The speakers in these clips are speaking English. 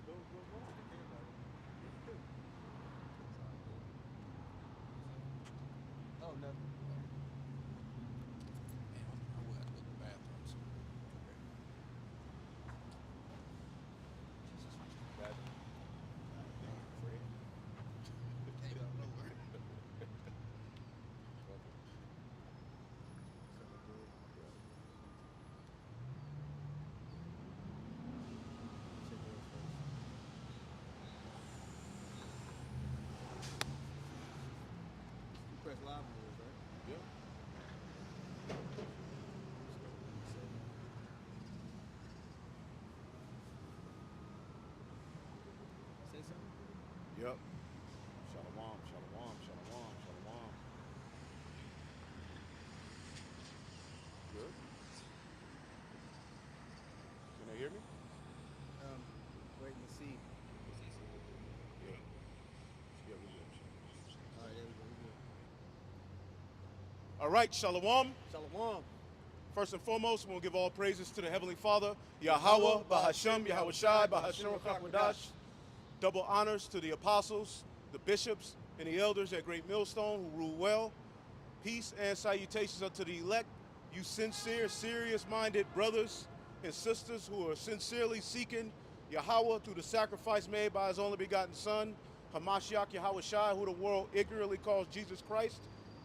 Oh, no. I will have to go to the bathroom soon. Came out of nowhere. You press live on this, right? Yeah. Say something? Yep. Shalom, shalom, shalom, shalom. Good. Can they hear me? Waiting to see. Yeah. Yeah, we good. All right, there we go. All right, shalom. Shalom. First and foremost, we'll give all praises to the Heavenly Father, Yahawah, Bahashem, Yahawashi, Bahashem, Kakwadash. Double honors to the apostles, the bishops, and the elders at Great Millstone who rule well. Peace and salutations unto the elect, you sincere, serious-minded brothers and sisters who are sincerely seeking Yahawah through the sacrifice made by his only begotten Son, Hamashiach Yahawashi, who the world ignorantly calls Jesus Christ,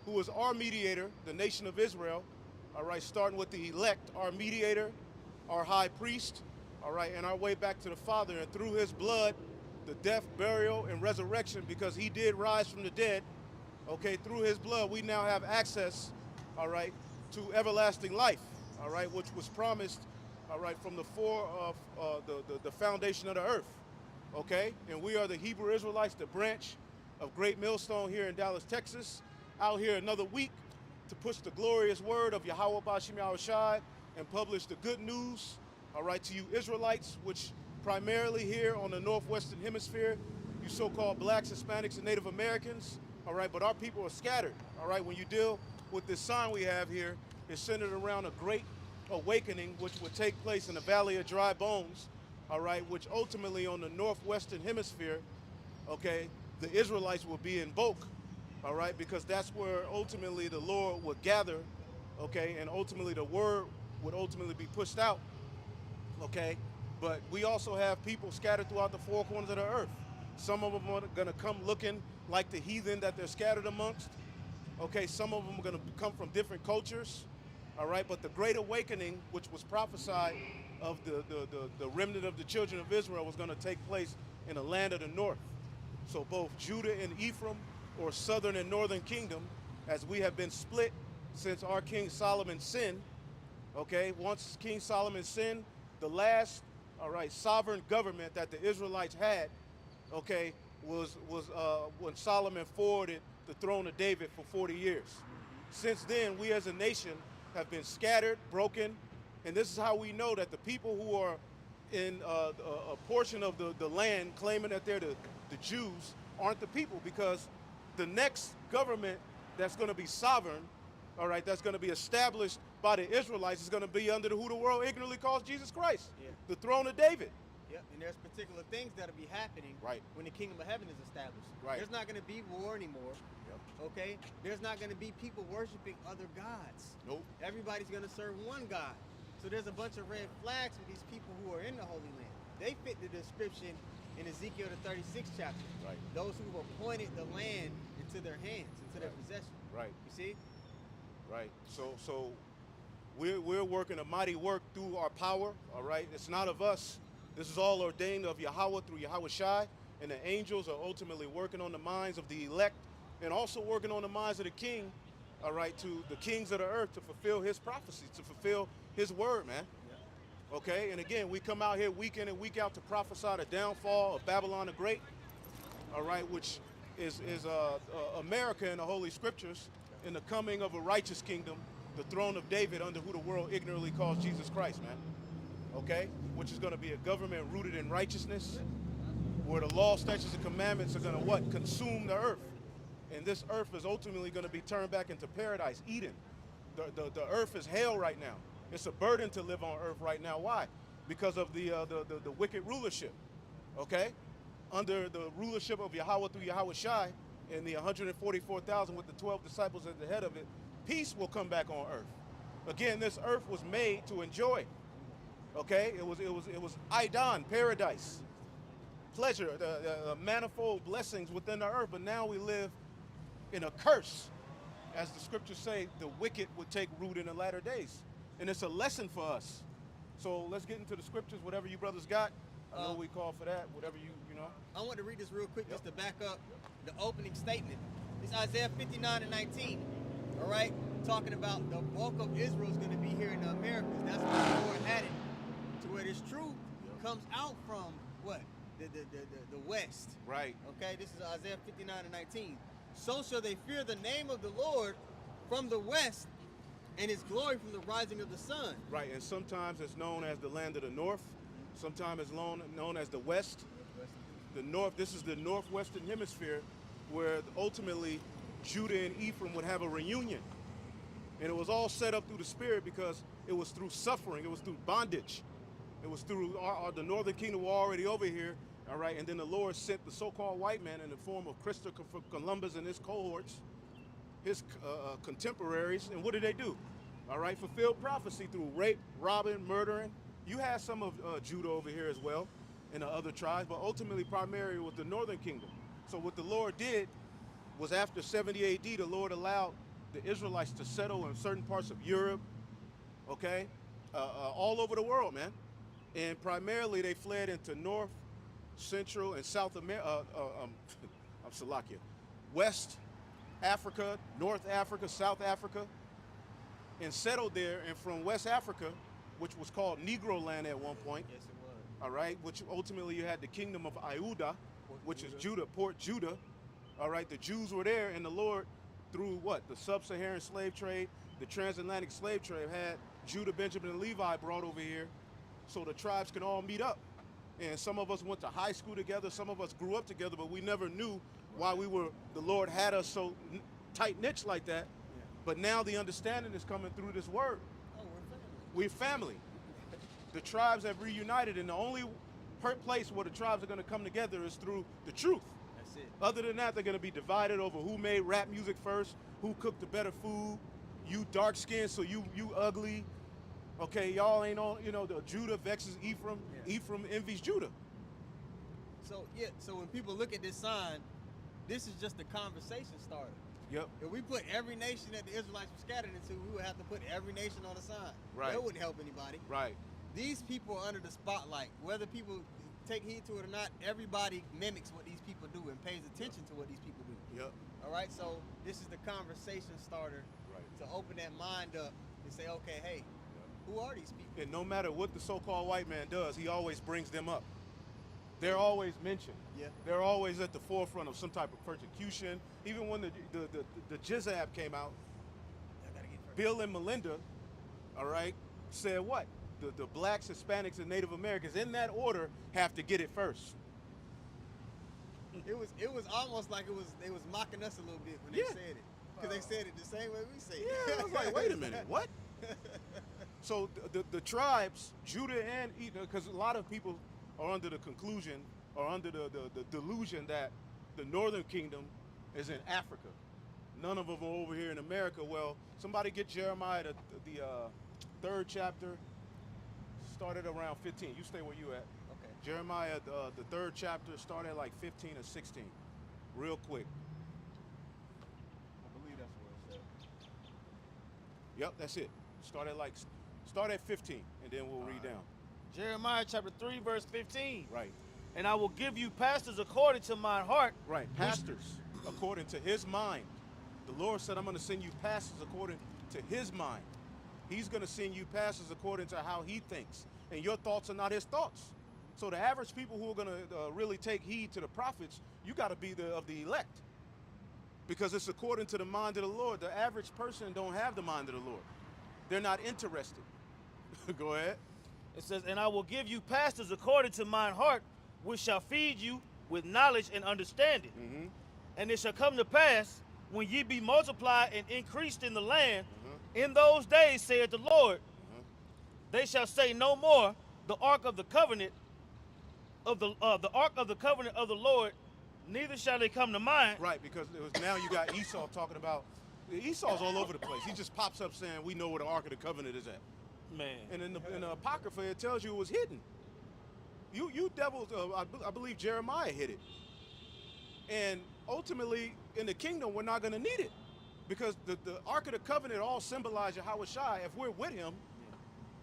who is our mediator, the nation of Israel. All right, starting with the elect, our mediator, our high priest, all right, and our way back to the Father. And through his blood, the death, burial, and resurrection, because he did rise from the dead, okay, through his blood, we now have access, all right, to everlasting life, all right, which was promised, all right, from the the foundation of the earth, okay? And we are the Hebrew Israelites, the branch of Great Millstone here in Dallas, Texas, out here another week to push the glorious word of Yahawah Bashim Yahawashi and publish the good news, all right, to you Israelites, which primarily here on the Northwestern Hemisphere, you so-called blacks, Hispanics, and Native Americans, all right, but our people are scattered, all right? When you deal with this sign we have here, it's centered around a great awakening which would take place in the Valley of Dry Bones, all right, which ultimately on the Northwestern Hemisphere, okay, the Israelites will be in bulk, all right, because that's where ultimately the Lord would gather, okay, and ultimately the word would ultimately be pushed out, okay? But we also have people scattered throughout the four corners of the earth. Some of them are gonna come looking like the heathen that they're scattered amongst, okay? Some of them are gonna come from different cultures, all right? But the great awakening, which was prophesied of the remnant of the children of Israel, was gonna take place in the land of the north. So both Judah and Ephraim, or southern and northern kingdom, as we have been split since our King Solomon sinned, okay? Once King Solomon sinned, the last, all right, sovereign government that the Israelites had, okay, was when Solomon forwarded the throne of David for 40 years. Since then, we as a nation have been scattered, broken, and this is how we know that the people who are in a portion of the land claiming that they're the Jews aren't the people, because the next government that's going to be sovereign, all right, that's going to be established by the Israelites is going to be under who the world ignorantly calls Jesus Christ, the throne of David. Yep, and there's particular things that'll be happening right when the kingdom of heaven is established. Right. There's not going to be war anymore. Yep. Okay? There's not going to be people worshiping other gods. Nope. Everybody's going to serve one God. So there's a bunch of red flags with these people who are in the Holy Land. They fit the description in Ezekiel the 36th chapter. Right. Those who have appointed the land into their hands, into their possession. Right. You see? Right. So we're working a mighty work through our power, all right? It's not of us. This is all ordained of Yahawah through Yahawashi, and the angels are ultimately working on the minds of the elect and also working on the minds of the king, all right, to the kings of the earth to fulfill his prophecies, to fulfill his word, man. Yeah. Okay, and again, we come out here week in and week out to prophesy the downfall of Babylon the Great, all right, which is America in the Holy Scriptures, in the coming of a righteous kingdom, the throne of David under who the world ignorantly calls Jesus Christ, man. Okay, which is going to be a government rooted in righteousness, where the law, statutes, and commandments are going to what? Consume the earth. And this earth is ultimately going to be turned back into paradise, Eden. The earth is hell right now. It's a burden to live on earth right now. Why? Because of the wicked rulership. okay, under the rulership of Yahawah through Yahawashi and the 144,000 with the 12 disciples at the head of it, peace will come back on earth. Again, this earth was made to enjoy. Okay, it was Idan, paradise, pleasure, the manifold blessings within the earth. But now we live in a curse, as the scriptures say. The wicked would take root in the latter days, and it's a lesson for us. So let's get into the scriptures. Whatever you brothers got, I know we call for that. Whatever you know. I want to read this real quick just to back up the opening statement. It's Isaiah 59:19. All right, talking about the bulk of Israel is going to be here in the Americas. That's where the Lord had it, to where this truth comes out from what? The West. Right. Okay, this is Isaiah 59:19. So shall they fear the name of the Lord from the west, and his glory from the rising of the sun. Right, and sometimes it's known as the land of the north. Sometimes it's known as the west. The north, this is the northwestern hemisphere, where ultimately Judah and Ephraim would have a reunion. And it was all set up through the spirit, because it was through suffering, it was through bondage. It was through the northern kingdom were already over here, all right, and then the Lord sent the so-called white man in the form of Christopher Columbus and his cohorts, his contemporaries, and what did they do? All right, fulfilled prophecy through rape, robbing, murdering. You had some of Judah over here as well, and the other tribes, but ultimately primarily with the northern kingdom. So what the Lord did was, after 70 AD, the Lord allowed the Israelites to settle in certain parts of Europe, okay, all over the world, man. And primarily they fled into North, Central, and South America, Salakia, West Africa, North Africa, South Africa, and settled there. And from West Africa, which was called Negro land at one point, Yes, it was. all right, which ultimately you had the kingdom of Iuda, which is Judah, Port Judah, all right, the Jews were there, and the Lord, through what? The sub-Saharan slave trade, the transatlantic slave trade, had Judah, Benjamin, and Levi brought over here so the tribes can all meet up. And some of us went to high school together, some of us grew up together, but we never knew why the Lord had us so tight-knit like that. Yeah. But now the understanding is coming through this word. Oh, We're family. The tribes have reunited, and the only place where the tribes are going to come together is through the truth. That's it. Other than that, they're going to be divided over who made rap music first, who cooked the better food. You dark skinned, so you ugly. Okay, y'all ain't on, the Judah vexes Ephraim. Yeah. Ephraim envies Judah. So when people look at this sign, this is just a conversation starter. Yep. If we put every nation that the Israelites were scattered into, we would have to put every nation on the sign. Right. That wouldn't help anybody. Right. These people are under the spotlight. Whether people take heed to it or not, everybody mimics what these people do and pays attention to what these people do. Yep. All right, so this is the conversation starter to open that mind up and say, okay, hey, who are these people? And no matter what the so-called white man does, he always brings them up. They're always mentioned. Yeah. They're always at the forefront of some type of persecution. Even when the Jizab came out, I gotta get first. Bill and Melinda, all right, said what? The blacks, Hispanics, and Native Americans, in that order, have to get it first. It was almost like they was mocking us a little bit when they said it, because they said it the same way we say it. Yeah, I was like, wait a minute, what? So the tribes, Judah and Edom, because a lot of people are under the conclusion or under the delusion that the northern kingdom is in Africa. None of them are over here in America. Well, somebody get Jeremiah, the third chapter, started around 15. You stay where you at. Okay. Jeremiah, the third chapter, started at like 15 or 16, real quick. I believe that's what it said. Yep, that's it. Start at 15, and then we'll read down. Jeremiah chapter 3, verse 15. Right. And I will give you pastors according to my heart. Right, pastors, according to his mind. The Lord said, I'm going to send you pastors according to his mind. He's going to send you pastors according to how he thinks. And your thoughts are not his thoughts. So the average people who are going to really take heed to the prophets, you got to be of the elect. Because it's according to the mind of the Lord. The average person don't have the mind of the Lord. They're not interested. Go ahead. It says, and I will give you pastors according to mine heart, which shall feed you with knowledge and understanding. Mm-hmm. And it shall come to pass, when ye be multiplied and increased in the land, Mm-hmm. in those days, saith the Lord, Mm-hmm. they shall say no more, the ark of the covenant of the ark of the covenant of the Lord, neither shall they come to mind. Right, because it was, now you got Esau talking about, Esau's all over the place. He just pops up saying, we know where the Ark of the Covenant is at. Man. And in the Apocrypha, it tells you it was hidden. You devils, I believe Jeremiah hid it. And ultimately, in the kingdom, we're not going to need it. Because the Ark of the Covenant all symbolize Yahawashi. If we're with him,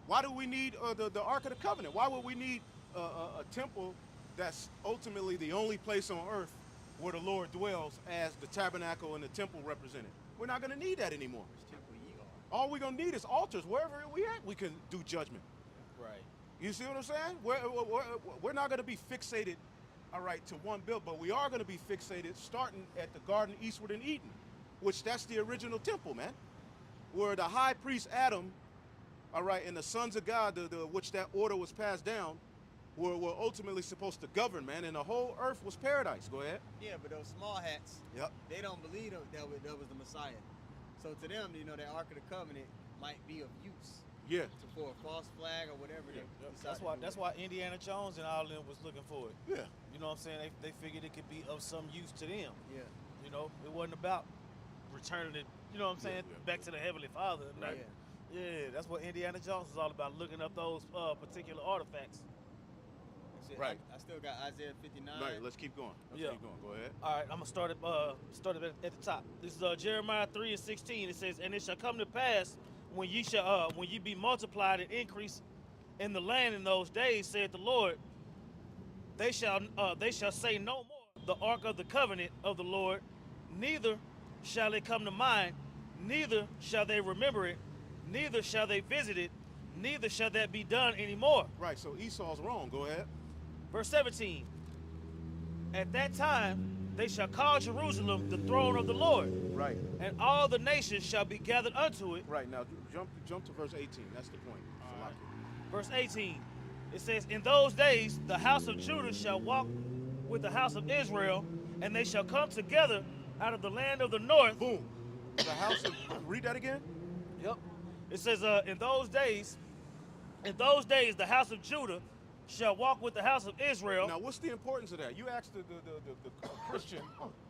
why do we need the Ark of the Covenant? Why would we need a temple that's ultimately the only place on earth where the Lord dwells as the tabernacle and the temple represented? We're not going to need that anymore. All we're going to need is altars. Wherever we at, we can do judgment. Right. You see what I'm saying? We're not going to be fixated, all right, to one build, but we are going to be fixated starting at the garden eastward in Eden, which that's the original temple, man, where the high priest Adam, all right, and the sons of God, which that order was passed down, were ultimately supposed to govern, man, and the whole earth was paradise. Go ahead. Yeah, but those small hats, Yep. they don't believe that was the Messiah. So to them, that Ark of the Covenant might be of use. Yeah. For a false flag or whatever. Yeah. That's why Indiana Jones and all of them was looking for it. Yeah. You know what I'm saying? They figured it could be of some use to them. Yeah. You know, it wasn't about returning it, you know what I'm saying, back to the Heavenly Father. Right. Yeah, that's what Indiana Jones is all about, looking up those particular artifacts. Right. I still got Isaiah 59. Right, let's keep going. Let's keep going. Go ahead. All right, I'm going to start at the top. This is Jeremiah 3:16. It says, "And it shall come to pass when ye be multiplied and increase in the land in those days, saith the Lord, they shall say no more the ark of the covenant of the Lord, neither shall it come to mind, neither shall they remember it, neither shall they visit it, neither shall that be done anymore." Right, so Esau's wrong. Go ahead. Verse 17, "At that time they shall call Jerusalem the throne of the Lord, Right. and all the nations shall be gathered unto it." Right, now jump to verse 18. That's the point. Verse 18, it says, "In those days the house of Judah shall walk with the house of Israel, and they shall come together out of the land of the north." Boom. The house of, read that again. Yep. It says, in those days the house of Judah shall walk with the house of Israel. Now, what's the importance of that? You ask the Christian,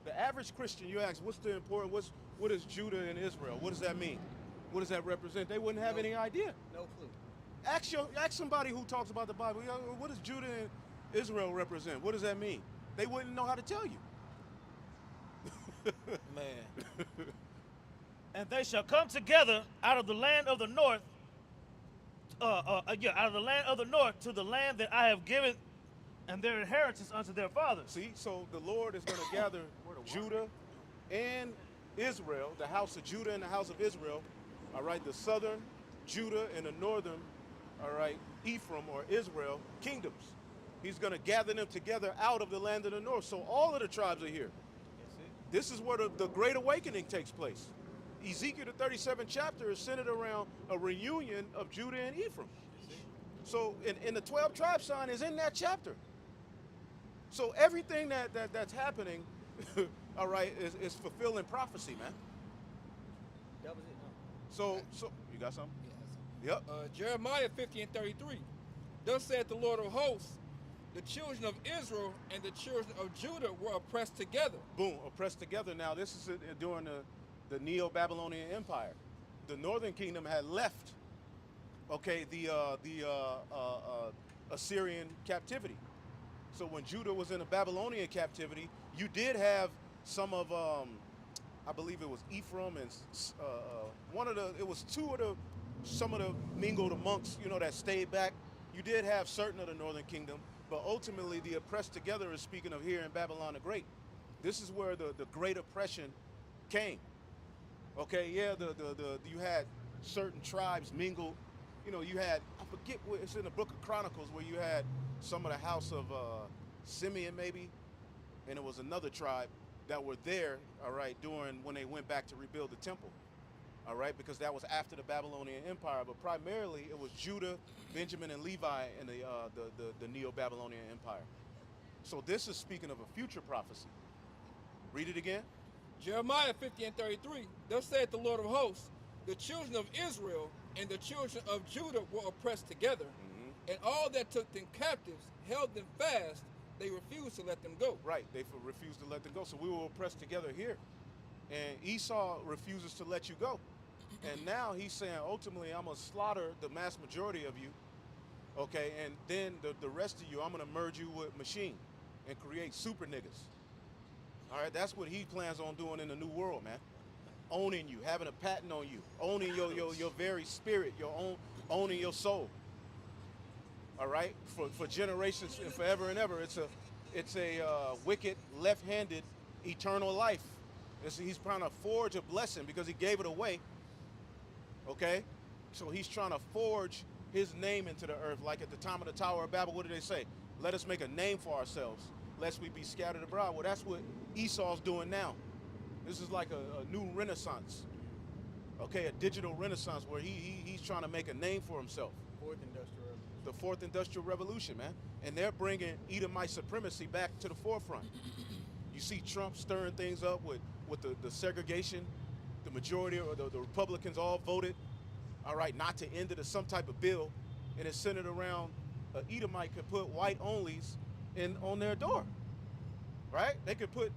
the average Christian, you ask, what's the importance, what is Judah and Israel? What does that mean? What does that represent? They wouldn't have any idea. No clue. Ask somebody who talks about the Bible, what does Judah and Israel represent? What does that mean? They wouldn't know how to tell you. Man. "And they shall come together out of the land of the north, out of the land of the north to the land that I have given and their inheritance unto their fathers." See, so the Lord is going to gather Judah and Israel, the house of Judah and the house of Israel, all right, the southern Judah and the northern, all right, Ephraim or Israel kingdoms. He's going to gather them together out of the land of the north. So all of the tribes are here. This is where the Great Awakening takes place. Ezekiel, the 37th chapter, is centered around a reunion of Judah and Ephraim. So, and the 12 tribe sign is in that chapter. So everything that's happening, all right, is fulfilling prophecy, man. That was it, no. So you got something? Yes. Yep. Jeremiah 50:33. "Thus saith the Lord of hosts, the children of Israel and the children of Judah were oppressed together." Boom, oppressed together. Now this is during the Neo-Babylonian Empire. The northern kingdom had left, okay, the Assyrian captivity. So when Judah was in the Babylonian captivity, you did have some of, I believe it was Ephraim and some of the mingled monks, that stayed back. You did have certain of the northern kingdom, but ultimately the oppressed together is speaking of here in Babylon the Great. This is where the Great Oppression came. Okay, yeah, you had certain tribes mingled. You had, I forget what it's in the Book of Chronicles, where you had some of the house of Simeon maybe, and it was another tribe that were there, all right, during when they went back to rebuild the temple, all right, because that was after the Babylonian Empire. But primarily it was Judah, Benjamin, and Levi in the Neo-Babylonian Empire. So this is speaking of a future prophecy. Read it again. Jeremiah 50:33. "Thus saith the Lord of hosts, the children of Israel and the children of Judah were oppressed together, And all that took them captives held them fast. They refused to let them go. Right, they refused to let them go. So we were oppressed together here. And Esau refuses to let you go. And now he's saying, ultimately, I'm going to slaughter the mass majority of you. Okay, and then the rest of you, I'm going to merge you with machine and create super niggas. All right, that's what he plans on doing in the new world, man. Owning you, having a patent on you, owning your very spirit, owning your soul. All right, for generations and forever and ever. It's a wicked, left-handed, eternal life. He's trying to forge a blessing because he gave it away. Okay, so he's trying to forge his name into the earth. Like at the time of the Tower of Babel, what did they say? Let us make a name for ourselves, lest we be scattered abroad. Well, that's what Esau's doing now. This is like a new renaissance. Okay, a digital renaissance where he's trying to make a name for himself. Fourth Industrial Revolution. The Fourth Industrial Revolution, man. And they're bringing Edomite supremacy back to the forefront. You see Trump stirring things up with the segregation. The majority or the Republicans all voted, all right, not to end it as some type of bill. And it's centered around Edomite could put white onlys on their door. Right? They could put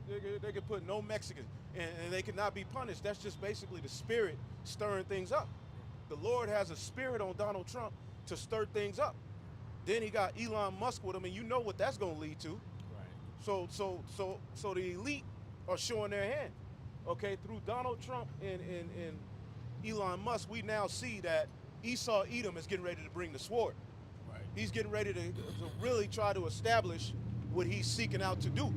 no Mexicans and they could not be punished. That's just basically the spirit stirring things up. The Lord has a spirit on Donald Trump to stir things up. Then he got Elon Musk with him, and you know what that's going to lead to. Right. So the elite are showing their hand. Okay, through Donald Trump and Elon Musk, we now see that Esau Edom is getting ready to bring the sword. Right. He's getting ready to really try to establish what he's seeking out to do.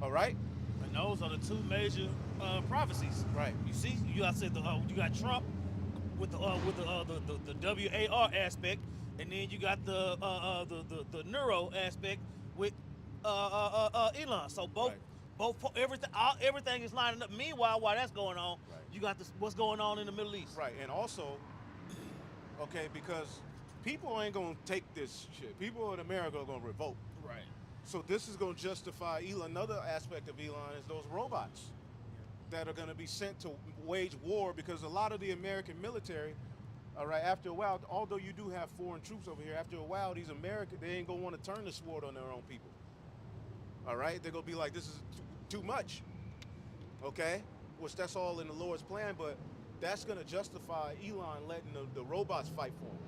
All right. And those are the two major prophecies. Right. You see, you got Trump with the WAR aspect, and then you got the neuro aspect with Elon. So both. Right. Everything is lining up. Meanwhile, while that's going on, right, you got what's going on in the Middle East. Right, and also, okay, because people ain't gonna take this shit. People in America are gonna revolt. Right. So this is gonna justify Elon. Another aspect of Elon is those robots that are gonna be sent to wage war, because a lot of the American military, all right, after a while, although you do have foreign troops over here, after a while, these Americans, they ain't gonna want to turn the sword on their own people. All right, they're gonna be like, this is too much, okay? Which that's all in the Lord's plan, but that's gonna justify Elon letting the robots fight for him.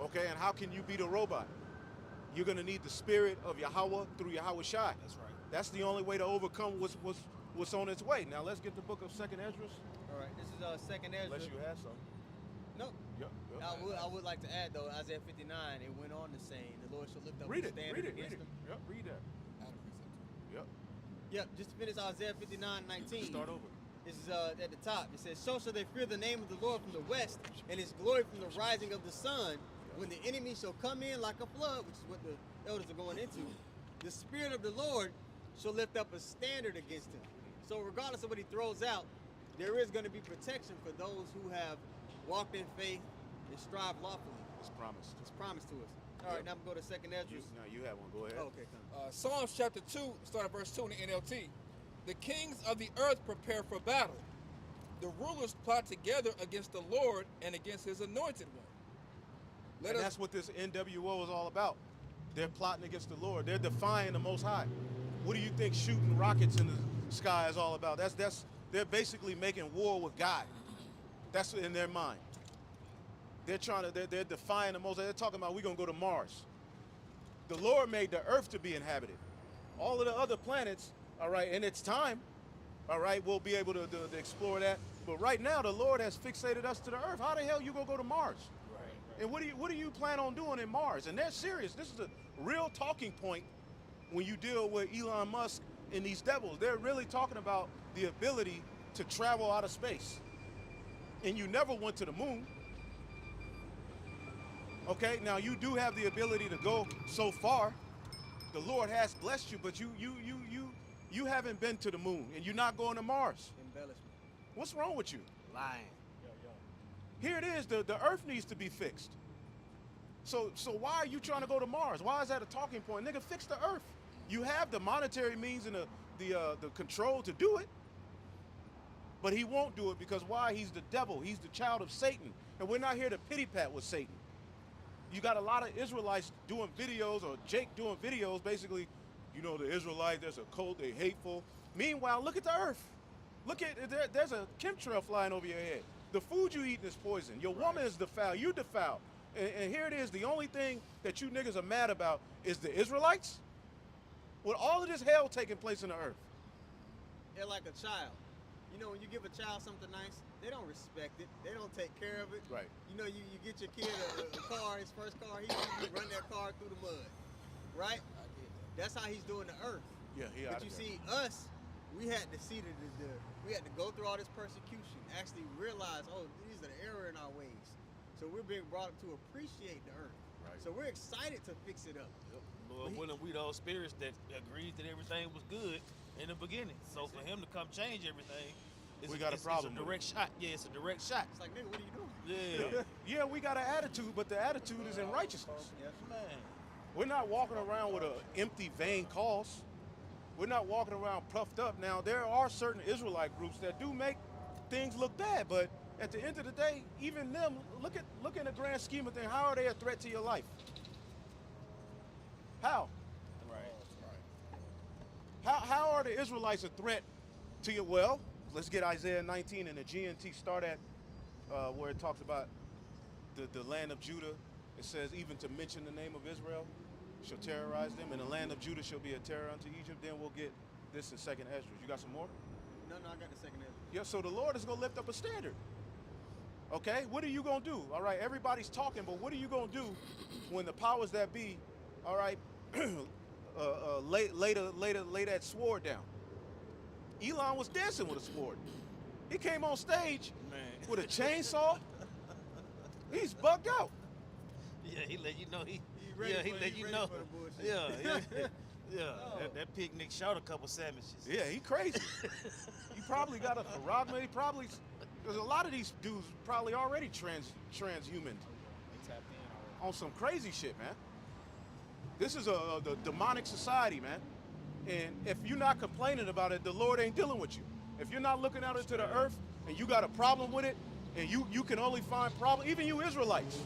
Okay, and how can you beat a robot? You're gonna need the spirit of Yahawah through Yahawashi. That's right. That's the only way to overcome what's on its way. Now let's get the book of 2nd Esdras. All right, this is 2nd Esdras. Unless you have some. No. Yep. I would like to add though, Isaiah 59, it went on to saying, the Lord shall lift up his standard against them. Yep, read that. Yep. Yep, just to finish Isaiah 59:19. Start over. This is at the top. It says, so shall they fear the name of the Lord from the west, and his glory from the rising of the sun, when the enemy shall come in like a flood, which is what the elders are going into. The spirit of the Lord shall lift up a standard against him. So regardless of what he throws out, there is going to be protection for those who have walked in faith and strive lawfully. It's promised. It's promised to us. All right, now I'm going to go to 2nd Esdras. Now you have one. Go ahead. Oh, okay, come. Psalms chapter 2, start at verse 2 in the NLT. The kings of the earth prepare for battle. The rulers plot together against the Lord and against his anointed one. That's what this NWO is all about. They're plotting against the Lord. They're defying the Most High. What do you think shooting rockets in the sky is all about? They're basically making war with God. That's in their mind. They're defying the Most High. They're talking about we're going to go to Mars. The Lord made the earth to be inhabited. All of the other planets, all right, in its time, all right, we'll be able to explore that. But right now, the Lord has fixated us to the earth. How the hell you going to go to Mars? Right. And what do you plan on doing in Mars? And they're serious. This is a real talking point when you deal with Elon Musk and these devils. They're really talking about the ability to travel out of space. And you never went to the moon. Okay, now you do have the ability to go so far. The Lord has blessed you, but you haven't been to the moon, and you're not going to Mars. Embellishment. What's wrong with you? Lying. Here it is. The earth needs to be fixed. So why are you trying to go to Mars? Why is that a talking point? Nigga, fix the earth. You have the monetary means and the control to do it. But he won't do it because why? He's the devil. He's the child of Satan. And we're not here to pity pat with Satan. You got a lot of Israelites doing videos, or Jake doing videos, basically, you know, the Israelites, there's a cult, they hateful. Meanwhile, look at the earth. Look at, there's a chemtrail flying over your head. The food you eating is poison. Your woman is defiled. You defiled. And here it is. The only thing that you niggas are mad about is the Israelites? With all of this hell taking place in the earth. They're like a child. You know, when you give a child something nice, they don't respect it. They don't take care of it. Right. You know, you get your kid a car, his first car, he run that car through the mud. Right? I get that. That's how he's doing the earth. Yeah, he But out you of there. see, us, we had to see we had to go through all this persecution, actually realize, oh, these are the error in our ways. So we're being brought up to appreciate the earth. Right. So we're excited to fix it up. Lord willing, we those spirits that agreed that everything was good in the beginning. So for him to come change everything, We got a problem It's a with direct shot. Yeah, it's a direct shot. It's like, nigga, what are you doing? Yeah. Yeah, we got an attitude, but the attitude is in righteousness. Yes, Man. We're not walking around with an empty, vain cause. We're not walking around puffed up. Now, there are certain Israelite groups that do make things look bad, but at the end of the day, even them, look in the grand scheme of things, how are they a threat to your life? How? How are the Israelites a threat to you? Well, let's get Isaiah 19 and the GNT start at where it talks about the land of Judah. It says, even to mention the name of Israel shall terrorize them, and the land of Judah shall be a terror unto Egypt. Then we'll get this in 2nd Ezra. You got some more? No, I got the second answer. Yeah, so the Lord is going to lift up a standard. Okay, what are you going to do? All right, everybody's talking, but what are you going to do when the powers that be, all right, lay that sword down? Elon was dancing with a sword. He came on stage Man. with a chainsaw. He's bugged out. Yeah, he let you know he ready he for- let he you ready know. for the bullshit. Yeah. Oh. That picnic shot a couple sandwiches. Yeah, he crazy. He probably got a Faragma. He probably, because a lot of these dudes probably already transhuman They tapped in already. on some crazy shit, man. This is the demonic society, man. And if you're not complaining about it, the Lord ain't dealing with you. If you're not looking out into the earth and you got a problem with it, and you can only find problem, even you Israelites.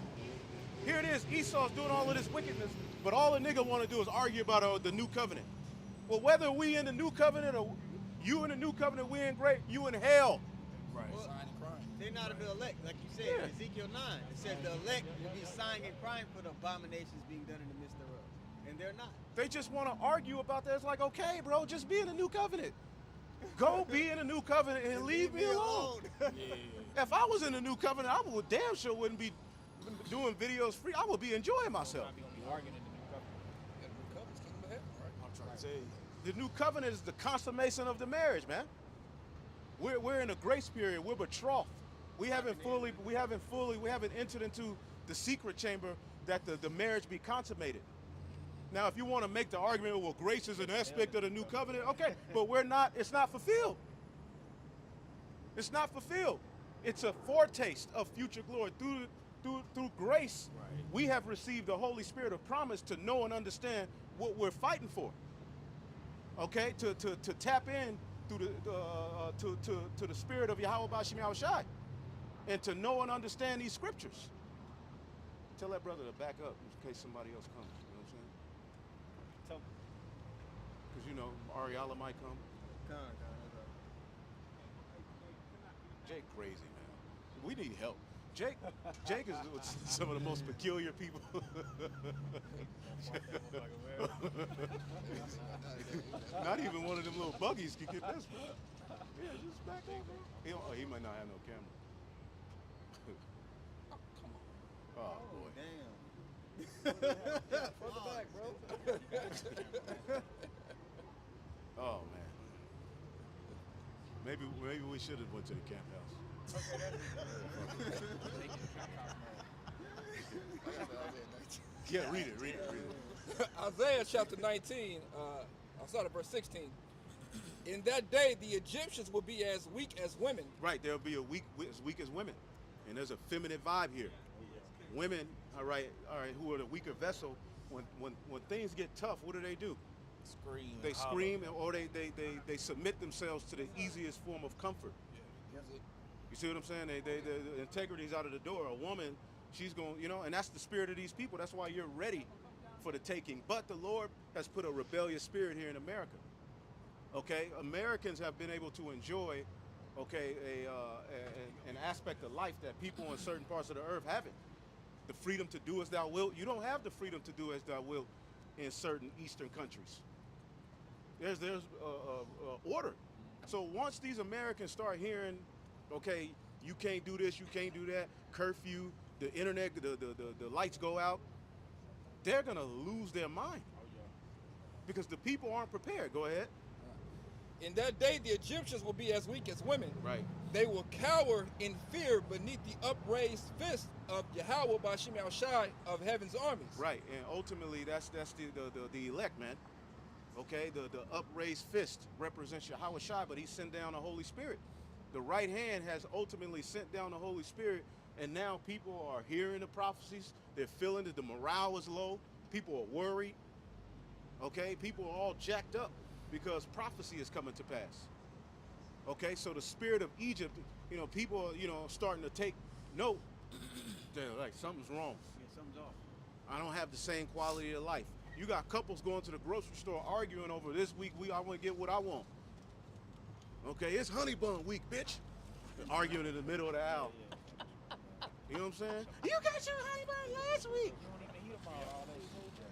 Here it is, Esau's doing all of this wickedness, but all a nigga want to do is argue about the new covenant. Well, whether we in the new covenant or you in the new covenant, we in great, you in hell. Right. Well, Sign and crime. they're not of the elect, like you said, Yeah. in Ezekiel 9. It says the elect will be sighing and crying for the abominations being done in the midst thereof. And they're not. They just want to argue about that. It's like, okay, bro, just be in the new covenant. Go be in the new covenant and leave me alone. Yeah. If I was in the new covenant, I would damn sure wouldn't be doing videos free. I would be enjoying myself. Be arguing in the new covenant. Yeah, the new covenant's kingdom of heaven, right? I'm trying to tell you. The new covenant is the consummation of the marriage, man. We're in a grace period. We're betrothed. We haven't entered into the secret chamber that the marriage be consummated. Now, if you want to make the argument, well, grace is an aspect of the new covenant, okay, but it's not fulfilled. It's not fulfilled. It's a foretaste of future glory. Through grace, Right. we have received the Holy Spirit of promise to know and understand what we're fighting for. Okay, to tap in through to the spirit of Yahawah Yahawashi, and to know and understand these scriptures. Tell that brother to back up in case somebody else comes. You know what I'm saying? Because you know Ariala might come. Come on. Jake crazy, man. We need help. Jake is some of the most peculiar people. Not even one of them little buggies could get this. Yeah, just back over. He might not have no camera. Oh boy. Damn. Further back, bro. Oh man. Maybe we should have went to the camp house. Yeah, read it. Isaiah chapter 19, I'll start at verse 16. In that day, the Egyptians will be as weak as women. Right, there'll be as weak as women. And there's a feminine vibe here. Women, all right, who are the weaker vessel, when things get tough, what do? Scream. They holler. scream, or they submit themselves to the easiest form of comfort. You see what I'm saying? The integrity is out of the door. A woman She's going, you know, and that's the spirit of these people. That's why you're ready for the taking. But the Lord has put a rebellious spirit here in America. Okay, Americans have been able to enjoy, okay, an aspect of life that people in certain parts of the earth haven't. The freedom to do as thou wilt. You don't have the freedom to do as thou wilt in certain Eastern countries. There's order. So once these Americans start hearing, okay, you can't do this, you can't do that, curfew, the internet, the lights go out, they're gonna lose their mind because the people aren't prepared. Go ahead. In that day, the Egyptians will be as weak as women. Right. They will cower in fear beneath the upraised fist of Yahawah Bashim Yahawashi of heaven's armies. Right, and ultimately that's the elect, man. Okay, the upraised fist represents Yahawashi, but he sent down the Holy Spirit. The right hand has ultimately sent down the Holy Spirit, and now people are hearing the prophecies. They're feeling that the morale is low. People are worried. Okay, people are all jacked up because prophecy is coming to pass. Okay, so the spirit of Egypt, you know, people are, you know, starting to take note. They're like, something's wrong. Yeah, something's off. I don't have the same quality of life. You got couples going to the grocery store arguing over this week. I want to get what I want. Okay, it's honey bun week, bitch. Arguing in the middle of the aisle. You know what I'm saying? You got your honey bun last week.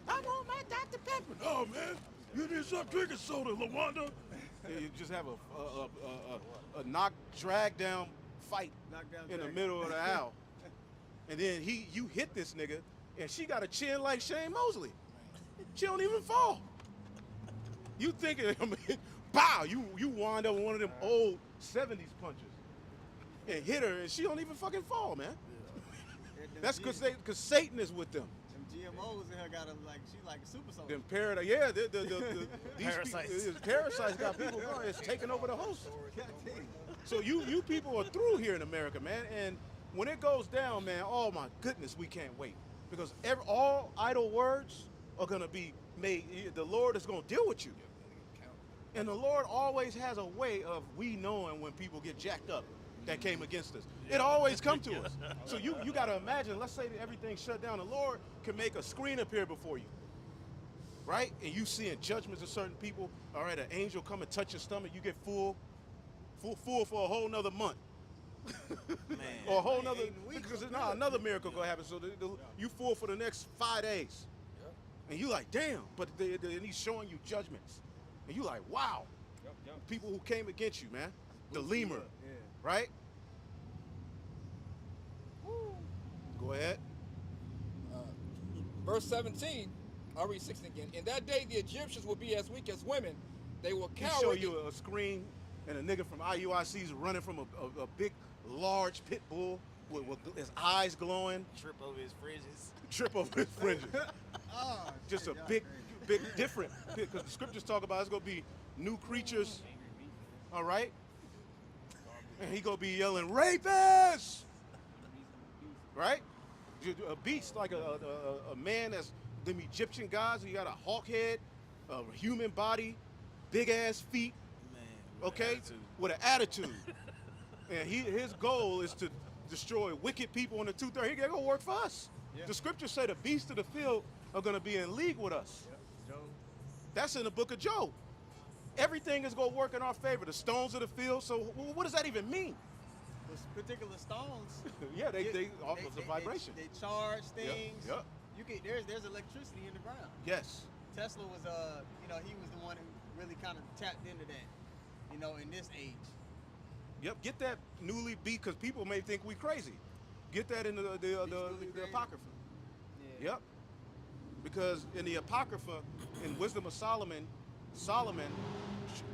I want my Dr. Pepper. No, man. You need to stop drinking soda, LaWanda. You just have a drag down fight in the middle of the aisle. And then you hit this nigga, and she got a chin like Shane Mosley. She don't even fall. You thinking, I mean, bow, you wind up with one of them old 70s punches and hit her, and she don't even fucking fall, man. That's because Satan is with them. Them GMOs in her got she like a super soldier. Them paradise, yeah, these Parasites. Parasites got people going. It's taking over the host. So you people are through here in America, man. And when it goes down, man, oh my goodness, we can't wait. Because all idle words are going to be made. The Lord is going to deal with you. And the Lord always has a way of we knowing when people get jacked up that came against us. It always comes to us. So you got to imagine, let's say that everything's shut down. The Lord can make a screen appear before you, right? And you seeing judgments of certain people. All right, an angel come and touch your stomach. You get full for a whole nother month. Man. Or a whole nother, because another miracle gonna happen. So you full for the next 5 days. And you like, damn, but then he's showing you judgments. And you like, wow. People who came against you, man. The lemur, right? Go ahead. Verse 17, I'll read 16 again. In that day, the Egyptians will be as weak as women. They will He cower. show you a screen and a nigga from IUIC's running from a big, large pit bull with his eyes glowing. Trip over his fringes. Trip over his fringes. Oh, Just shit, a y'all big, crazy. different, because the scriptures talk about it's gonna be new creatures, all right? And he gonna be yelling, rapists, right? A beast, like a man that's them Egyptian gods. He got a hawk head, a human body, big ass feet, Man, okay, with an attitude. And his goal is to destroy wicked people in the 2/3. He gonna work for us. Yeah. The scriptures say the beasts of the field are gonna be in league with us. Job. That's in the book of Job. Everything is gonna work in our favor. The stones of the field. So what does that even mean? Those particular stones. Yeah, they offer the vibration. They charge things. Yep. You can there's electricity in the ground. Yes. Tesla was he was the one who really kind of tapped into that, in this age. Yep. Get that newly beat, because people may think we crazy. Get that in the crazy? Apocrypha. Yeah. Yep. Because in the Apocrypha, in Wisdom of Solomon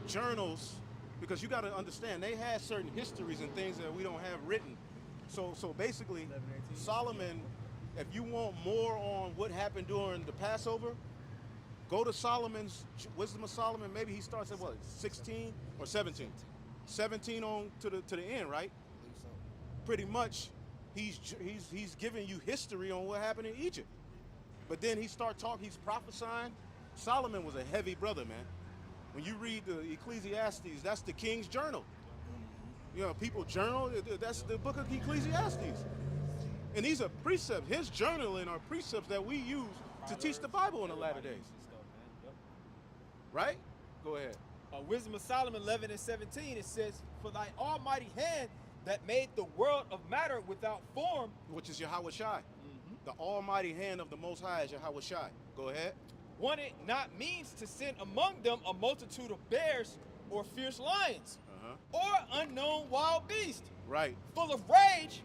journals, because you got to understand, they had certain histories and things that we don't have written. So basically, 11:18. Solomon, if you want more on what happened during the Passover, go to Solomon's Wisdom of Solomon. Maybe he starts at what, 16 or 17? 17 on to the end, right? Pretty much, he's giving you history on what happened in Egypt. But then he's prophesying. Solomon was a heavy brother, man. When you read the Ecclesiastes, that's the king's journal. People journal, that's the book of Ecclesiastes. And these are precepts. His journaling are precepts that we use to teach the Bible in the latter days. Right? Go ahead. Wisdom of Solomon 11:17, it says, "For thy almighty hand that made the world of matter without form," Which is Yahawashi. The almighty hand of the Most High is Yahawashi. Go ahead. "wanted not means to send among them a multitude of bears or fierce lions, or unknown wild beasts, Right. full of rage,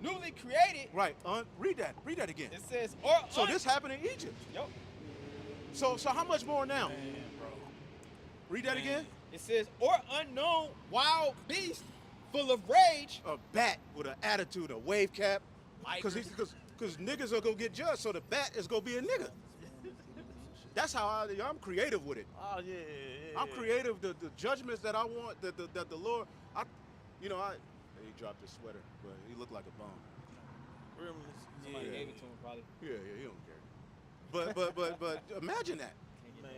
newly created." Right. Read that. Read that again. It says, or So this happened in Egypt. Yep. So how much more now? Read that again. It says, "or unknown wild beast, full of rage." A bat with an attitude, a wave cap. Because Because niggas are going to get judged, so the bat is going to be a nigga. That's how I'm creative with it. Oh yeah. I'm creative. The judgments that I want, that the Lord, he dropped his sweater, but he looked like a bum. somebody gave it to him probably. Yeah, he don't care. But imagine that. Man.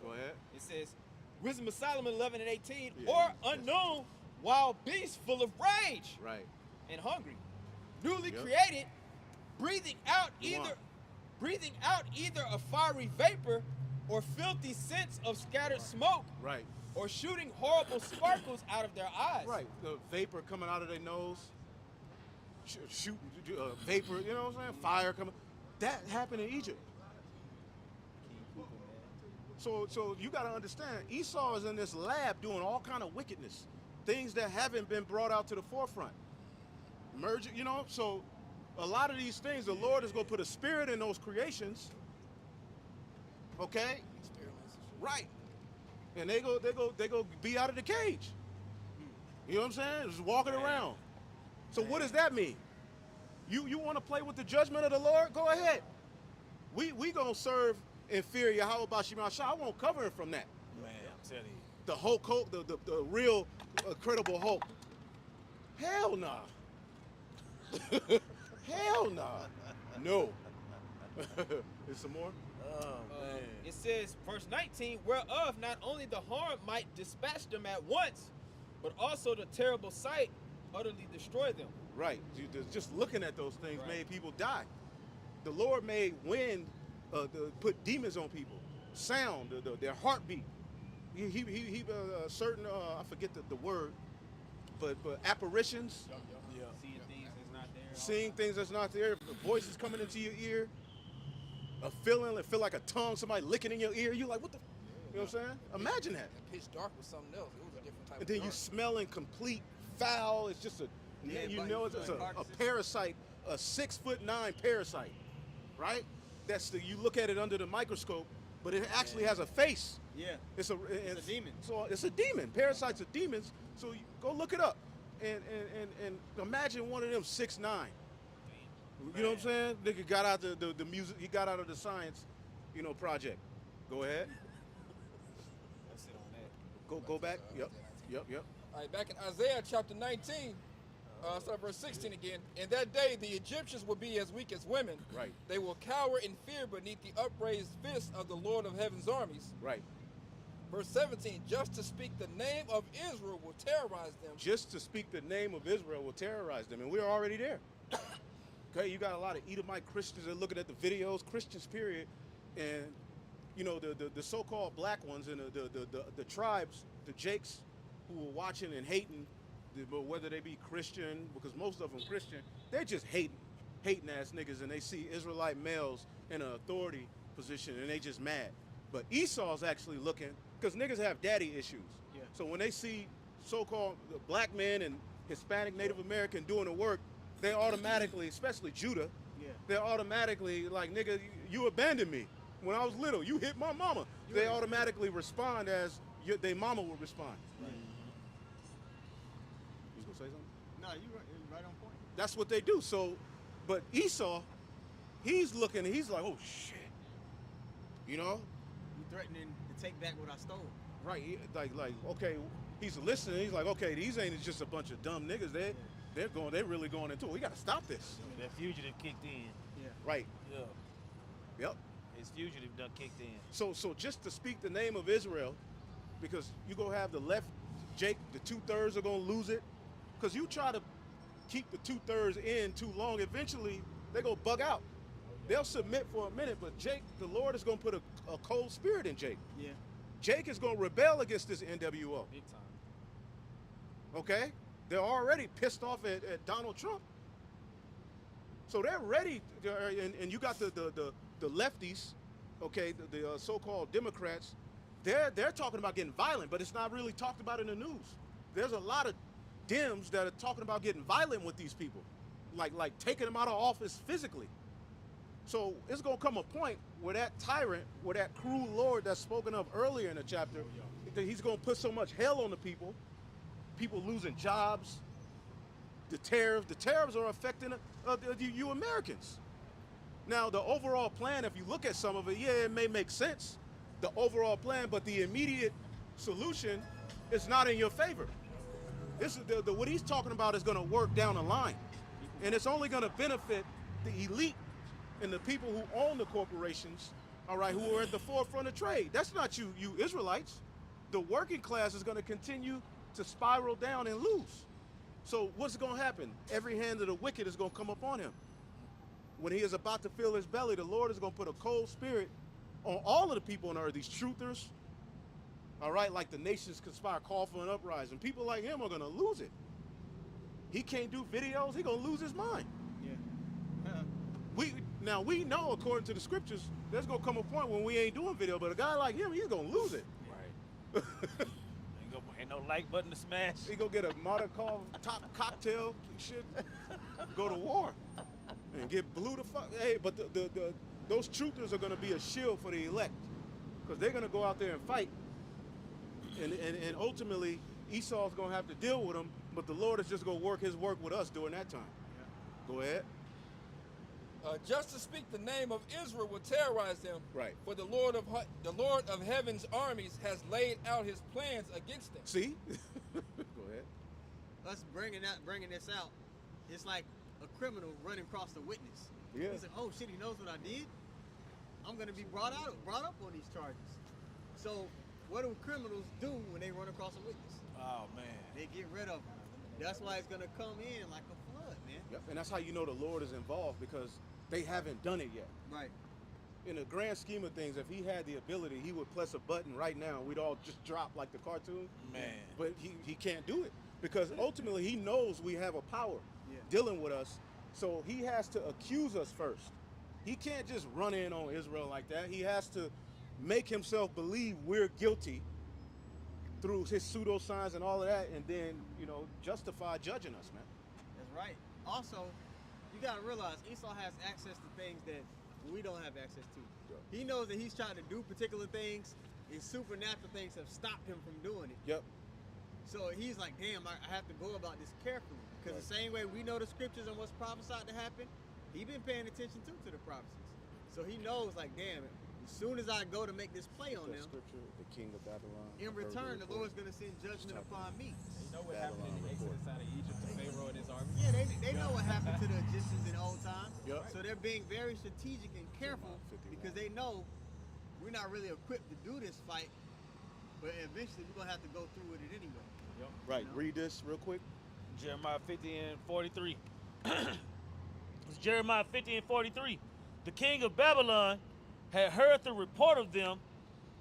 Go ahead. It says, Wisdom of Solomon 11:18, Yeah, "or that's- unknown wild beast, full of rage Right. and hungry, newly Yep. created, breathing out Go on. either a fiery vapor or filthy scents of scattered smoke, Right. or shooting horrible sparkles out of their eyes." Right. The vapor coming out of their nose, shooting vapor. You know what I'm saying? Fire coming. That happened in Egypt. So you got to understand, Esau is in this lab doing all kind of wickedness, things that haven't been brought out to the forefront. Merge, so a lot of these things, the Lord is going to put a spirit in those creations. Okay? Right. And they go be out of the cage. You know what I'm saying? Just walking around. So what does that mean? You want to play with the judgment of the Lord? Go ahead. We gonna serve and fear Yahawah Bashim Shah. I won't cover him from that. Man, I'm telling you. The Hulk, the real credible Hulk. Hell nah. Hell nah. No. Is some more? Oh man. It says, verse 19, "whereof not only the harm might dispatch them at once, but also the terrible sight utterly destroy them." Right. Just looking at those things Right. made people die. The Lord made wind put demons on people. Sound, their heartbeat. He certain I forget the word, but apparitions, Yeah. Seeing things that's not there. seeing things that's not there, voices coming into your ear, a feeling, it feel like a tongue, somebody licking in your ear. You like, what the? You know what I'm saying? Imagine that. And pitch dark was something else. It was a different type And of then you dark. smelling complete foul. It's just it's a parasite, a 6'9" parasite, right? You look at it under the microscope, but it actually has a face. Yeah. It's a demon. So it's a demon. Parasites are demons. So you go look it up, and imagine one of them 6'9". You know what I'm saying? Nigga got out the music. He got out of the science, project. Go ahead. Let's sit on that. Go back. Yep. All right, back in Isaiah chapter 19, start verse 16 again. "In that day the Egyptians will be as weak as women. Right. They will cower in fear beneath the upraised fist of the Lord of heaven's armies." Right. Verse 17, "just to speak the name of Israel will terrorize them." Just to speak the name of Israel will terrorize them, and we're already there. Okay, you got a lot of Edomite Christians that are looking at the videos, Christians period, and the so-called black ones and the tribes, the Jakes, who are watching and hating, but whether they be Christian, because most of them Christian, they're just hating ass niggas, and they see Israelite males in an authority position, and they just mad. But Esau's actually looking, because niggas have daddy issues. Yeah. So when they see so-called black men and Hispanic Native American doing the work, they automatically, especially Judah, Yeah. they're automatically like, nigga, you abandoned me when I was little. You hit my mama. They automatically respond as their mama would respond. Right. You was gonna say something? No, you're right on point. That's what they do. So, but Esau, he's looking, he's like, oh shit. You threatening to take back what I stole. Right, like, okay, he's listening. He's like, okay, these ain't just a bunch of dumb niggas. They're really going into it. We gotta stop this. That fugitive kicked in. Yeah. Right. Yeah. Yep. His fugitive done kicked in. So just to speak the name of Israel, because you gonna have the left, Jake, the 2/3 are gonna lose it, because you try to keep the 2/3 in too long, eventually they go bug out. They'll submit for a minute, but Jake, the Lord is going to put a cold spirit in Jake. Yeah. Jake is going to rebel against this NWO. Big time. Okay? They're already pissed off at Donald Trump. So they're ready, and you got the lefties, okay, the so-called Democrats. They're talking about getting violent, but it's not really talked about in the news. There's a lot of Dems that are talking about getting violent with these people, like taking them out of office physically. So it's gonna come a point where that tyrant, where that cruel Lord that's spoken of earlier in the chapter, that he's gonna put so much hell on the people losing jobs, the tariffs are affecting you Americans. Now the overall plan, if you look at some of it, yeah, it may make sense, the overall plan, but the immediate solution is not in your favor. This is what he's talking about is going to work down the line, and it's only going to benefit the elite and the people who own the corporations, all right, who are at the forefront of trade. That's not you Israelites. The working class is going to continue to spiral down and lose. So what's going to happen? Every hand of the wicked is going to come upon him. When he is about to fill his belly, the Lord is going to put a cold spirit on all of the people on earth, these truthers, all right, like the nations conspire, call for an uprising. People like him are going to lose it. He can't do videos. He's going to lose his mind. Yeah. Now, we know, according to the scriptures, there's going to come a point when we ain't doing video, but a guy like him, he's going to lose it. Right. Ain't no like button to smash. He go get a Molotov top cocktail and shit, go to war, and get blew the fuck. Hey, but those truthers are going to be a shield for the elect, because they're going to go out there and fight. And ultimately, Esau's going to have to deal with them, but the Lord is just going to work his work with us during that time. Yeah. Go ahead. Just to speak the name of Israel will terrorize them. Right. For the Lord of heaven's armies has laid out his plans against them. See? Go ahead. Us bringing this out, it's like a criminal running across a witness. Yeah. He's like, oh shit, he knows what I did. I'm gonna be brought up on these charges. So what do criminals do when they run across a witness? Oh man. They get rid of them. That's why it's gonna come in like a flood, man. Yep. And that's how you know the Lord is involved, because they haven't done it yet. Right. In the grand scheme of things, if he had the ability, he would press a button right now. We'd all just drop like the cartoon. Man. But he can't do it, because ultimately he knows we have a power dealing with us. So he has to accuse us first. He can't just run in on Israel like that. He has to make himself believe we're guilty through his pseudo signs and all of that, and then, justify judging us, man. That's right. Also, you gotta realize Esau has access to things that we don't have access to. Yeah. He knows that he's trying to do particular things, and supernatural things have stopped him from doing it. Yep. So he's like, damn, I have to go about this carefully. Because the same way we know the scriptures and what's prophesied to happen, he been paying attention too to the prophecies. So he knows, like, damn, as soon as I go to make this play on them, Scripture, the king of Babylon. in return, the Lord's going to send judgment upon me. You know what happened in the Exodus out of Egypt to Pharaoh and his army? Yeah, they know what happened to the Egyptians in old time. Yep. So they're being very strategic and careful because they know we're not really equipped to do this fight, but eventually we're going to have to go through with it anyway. Yep. Right. Read this real quick. Jeremiah 50 and 43. It's Jeremiah 50 and 43. The king of Babylon had heard the report of them,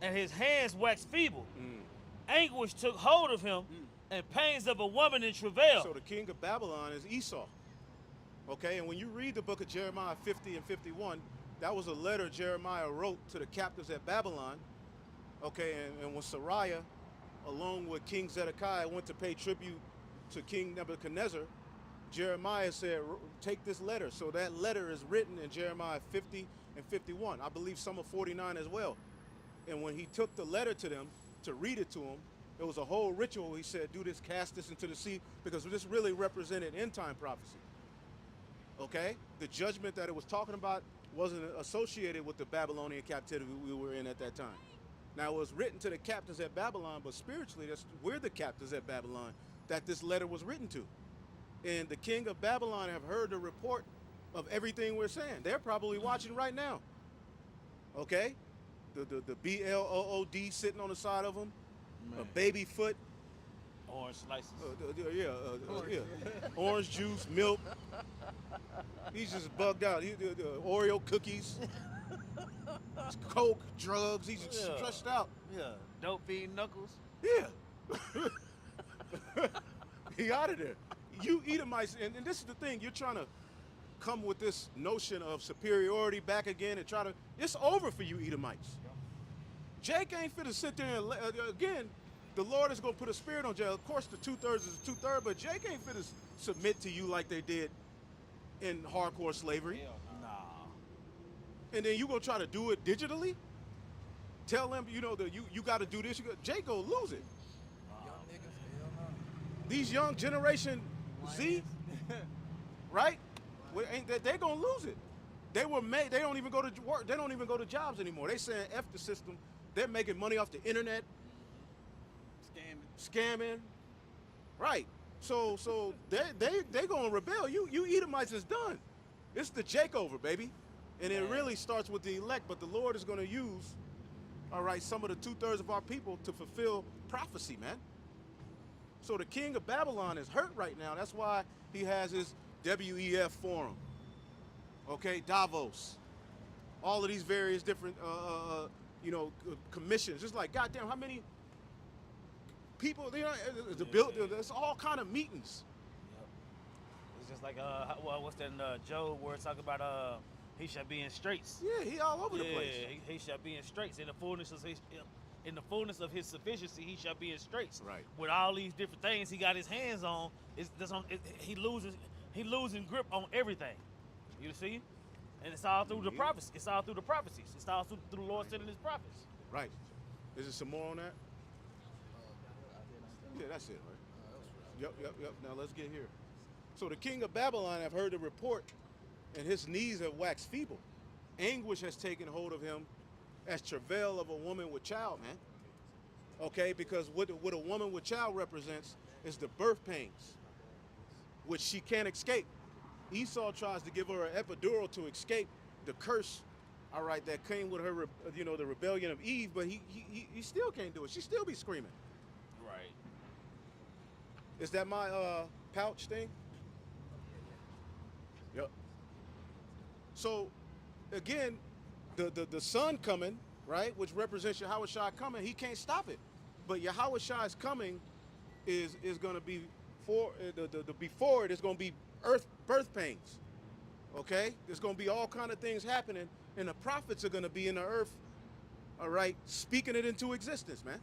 and his hands waxed feeble. Anguish took hold of him, and pains of a woman in travail. So the king of Babylon is Esau. Okay, and when you read the book of Jeremiah 50 and 51, that was a letter Jeremiah wrote to the captives at Babylon. Okay, and when Sariah, along with King Zedekiah, went to pay tribute to King Nebuchadnezzar, Jeremiah said, take this letter. So that letter is written in Jeremiah 50 and 51. I believe some of 49 as well. And when he took the letter to them to read it to them, it was a whole ritual. He said, do this, cast this into the sea, because this really represented end time prophecy. Okay? The judgment that it was talking about wasn't associated with the Babylonian captivity we were in at that time. Now, it was written to the captives at Babylon, but spiritually, we're the captives at Babylon that this letter was written to. And the king of Babylon have heard the report of everything we're saying. They're probably watching right now. Okay? The BLOOD sitting on the side of them, a baby foot, Orange slices. Yeah. Orange juice, milk. He's just bugged out. Oreo cookies, Coke, drugs. He's just Yeah. stressed out. Yeah. Dope fiend Knuckles. Yeah. He out of there. You Edomites, and this is the thing, you're trying to come with this notion of superiority back again and try to, it's over for you Edomites. Jake ain't finna sit there and, again, the Lord is gonna put a spirit on Jake. Of course the 2/3 is 2/3, but Jake ain't finna submit to you like they did in hardcore slavery. Nah. And then you gonna try to do it digitally? Tell them, you know, that you gotta do this, Jake gonna lose it. Young niggas, hell no. These young generation Z, right? They're gonna lose it. They were made. They don't even go to work. They don't even go to jobs anymore. They saying F the system. They're making money off the internet, scamming, right? So they gonna rebel. You Edomites is done. It's the Jakeover, baby, and it really starts with the elect. But the Lord is gonna use, all right, some of the 2/3 of our people to fulfill prophecy, man. So the king of Babylon is hurt right now. That's why he has his WEF forum. Okay, Davos. All of these various different, commissions. Just like, goddamn, how many people? There's all kind of meetings. Yep. It's just like, what's that in Job where it's talking about he shall be in straits. Yeah, he all over the place. Yeah, he shall be in straits. In the fullness of his sufficiency, he shall be in straits. Right. With all these different things he got his hands on, he losing grip on everything. You see? And it's all through the prophets. It's all through the prophecies. It's all through the Lord sending his prophets. Right. Is there some more on that? Yeah, that's it, right? Yep. Now let's get here. So the king of Babylon have heard the report, and his knees have waxed feeble. Anguish has taken hold of him as travail of a woman with child, man. Okay, because what a woman with child represents is the birth pains, which she can't escape. Esau tries to give her an epidural to escape the curse, all right, that came with her, the rebellion of Eve, but he still can't do it. She still be screaming. Right. Is that my pouch thing? Yep. So, again, the sun coming, right, which represents Yahawashi coming, he can't stop it. But Yahawashi's coming is going to be before it is going to be birth pains. Okay? There's going to be all kind of things happening, and the prophets are going to be in the earth, all right, speaking it into existence, man.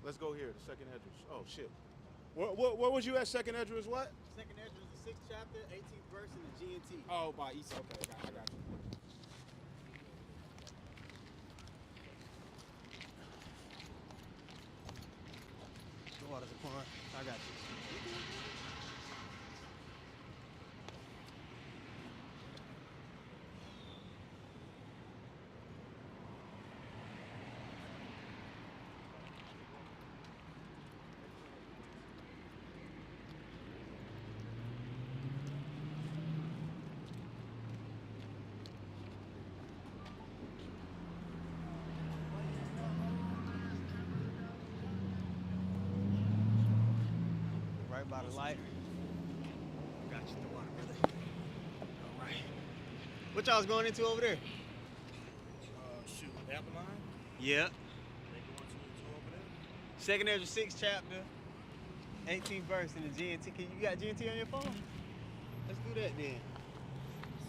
Let's go here, the second Esdras. Oh, shit. What was you at, second Esdras, what? Second Esdras, the 6th chapter, 18th verse in the GNT. Oh, by Esau. Okay, I got you. The water's a pond. I got you. Right by the light. Got you the water, brother. All right. What y'all was going into over there? Shoot, Babylon? Yeah. They going to over there? Second Esdras 6th chapter, 18th verse in the GNT. You got GNT on your phone? Let's do that then.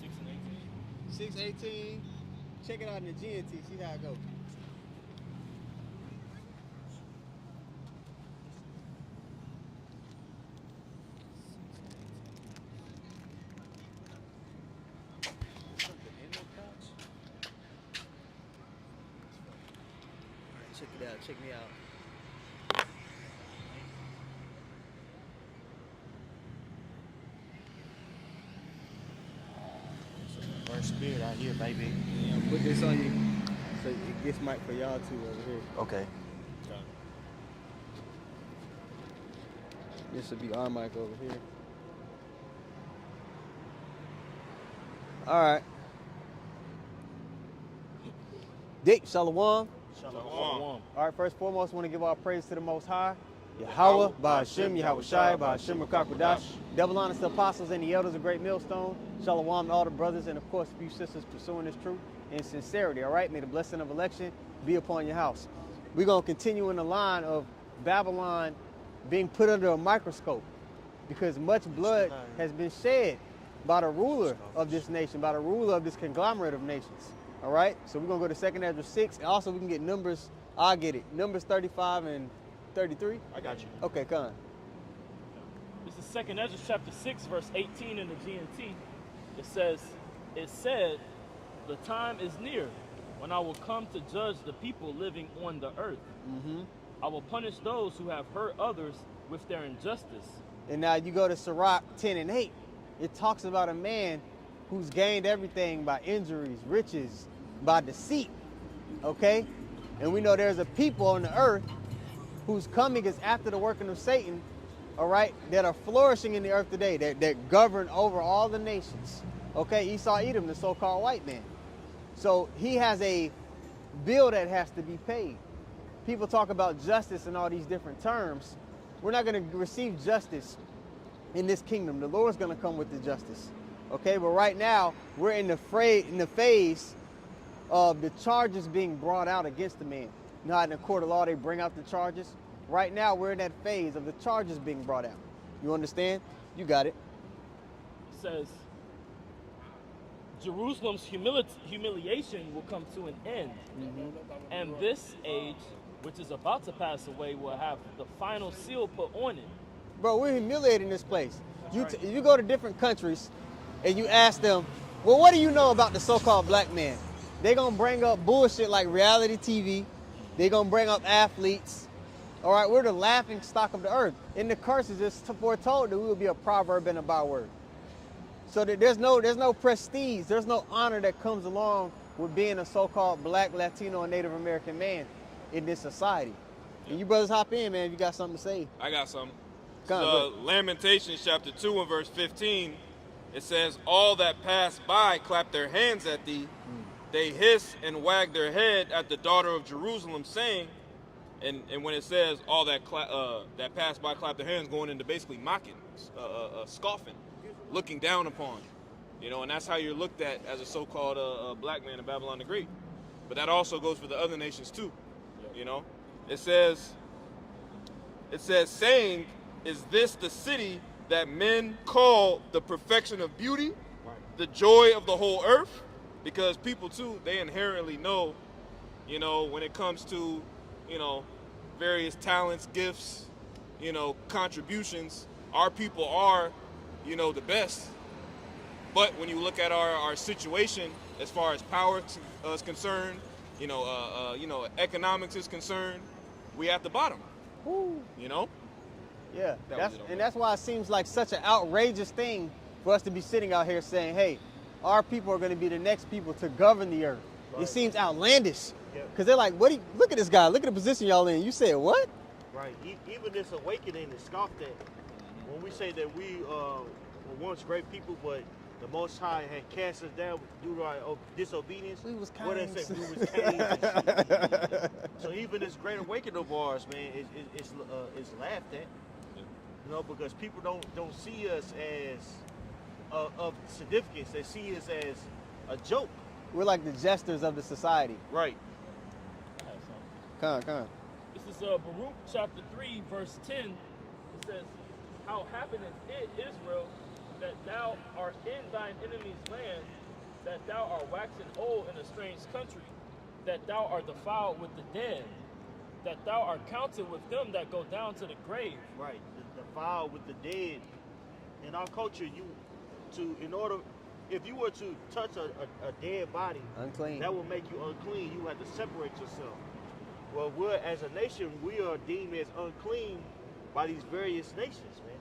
6 and 18? 6:18. Check it out in the GNT. See how it goes. Check it out. Check me out. First spirit out here, baby. Yeah, put this on you so it gets mic for y'all too over here. Okay. This would be our mic over here. All right. Dick, Shalom. Shalom. All right, first and foremost, I want to give our praise to the Most High. Yahawah, Bahashem, Yahawashi, Bahashem, Rakakwadash. Double honors to the apostles and the elders of Great Millstone. Shalom to all the brothers and, of course, a few sisters pursuing this truth in sincerity, all right? May the blessing of election be upon your house. We're going to continue in the line of Babylon being put under a microscope because much blood has been shed by the ruler of this nation, by the ruler of this conglomerate of nations, all right? So we're going to go to 2nd Ezra 6, and also we can get Numbers, I'll get it, Numbers 35 and 33? I got you. Okay, come on. This is 2nd Ezra chapter 6, verse 18 in the GNT. It says, it said, the time is near when I will come to judge the people living on the earth. I will punish those who have hurt others with their injustice. And now you go to Sirach 10 and 8. It talks about a man who's gained everything by injuries, riches, by deceit, okay? And we know there's a people on the earth whose coming is after the working of Satan, all right, that are flourishing in the earth today, that govern over all the nations, okay? Esau Edom, the so-called white man. So he has a bill that has to be paid. People talk about justice in all these different terms. We're not going to receive justice in this kingdom. The Lord's going to come with the justice, okay? But right now, we're in the phase of the charges being brought out against the man. You know how in the court of law they bring out the charges? Right now, we're in that phase of the charges being brought out. You understand? You got it. It says, Jerusalem's humiliation will come to an end, and this age, which is about to pass away, will have the final seal put on it. Bro, we're humiliating this place. You go to different countries and you ask them, well, what do you know about the so-called black man? They're going to bring up bullshit like reality TV. They're going to bring up athletes. All right, we're the laughing stock of the earth. In the curses, it's foretold that we will be a proverb and a byword. So that there's no prestige, there's no honor that comes along with being a so-called black, Latino, and Native American man in this society. And you brothers hop in, man, if you got something to say. I got something. Lamentations chapter 2 and verse 15, it says, all that pass by clap their hands at thee. They hiss and wag their head at the daughter of Jerusalem, saying, and when it says all that that pass by clap their hands, going into basically mocking, scoffing, looking down upon, you know, and that's how you're looked at as a so-called black man in Babylon the Great. But that also goes for the other nations too, you know. It says, saying, is this the city that men call the perfection of beauty, the joy of the whole earth? Because people too, they inherently know, you know, when it comes to, you know, various talents, gifts, you know, contributions, our people are, you know, the best. But when you look at our situation as far as power is concerned, you know, economics is concerned, we at the bottom. Woo. You know? Yeah, that's why it seems like such an outrageous thing for us to be sitting out here saying, hey, our people are going to be the next people to govern the earth. Right. It seems outlandish. Because they're like, look at this guy, look at the position y'all in. You said what? Right. Even this awakening is scoffed at. When we say that we were once great people, but the Most High had cast us down due to our disobedience. We was What they Cain's. say? We was Cain's and shit. So even this great awakening of ours, man, it's laughed at. You know, because people don't see us as of significance. They see us as a joke. We're like the jesters of the society. Right. Come on. This is Baruch chapter 3, verse 10. It says, how happeneth it, Israel, that thou art in thine enemy's land, that thou art waxen old in a strange country, that thou art defiled with the dead, that thou art counted with them that go down to the grave. Right. Defiled with the dead. In our culture, if you were to touch a dead body, Unclean. that will make you unclean. You have to separate yourself. Well, as a nation, we are deemed as unclean by these various nations, man.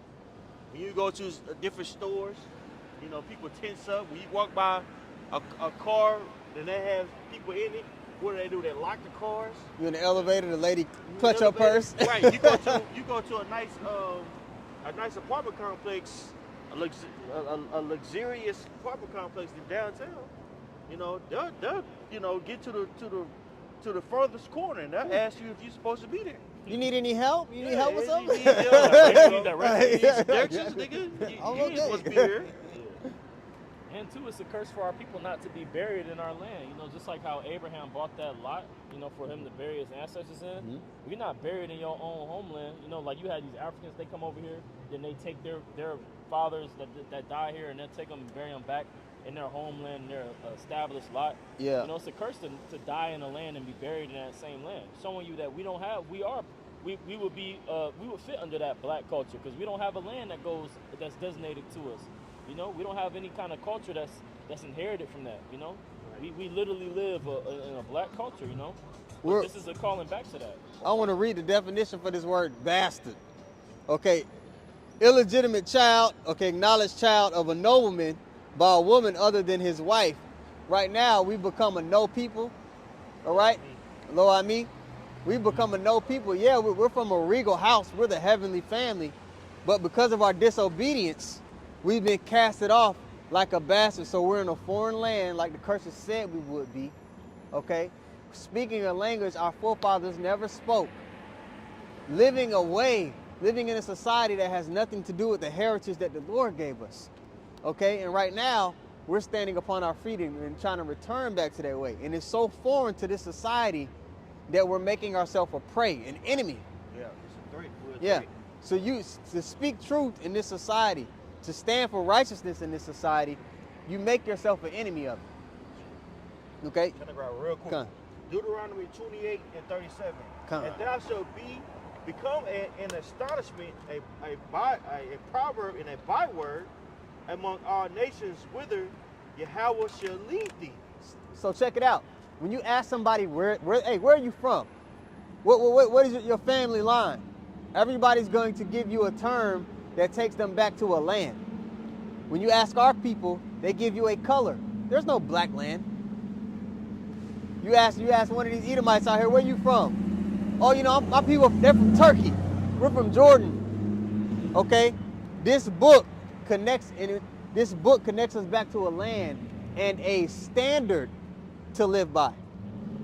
When you go to different stores, you know, people tense up. When you walk by a car, then they have people in it. What do? They lock the cars. You in the elevator, the lady clutch her purse. Right. You go to a nice apartment complex, a luxurious apartment complex in downtown. You know, they'll get to the to the furthest corner, and they'll ask you if you're supposed to be there. You need any help? You need help with something? You need directions, nigga. I'm You ain't okay. supposed to be here. And two, it's a curse for our people not to be buried in our land. You know, just like how Abraham bought that lot, you know, for him to bury his ancestors in. Mm-hmm. You're not buried in your own homeland. You know, like you had these Africans, they come over here, then they take their fathers that die here, and they'll take them and bury them back in their homeland, in their established lot. Yeah. You know, it's a curse to die in a land and be buried in that same land, showing you that we don't have, we would fit under that black culture, because we don't have a land that's designated to us. You know, we don't have any kind of culture that's inherited from that. You know, we literally live in a black culture. You know, but this is a calling back to that. I want to read the definition for this word bastard. Okay, illegitimate child, acknowledged child of a nobleman by a woman other than his wife. Right now, we become a no people. All right, lo I mean, we become a no people. Yeah, we're from a regal house. We're the heavenly family, but because of our disobedience, we've been casted off like a bastard. So we're in a foreign land, like the curses said we would be. Okay, speaking a language our forefathers never spoke. Living in a society that has nothing to do with the heritage that the Lord gave us. Okay, and right now, we're standing upon our feet and trying to return back to that way. And it's so foreign to this society that we're making ourselves a prey, an enemy. Yeah, it's a threat. Yeah, so to speak truth in this society, to stand for righteousness in this society, you make yourself an enemy of it. Okay? Can I grab real quick? Come. Deuteronomy 28 and 37. Come. And thou shalt become an astonishment, a proverb and a byword among all nations, whither Yahawah shall lead thee. So check it out. When you ask somebody where are you from? What is your family line? Everybody's going to give you a term that takes them back to a land. When you ask our people, they give you a color. There's no black land. You ask one of these Edomites out here, where you from? Oh, you know, my people, they're from Turkey. We're from Jordan. Okay? This book connects us back to a land and a standard to live by.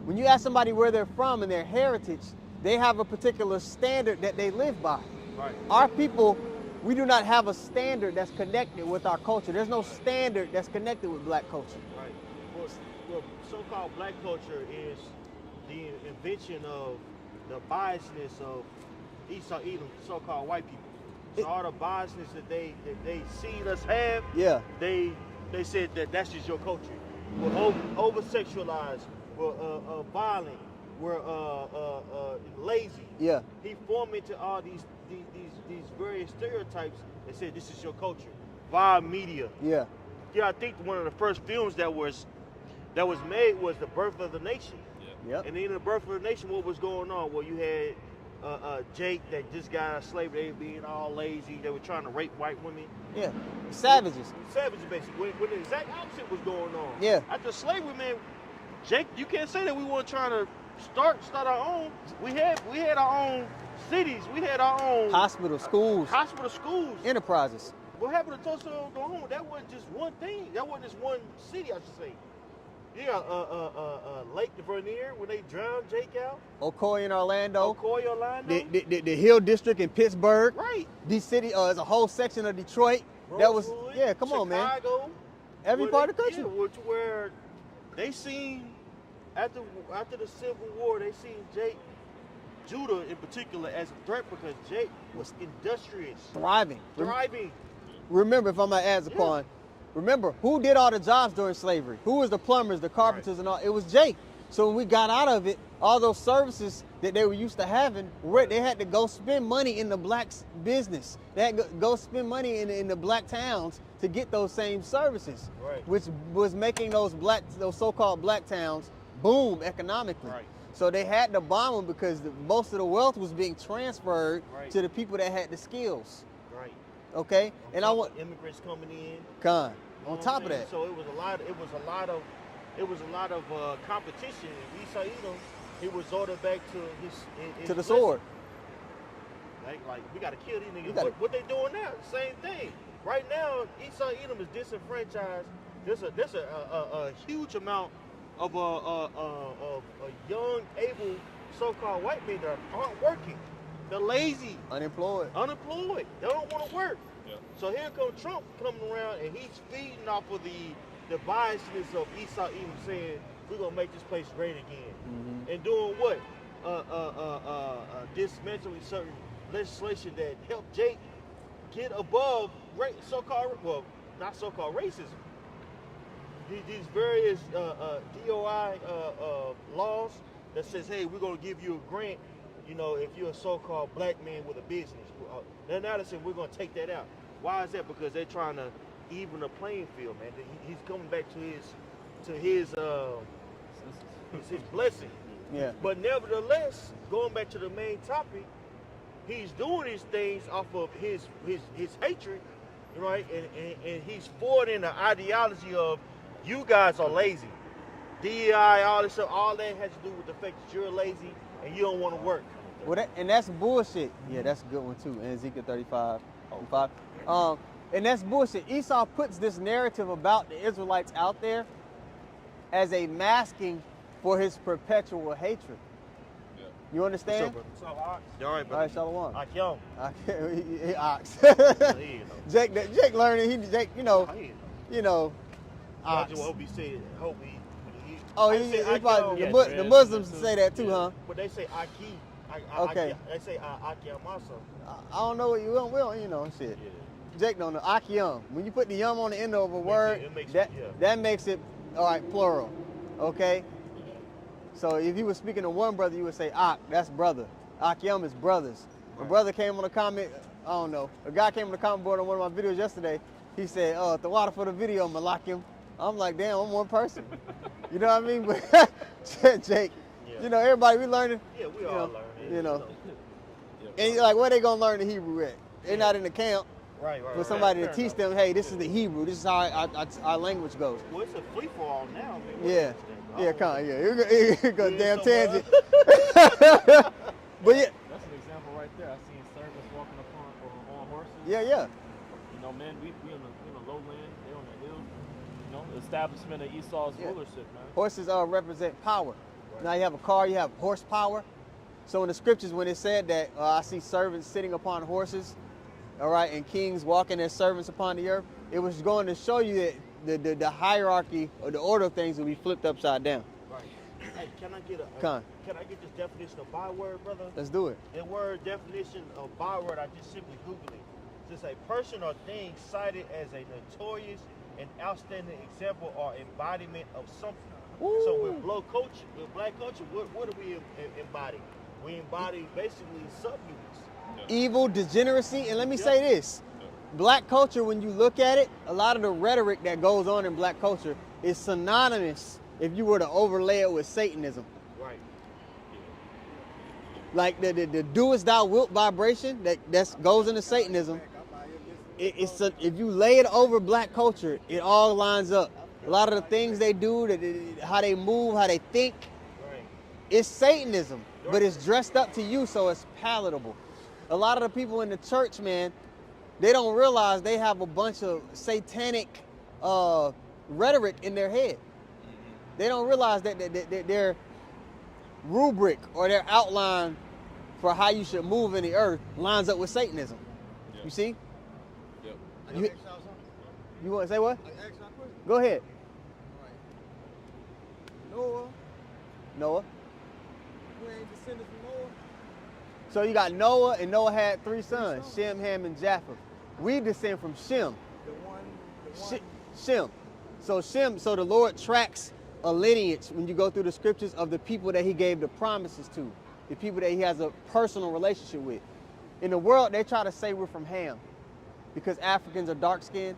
When you ask somebody where they're from and their heritage, they have a particular standard that they live by. Right. Our people, we do not have a standard that's connected with our culture. There's no standard that's connected with black culture. Right. Well, so-called black culture is the invention of the biasness of Esau Edom, so-called white people. So all the biasness that they seen us have, Yeah. they said that that's just your culture. We're over-sexualized, we're violent, we're lazy. Yeah. He formed into all these various stereotypes and said this is your culture. Via media. Yeah. Yeah, I think one of the first films that was made was The Birth of the Nation. Yep. And in The Birth of the Nation, what was going on? Well, you had Jake that just got out of slavery, they being all lazy, they were trying to rape white women. Yeah. Savages. Savages, basically. When the exact opposite was going on. Yeah. After slavery, man, Jake, you can't say that we weren't trying to start our own. We had our own cities. We had our own Hospital, schools, schools. enterprises. What happened to Tulsa, Oklahoma? That wasn't just one thing. That wasn't just one city, I should say. Yeah, Lake Vernier, when they drowned Jake out. Ocoee in Orlando. Ocoee, Orlando. The Hill District in Pittsburgh. Right. These city is a whole section of Detroit. That was, Rosewood, yeah, come on, man. Chicago. Every part of the country. Yeah, where they seen, after the Civil War, they seen Jake, Judah in particular, as a threat because Jake was industrious. Thriving. Remember, if I might add upon, remember, who did all the jobs during slavery? Who was the plumbers, the carpenters, and all? It was Jake. So when we got out of it, all those services that they were used to having, they had to go spend money in the blacks' business. They had to go spend money in the black towns to get those same services, which was making those so-called black towns boom economically. Right. So they had to bomb them because most of the wealth was being transferred to the people that had the skills. Right. Okay, and I want immigrants coming in. On top of that, so it was a lot of competition. Esau Edom, he resorted back to his to the sword. Like we gotta kill these niggas. What they doing now? Same thing. Right now, Esau Edom is disenfranchised. There's a huge amount of a young, able so-called white men that aren't working. They're lazy, Unemployed. They don't want to work. Yeah. So here comes Trump coming around, and he's feeding off of the biasness of Esau even saying, we're going to make this place great again. And doing what? Dismantling certain legislation that helped Jake get above so-called, well, not so-called racism. These various DOI laws that says, hey, we're going to give you a grant, you know, if you're a so-called black man with a business. Now they're saying we're going to take that out. Why is that? Because they're trying to even the playing field, man. He's coming back to his blessing. Yeah. But nevertheless, going back to the main topic, he's doing these things off of his hatred, right? And he's forwarding the ideology of you guys are lazy. DEI, all this stuff, all that has to do with the fact that you're lazy and you don't want to work. Well, and that's bullshit. Yeah, that's a good one too. And Ezekiel 35:5. And that's bullshit. Esau puts this narrative about the Israelites out there as a masking for his perpetual hatred. Yeah. You understand? What's up, Ox? All right, brother. All right, Shalom. He Ox. Jake learning. Jake, you know. I just hope he said. Hope he. The Muslims say that too, huh? But they say Aki. Okay. They say Aki Amasa. I don't know what we don't, you know, shit. Yeah. Jake don't know. Akiyum. When you put the yum on the end of a word, that makes it, all right, plural. Okay? So if you were speaking to one brother, you would say Ak, that's brother. Akiyum is brothers. Right. A brother came on the comment, I don't know, a guy came on the comment board on one of my videos yesterday. He said, the water for the video, Malakim. I'm like, damn, I'm one person. You know what I mean? But Jake, you know, everybody, we learning. Yeah, we all learning. You know. And you're like, where they going to learn the Hebrew at? They're not in the camp. Right. For somebody to teach them, hey, this is the Hebrew. This is how our language goes. Well, it's a free for all now, man. Yeah, you go damn tangent. But yeah. That's an example right there. I seen servants walking on horses. Yeah. You know, man, we in the lowland. They on the hill. You know, establishment of Esau's rulership, man. Horses represent power. Right. Now you have a car, you have horsepower. So in the scriptures, when it said that I see servants sitting upon horses, all right, and kings walking as servants upon the earth, it was going to show you that the hierarchy or the order of things will be flipped upside down. Right. Hey, can I get this definition of byword, brother? Let's do it. The word definition of byword, I just simply Googled it. It's a person or thing cited as a notorious and outstanding example or embodiment of something. Ooh. So with black culture, what do we embody? We embody basically subhumans. Evil, degeneracy, and let me say this. Black culture, when you look at it, a lot of the rhetoric that goes on in black culture is synonymous if you were to overlay it with Satanism. Right. Like the doest thou wilt vibration that goes into Satanism, if you lay it over black culture, it all lines up. A lot of the things they do, how they move, how they think, it's Satanism, but it's dressed up to you so it's palatable. A lot of the people in the church, man, they don't realize they have a bunch of satanic rhetoric in their head. They don't realize that their rubric or their outline for how you should move in the earth lines up with Satanism. Yep. You see? Yep. You want to say what? Go ahead. Noah. Who ain't descended from Noah? So you got Noah, and Noah had 3 sons, Shem, Ham, and Japheth. We descend from Shem. The one. Shem. So the Lord tracks a lineage when you go through the scriptures of the people that he gave the promises to, the people that he has a personal relationship with. In the world, they try to say we're from Ham because Africans are dark-skinned,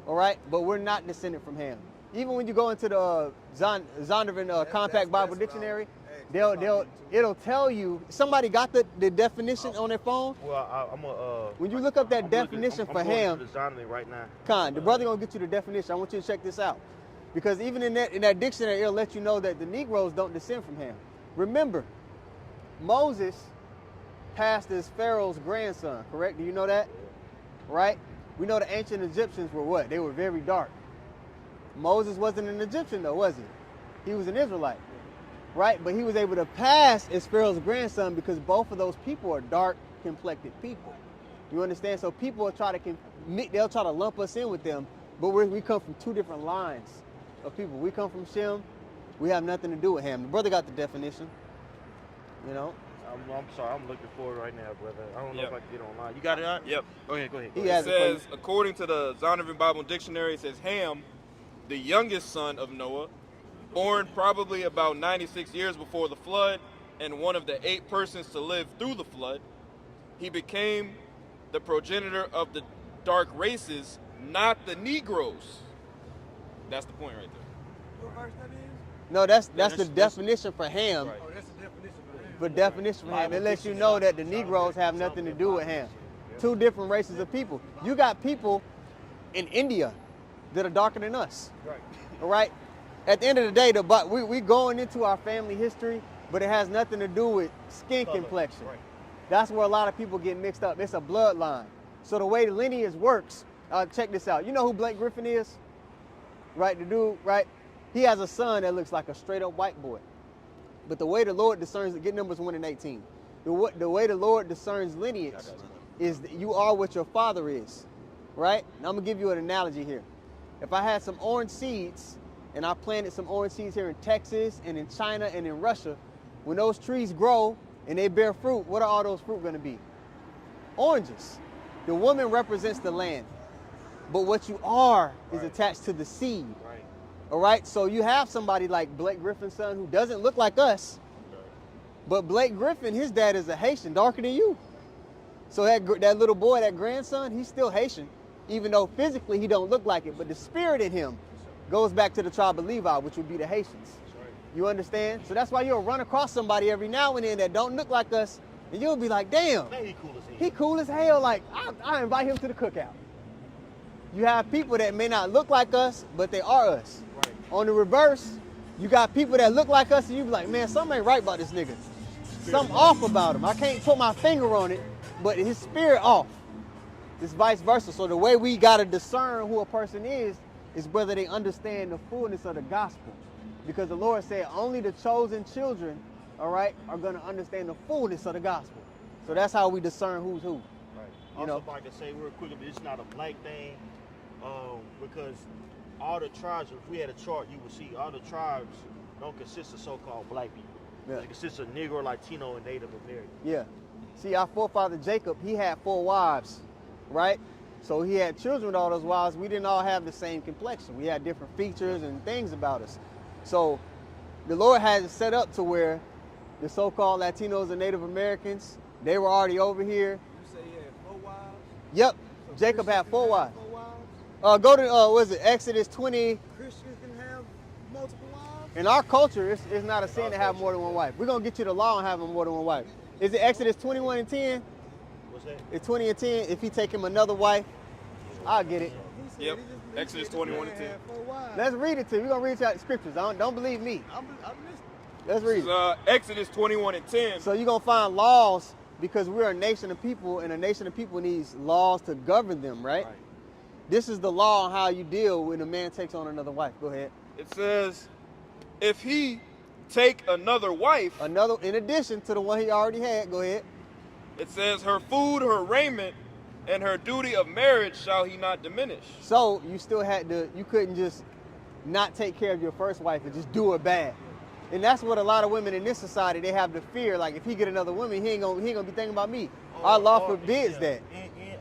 all right? But we're not descended from Ham. Even when you go into the Zondervan Compact Bible Dictionary, it'll tell you. Somebody got the definition on their phone. Well, I'm when you look up that definition for Ham, right now. the brother gonna get you the definition. I want you to check this out, because even in that dictionary, it'll let you know that the Negroes don't descend from Ham. Remember, Moses passed as Pharaoh's grandson. Correct? Do you know that? Right? We know the ancient Egyptians were what? They were very dark. Moses wasn't an Egyptian though, was he? He was an Israelite, right? But he was able to pass as Pharaoh's grandson because both of those people are dark-complected people. You understand? So people will try to they'll try to lump us in with them, but we come from two different lines of people. We come from Shem. We have nothing to do with Ham. The brother got the definition. You know. I'm sorry, I'm looking for it right now, brother. I don't know if I can get online. You got it on? Yep. Go ahead. He It has it for you. says, according to the Zondervan Bible Dictionary, it says Ham, the youngest son of Noah, born probably about 96 years before the flood, and one of the 8 persons to live through the flood. He became the progenitor of the dark races, not the Negroes. That's the point right there. What verse that is? No, that's the that's- definition for Ham. Right. Oh, that's the definition for him. For definition for Ham, it lets you know that the Negroes have nothing to do with Ham. Two different races of people. You got people in India that are darker than us. Right. All right. At the end of the day, we going into our family history, but it has nothing to do with skin Color. complexion. Right. That's where a lot of people get mixed up. It's a bloodline. So the way the lineage works, check this out. You know who Blake Griffin is? Right, the dude, right? He has a son that looks like a straight up white boy. But the way the Lord discerns, get Numbers 1 and 18. The way the Lord discerns lineage is that you are what your father is, right? Now I'm gonna give you an analogy here. If I had some orange seeds and I planted some orange seeds here in Texas and in China and in Russia, when those trees grow and they bear fruit, what are all those fruit gonna be? Oranges. The woman represents the land, but what you are is attached to the seed. Right. All right, so you have somebody like Blake Griffin's son who doesn't look like us, but Blake Griffin, his dad is a Haitian, darker than you. So that little boy, that grandson, he's still Haitian, even though physically he don't look like it, but the spirit in him goes back to the tribe of Levi, which would be the Haitians. You understand? So that's why you'll run across somebody every now and then that don't look like us, and you'll be like, damn, Man, he cool as hell. he cool as hell. Like, I invite him to the cookout. You have people that may not look like us, but they are us. Right. On the reverse, you got people that look like us, and you be like, man, something ain't right about this nigga. Something off about him. I can't put my finger on it, but his spirit off. It's vice versa. So the way we gotta discern who a person is whether they understand the fullness of the gospel. Because the Lord said only the chosen children, all right, are gonna understand the fullness of the gospel. So that's how we discern who's who. Right. You Also, know. if I can say real quick, it's not a black thing, because all the tribes, if we had a chart, you would see all the tribes don't consist of so-called black people. Yeah. It consists of Negro, Latino, and Native American. Yeah. See, our forefather Jacob, he had 4 wives, right? So he had children with all those wives. We didn't all have the same complexion. We had different features and things about us. So the Lord had it set up to where the so-called Latinos and Native Americans, they were already over here. You say he had 4 wives? Yep. So Jacob had Christians 4 can have wives. 4 wives? Go to, what is it, Exodus 20. Christians can have multiple wives? In our culture, it's not a sin to have more than one wife. We're going to get you the law on having more than one wife. Is it Exodus 21 and 10? What's that? It's 20 and 10. If he take him another wife, I'll get it. He said Yep. he Exodus said the 21 man and 10. had 4 wives. Let's read it to you. We're going to read you out the scriptures. Don't believe me. I'm listening. Let's read This is it. Exodus 21 and 10. So you're going to find laws because we're a nation of people, and a nation of people needs laws to govern them, right? Right. This is the law on how you deal when a man takes on another wife. Go ahead. It says, if he take another wife, Another, in addition to the one he already had. Go ahead. it says, her food, her raiment, and her duty of marriage shall he not diminish. So you still had to, you couldn't just not take care of your first wife and just do her bad. And that's what a lot of women in this society, they have the fear, like if he get another woman, he ain't gonna be thinking about me. Our law forbids that.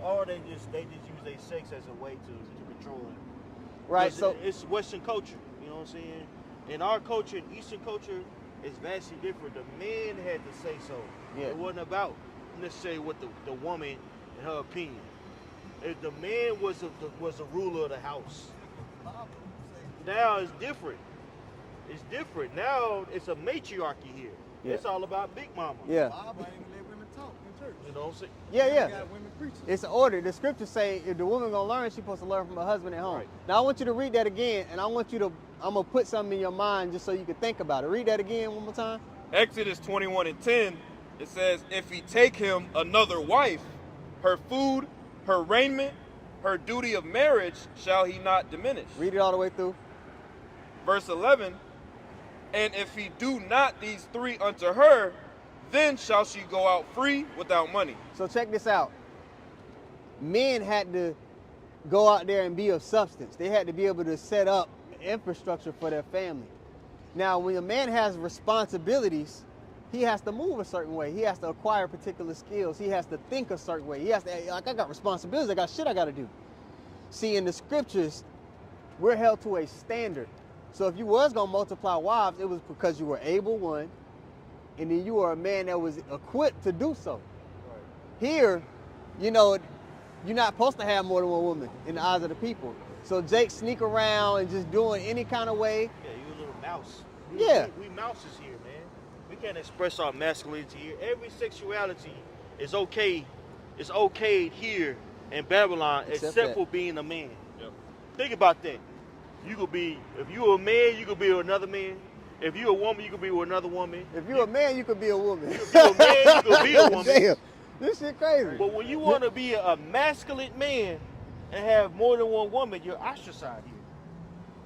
Or they just use their sex as a way to control him. Right, 'Cause so it's Western culture, you know what I'm saying? In our culture, in Eastern culture, it's vastly different. The man had to say so. Yeah. It wasn't about necessarily what the woman and her opinion. If the man was the ruler of the house. Now it's different. It's different. Now it's a matriarchy here. Yeah. It's all about Big Mama. yeah. Bob ain't even let women talk in church. You know what I'm saying? Yeah. He got women preaching. It's an order. The scriptures say if the woman gonna learn, she's supposed to learn from her husband at home. Right. Now I want you to read that again, and I want you to, I'm gonna put something in your mind just so you can think about it. Read that again one more time. Exodus 21 and 10, it says, if he take him another wife, her food, her raiment, her duty of marriage shall he not diminish. Read it all the way through. Verse 11, And if he do not these three unto her, then shall she go out free without money. So check this out. Men had to go out there and be of substance. They had to be able to set up infrastructure for their family. Now, when a man has responsibilities, he has to move a certain way. He has to acquire particular skills. He has to think a certain way. He has to, like, I got responsibilities. I got shit I got to do. See, in the scriptures, we're held to a standard. So if you was going to multiply wives, it was because you were able, one, and then you were a man that was equipped to do so. Here, you know, you're not supposed to have more than one woman in the eyes of the people. So Jake sneak around and just doing any kind of way. Yeah, you a little mouse. We mouses here, man. We can't express our masculinity here. Every sexuality is okay. It's okay here in Babylon, except for being a man. Yep. Think about that. You could be, if you're a man, you could be with another man. If you're a woman, you could be with another woman. If you're a man, you could be a woman. If you're a man, you could be a woman. Damn, this shit crazy. But when you want to be a masculine man and have more than one woman, you're ostracized here.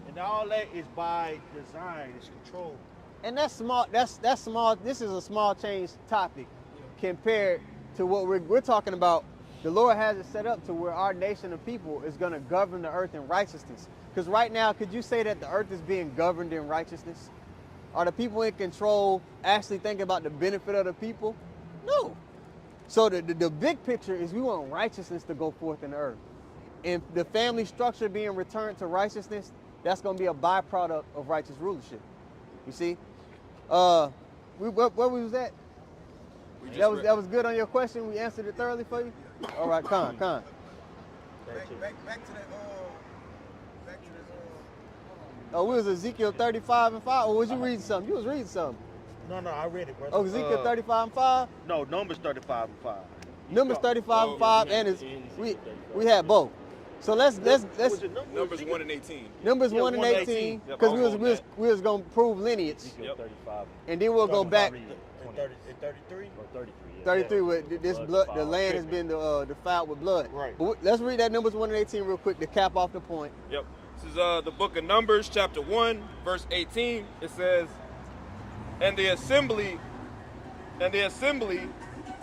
And all that is by design. It's control. And that's small. That's small. This is a small change topic compared to what we're talking about. The Lord has it set up to where our nation of people is going to govern the earth in righteousness. Because right now, could you say that the earth is being governed in righteousness? Are the people in control actually thinking about the benefit of the people? No. So the big picture is we want righteousness to go forth in the earth. And the family structure being returned to righteousness, that's going to be a byproduct of righteous rulership. You see? Where was that? That was good on your question. We answered it thoroughly for you. All right, Con. Back to that. Back to this. Oh, we was Ezekiel 35:5. Or was you reading something? You was reading something. No, I read it, brother. Oh, Ezekiel 35:5. No, Numbers 35:5. Numbers 35:5, and it's, we had both. So let's Numbers 1 and 18. Numbers 1 and 18, because we was gonna prove lineage, Ezekiel 35. and then we'll go back. 33? Or 33. Yeah. 33 with this blood, the land has been defiled with blood. Right. But let's read that Numbers 1 and 18 real quick to cap off the point. Yep. This is the book of Numbers, chapter 1, verse 18. It says, and the assembly,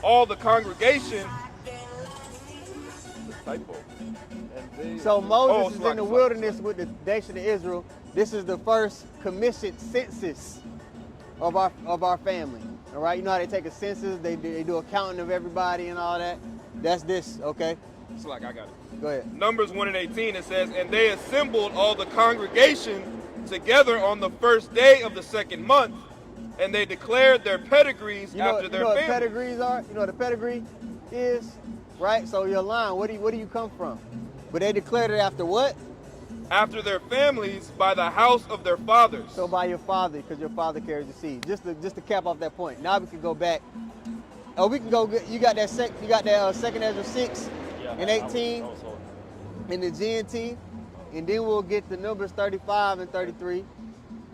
all the congregation. Typo. So Moses is in the wilderness with the nation of Israel. This is the first commissioned census of our family. All right, you know how they take a census, they do a counting of everybody and all that. That's this, okay? It's like I got it. Go ahead. Numbers 1 and 18, it says, and they assembled all the congregation together on the first day of the second month, and they declared their pedigrees after their families. You know what pedigrees are? You know what a pedigree is? Right? So your line, where do you come from? But they declared it after what? After their families, by the house of their fathers. So by your father, because your father carries the seed. Just to cap off that point. Now we can go back. Oh, we can go. You got that second Ezra 6 and 18 in the GNT, and then we'll get the Numbers 35 and 33,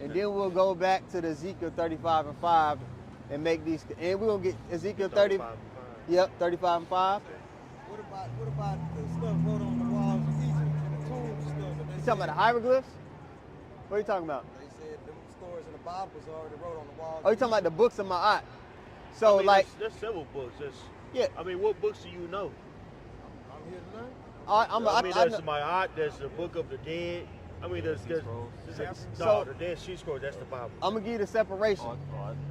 and then we'll go back to the Ezekiel 35 and 5 and make these. And we're gonna get Ezekiel 30. Yep, 35 and 5. What about the stuff wrote on the walls of Egypt and the tombs and stuff? You talking about the hieroglyphs? What are you talking about? They said them stories in the Bible was already wrote on the walls. Oh, you talking about the books of Ma'at? So there's several books. Yeah. I mean, what books do you know? I'm here to learn. There's Ma'at, there's the Book of the Dead. I mean, there's the Dead Sea Scrolls. That's the Bible. I'm gonna give you the separation.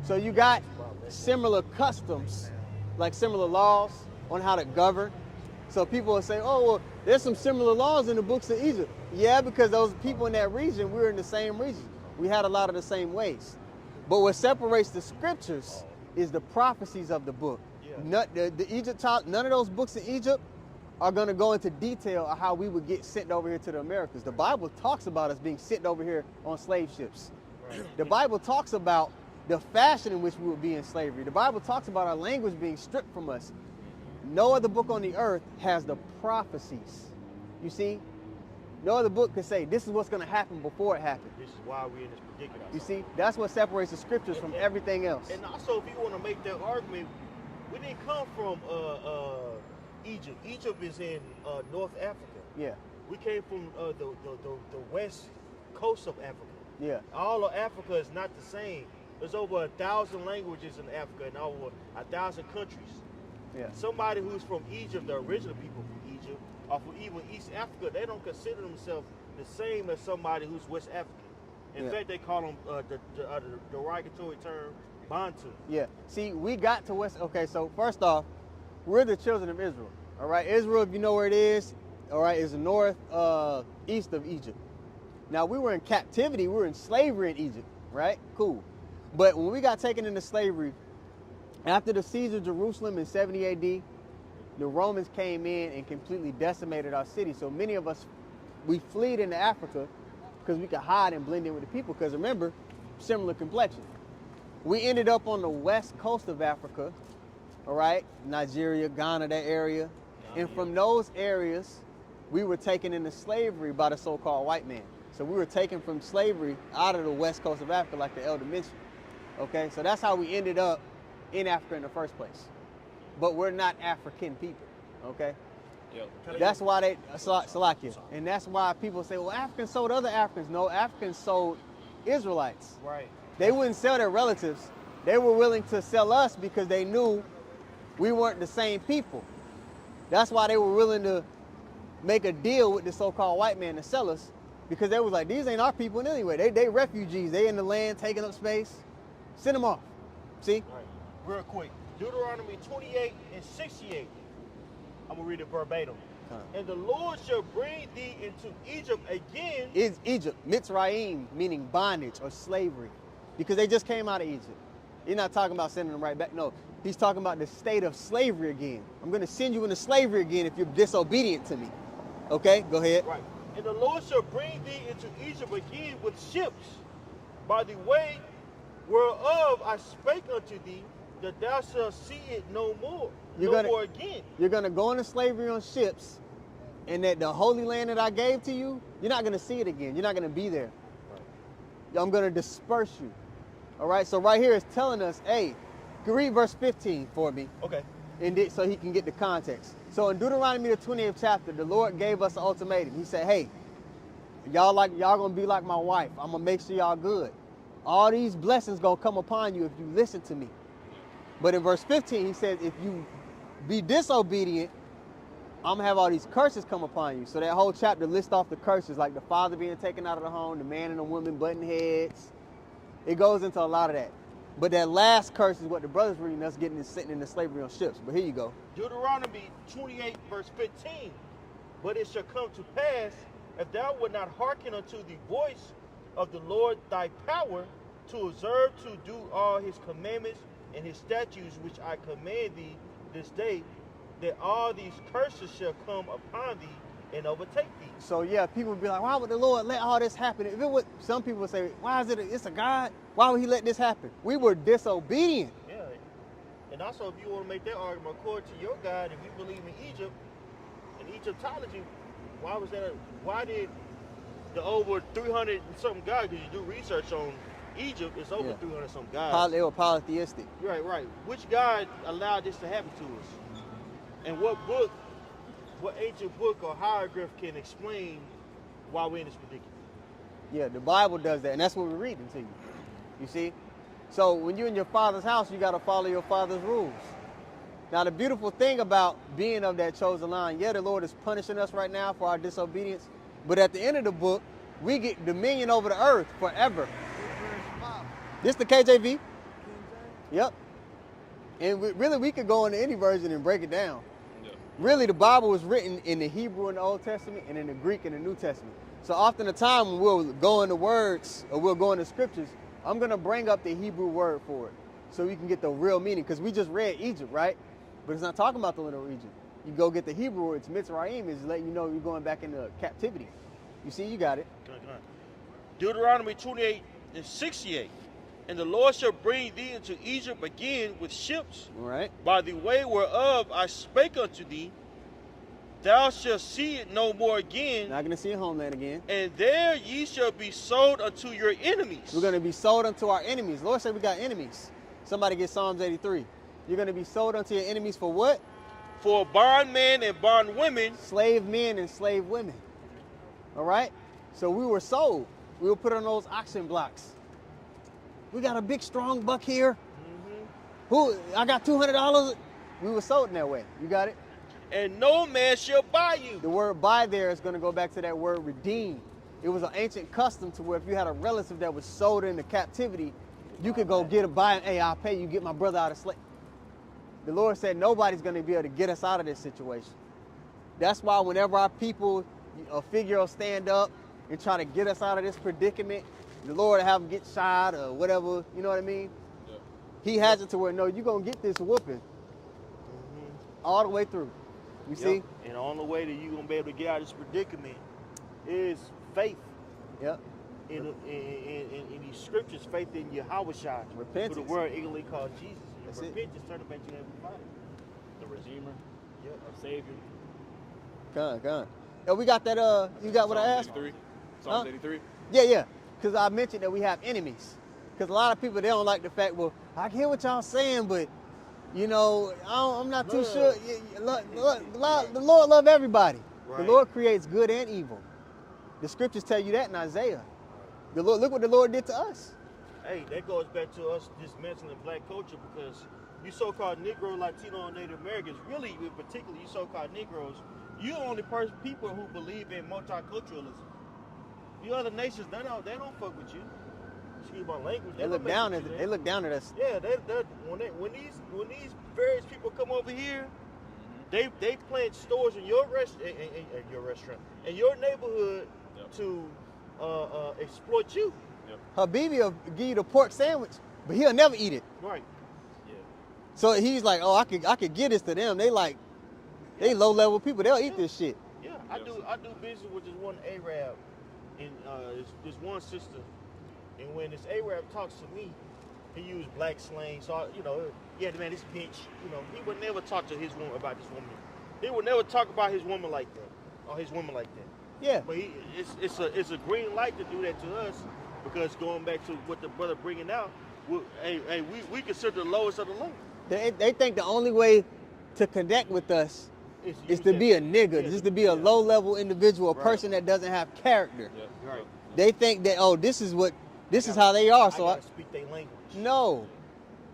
So you got similar customs, like similar laws on how to govern. So people will say, oh, well, there's some similar laws in the books of Egypt. Yeah, because those people in that region, we were in the same region. We had a lot of the same ways. But what separates the scriptures is the prophecies of the book. Yeah. None of those books in Egypt are going to go into detail of how we would get sent over here to the Americas. The Bible talks about us being sent over here on slave ships. Right. The Bible talks about the fashion in which we would be in slavery. The Bible talks about our language being stripped from us. No other book on the earth has the prophecies. You see? No other book could say, this is what's going to happen before it happens. This is why we're in this predicament. You see? That's what separates the scriptures from everything else. And also, if you want to make that argument, we didn't come from Egypt. Egypt is in North Africa. Yeah. We came from the west coast of Africa. Yeah. All of Africa is not the same. There's over 1,000 languages in Africa and over 1,000 countries. Yeah. Somebody who's from Egypt, the original people from Egypt, or from even East Africa, they don't consider themselves the same as somebody who's West African. In fact, they call them the derogatory term Bantu. Yeah. See, we got to West. Okay, so first off, we're the children of Israel. All right, Israel, if you know where it is, all right, is the north east of Egypt. Now, we were in captivity. We were in slavery in Egypt, right? Cool. But when we got taken into slavery, after the siege of Jerusalem in 70 AD, the Romans came in and completely decimated our city. So many of us, we fled into Africa because we could hide and blend in with the people. Because remember, similar complexion. We ended up on the west coast of Africa, all right? Nigeria, Ghana, that area. And from those areas, we were taken into slavery by the so-called white man. So we were taken from slavery out of the west coast of Africa, like the elder mentioned. Okay, so that's how we ended up in Africa in the first place. But we're not African people, okay? Yep. That's why they, Salakia. And that's why people say, well, Africans sold other Africans. No, Africans sold Israelites. Right. They wouldn't sell their relatives. They were willing to sell us because they knew we weren't the same people. That's why they were willing to make a deal with the so-called white man to sell us, because they was like, these ain't our people anyway. They refugees. They in the land taking up space. Send them off. See? Right. Real quick. Deuteronomy 28:68. I'm going to read it verbatim. And the Lord shall bring thee into Egypt again. Is Egypt, Mitzrayim, meaning bondage or slavery, because they just came out of Egypt. You're not talking about sending them right back. No, he's talking about the state of slavery again. I'm going to send you into slavery again if you're disobedient to me. Okay, go ahead. Right. And the Lord shall bring thee into Egypt again with ships, by the way whereof I spake unto thee, that thou shalt see it no more, more again. You're going to go into slavery on ships, and that the holy land that I gave to you, you're not going to see it again. You're not going to be there. Right. I'm going to disperse you. All right, so right here it's telling us, hey, you can read verse 15 for me. Okay. And so he can get the context. So in Deuteronomy the 20th chapter, the Lord gave us an ultimatum. He said, hey, y'all gonna be like my wife. I'm gonna make sure y'all good. All these blessings gonna come upon you if you listen to me. But in verse 15, he says, if you be disobedient, I'm gonna have all these curses come upon you. So that whole chapter lists off the curses, like the father being taken out of the home, the man and the woman butting heads. It goes into a lot of that. But that last curse is what the brothers reading us getting is sitting in the slavery on ships. But here you go. Deuteronomy 28 verse 15. But it shall come to pass, if thou wilt not hearken unto the voice of the Lord thy power, to observe to do all his commandments and his statutes which I command thee this day, that all these curses shall come upon thee and overtake thee. So yeah, people would be like, why would the Lord let all this happen? If it would, some people would say, why is it's a God? Why would he let this happen? We were disobedient. Yeah. And also, if you want to make that argument according to your God, if you believe in Egypt and Egyptology, why did the over 300 and something gods, because you do research on Egypt, it's over 300 some gods. They were polytheistic. Right. Which God allowed this to happen to us? And what ancient book or hieroglyph can explain why we're in this predicament? Yeah, the Bible does that, and that's what we're reading to you. You see? So when you're in your father's house, you got to follow your father's rules. Now, the beautiful thing about being of that chosen line, the Lord is punishing us right now for our disobedience, but at the end of the book, we get dominion over the earth forever. This the KJV? Yep. And we could go into any version and break it down. Yeah. Really, the Bible was written in the Hebrew in the Old Testament and in the Greek in the New Testament. So often the time when we'll go into words or we'll go into scriptures, I'm going to bring up the Hebrew word for it so we can get the real meaning. Because we just read Egypt, right? But it's not talking about the little Egypt. You go get the Hebrew word. It's Mitzrayim, is letting you know you're going back into captivity. You see, you got it. Deuteronomy 28:68. And the Lord shall bring thee into Egypt again with ships, right, by the way whereof I spake unto thee. Thou shalt see it no more again. Not going to see a homeland again. And there ye shall be sold unto your enemies. We're going to be sold unto our enemies. Lord said we got enemies. Somebody get Psalms 83. You're going to be sold unto your enemies for what? For bondmen and bondwomen. Slave men and slave women. All right? So we were sold. we would put on those auction blocks. We got a big strong buck here. Who? I got $200. We were sold in that way. You got it? And no man shall buy you. The word buy there is going to go back to that word redeem. It was an ancient custom to where if you had a relative that was sold into captivity, you could go get a buy. Hey, I'll pay you, get my brother out of slavery. The Lord said nobody's going to be able to get us out of this situation. That's why whenever our people, a figure will stand up and try to get us out of this predicament, the Lord will have them get shot or whatever, you know what I mean? Yeah. He has it to where, no, you're going to get this whooping all the way through. You see? And the only way that you're going to be able to get out of this predicament is faith. Yep. In these scriptures, faith in Yahawashi. Repentance. For the word English called Jesus. That's repentance, turn it back to Heavenly Father. The Redeemer, our Savior. Come. Oh, we got that, you got what I asked? 83. Psalms 83. Yeah. Because I mentioned that we have enemies. Because a lot of people, they don't like the fact, well, I hear what y'all saying, but, you know, I'm not too sure. The Lord loves everybody. Right. The Lord creates good and evil. The scriptures tell you that in Isaiah. The Lord, look what the Lord did to us. Hey, that goes back to us dismantling black culture, because you so-called Negro, Latino, and Native Americans, really, in particular, you so-called Negroes, you're the only people who believe in multiculturalism. The other nations, they don't fuck with you. Excuse my language. They look down at us. Yeah, when these various people come over here, they plant stores in your restaurant, in your neighborhood to exploit you. Yep. Habibi will give you the pork sandwich, but he'll never eat it. Right. Yeah. So he's like, oh, I could get this to them. They low level people. They'll eat this shit. Yeah, I do business with this one Arab, and this one sister, and when this Arab talks to me, he used black slang. So yeah, man, this bitch. He would never talk to his woman about this woman. He would never talk about his woman like that, or his woman like that. Yeah. But it's a green light to do that to us, because going back to what the brother bringing out, we consider the lowest of the low. They think the only way to connect with us is to be a nigga, just to be a low level individual, a person that doesn't have character. Yeah. Right. They think that this is how they are. So I speak their language. No,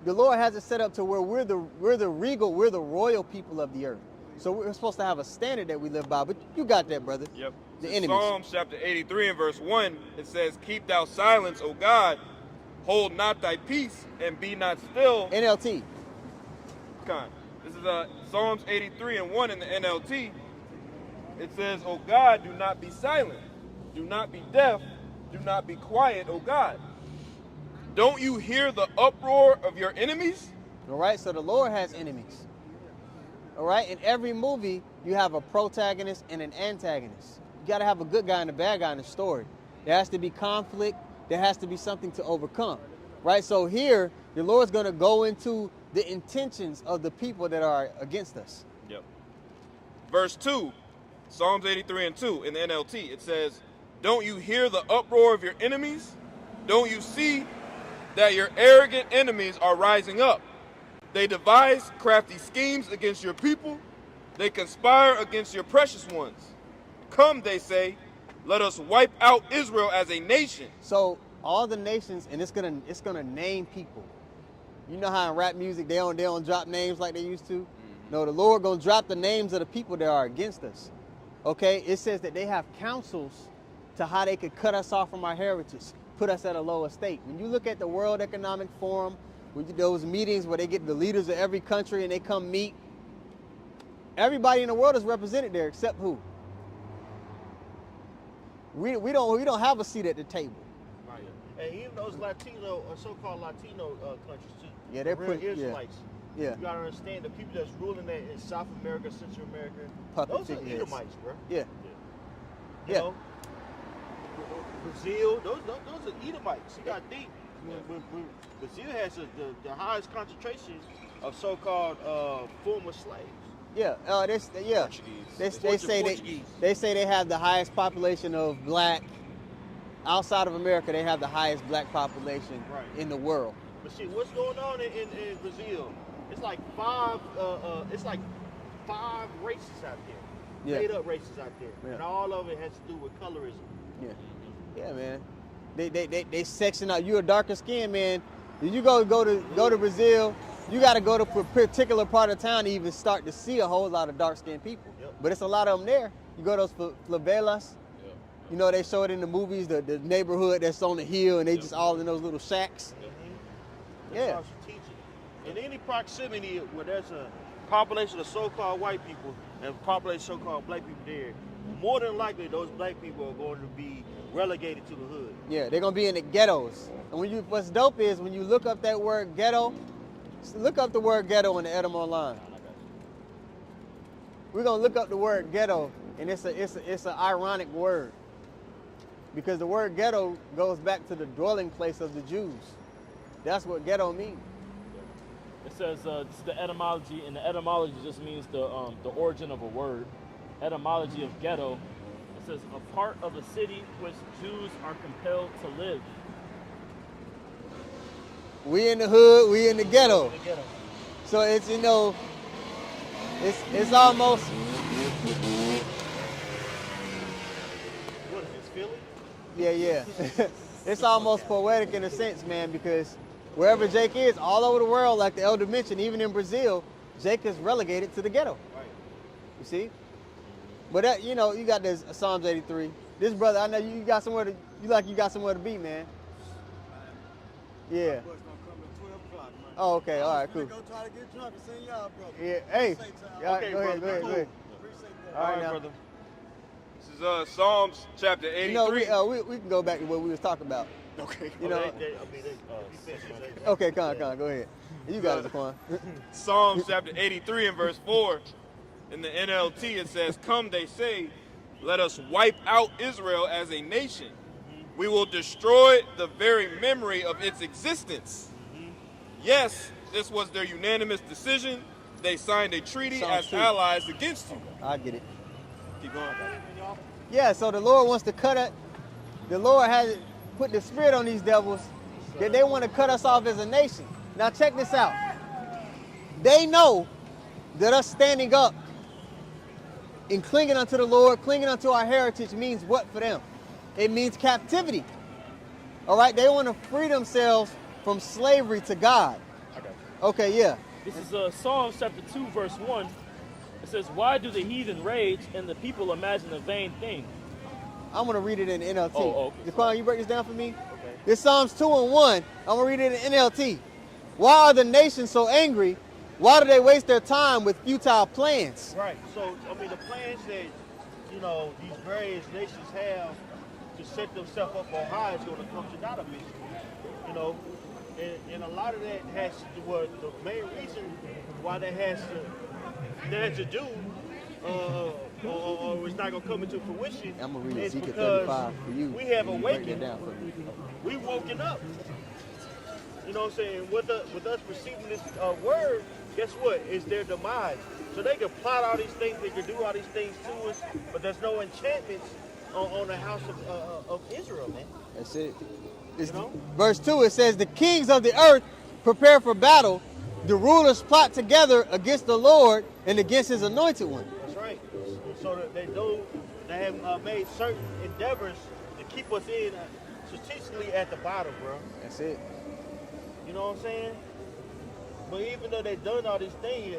the Lord has it set up to where we're the regal, we're the royal people of the earth. So we're supposed to have a standard that we live by. But you got that, brother. Yep. The In enemies. Psalms chapter 83 and verse 1, it says, "Keep thou silence, O God, hold not thy peace, and be not still." NLT. This is Psalms 83 and 1 in the NLT. It says, "O God, do not be silent, do not be deaf, do not be quiet, O God. Don't you hear the uproar of your enemies?" All right, so the Lord has enemies. All right, in every movie, you have a protagonist and an antagonist. You got to have a good guy and a bad guy in the story. There has to be conflict. There has to be something to overcome, right? So here, the Lord's going to go into the intentions of the people that are against us. Yep. Verse 2, Psalms 83 and 2 in the NLT, it says, "Don't you hear the uproar of your enemies? Don't you see that your arrogant enemies are rising up? They devise crafty schemes against your people. They conspire against your precious ones. Come," they say, "let us wipe out Israel as a nation." So all the nations, and it's gonna name people. You know how in rap music they don't drop names like they used to? No, the Lord gonna drop the names of the people that are against us. Okay, it says that they have counsels to how they could cut us off from our heritage, put us at a lower state. When you look at the World Economic Forum, those meetings where they get the leaders of every country and they come meet, everybody in the world is represented there except who? We don't have a seat at the table. Right. And even those Latino or so-called Latino countries too. Yeah, they're real pretty. Israelites. Yeah. You gotta understand the people that's ruling that in South America, Central America. Puppet those are heads. Edomites, bro. Yeah. You know, Brazil, those are Edomites. You got deep. Brazil has the highest concentration of so-called former slaves. Yeah, they say they have the highest population of black. Outside of America, they have the highest black population in the world. But see, what's going on in Brazil? It's like five races out there, made up races out there, and all of it has to do with colorism. Yeah, man. They section out. You're a darker skin, man. If you go to Brazil, you got to go to a particular part of town to even start to see a whole lot of dark skinned people. Yep. But it's a lot of them there. You go to those favelas. You know, they show it in the movies, the neighborhood that's on the hill, and they just all in those little shacks. That's strategic. In any proximity where there's a population of so-called white people and a population of so-called black people there, more than likely those black people are going to be relegated to the hood. Yeah, they're gonna be in the ghettos. And what's dope is when you look up that word ghetto, look up the word ghetto in the Edom Online. We're gonna look up the word ghetto, and it's an ironic word. Because the word ghetto goes back to the dwelling place of the Jews. That's what ghetto means. It says this is the etymology, and the etymology just means the origin of a word. Etymology of ghetto. It says a part of a city which Jews are compelled to live. We in the hood, we in the ghetto. So it's, you know, it's almost. What is this, Philly? Yeah. It's almost poetic in a sense, man, because wherever Jake is, all over the world, like the elder mentioned, even in Brazil, Jake is relegated to the ghetto. Right. You see? But that, you know, you got this Psalms 83. This brother, I know you got somewhere to be, man. Yeah. Oh, okay. All right, cool. Go try to get drunk and sing y'all, brother. Yeah. Hey. Okay, Go ahead. cool. All right, now. brother. This is Psalms chapter 83. You know, we can go back to what we was talking about. Okay. You know. Okay, go ahead. You got it, Zaquan. Psalms chapter 83 and verse 4. In the NLT it says, "Come," they say, "let us wipe out Israel as a nation. We will destroy the very memory of its existence." Yes, this was their unanimous decision. They signed a treaty Psalms as 2. allies against you. I get it. Keep going. Yeah, so the Lord wants to cut it. The Lord has put the spirit on these devils that they want to cut us off as a nation. Now check this out. They know that us standing up and clinging unto the Lord, clinging unto our heritage means what for them? It means captivity. All right, they want to free themselves from slavery to God. Okay, yeah. This is Psalms chapter 2, verse 1. It says, "Why do the heathen rage and the people imagine a vain thing?" I'm going to read it in NLT. Oh, okay. Jaquan, you break this down for me? Okay. This Psalms 2 and 1. I'm going to read it in NLT. Why are the nations so angry? Why do they waste their time with futile plans? Right. So, I mean, the plans that, you know, these various nations have to set themselves up on high is going to come to naught eventually. You know, and a lot of that has to do with the main reason why that has to do, or it's not going to come into fruition. I'm going to read is Ezekiel because 35 for you. we have You break that awakened. down for me. We woken up. You know what I'm saying? With us receiving this word, guess what? It's their demise. So they can plot all these things, they can do all these things to us, but there's no enchantments on the house of Israel, man. That's it. You know? Verse 2, it says, "The kings of the earth prepare for battle. The rulers plot together against the Lord and against his anointed one." That's right. So that they have made certain endeavors to keep us in strategically at the bottom, bro. That's it. You know what I'm saying? But even though they've done all these things,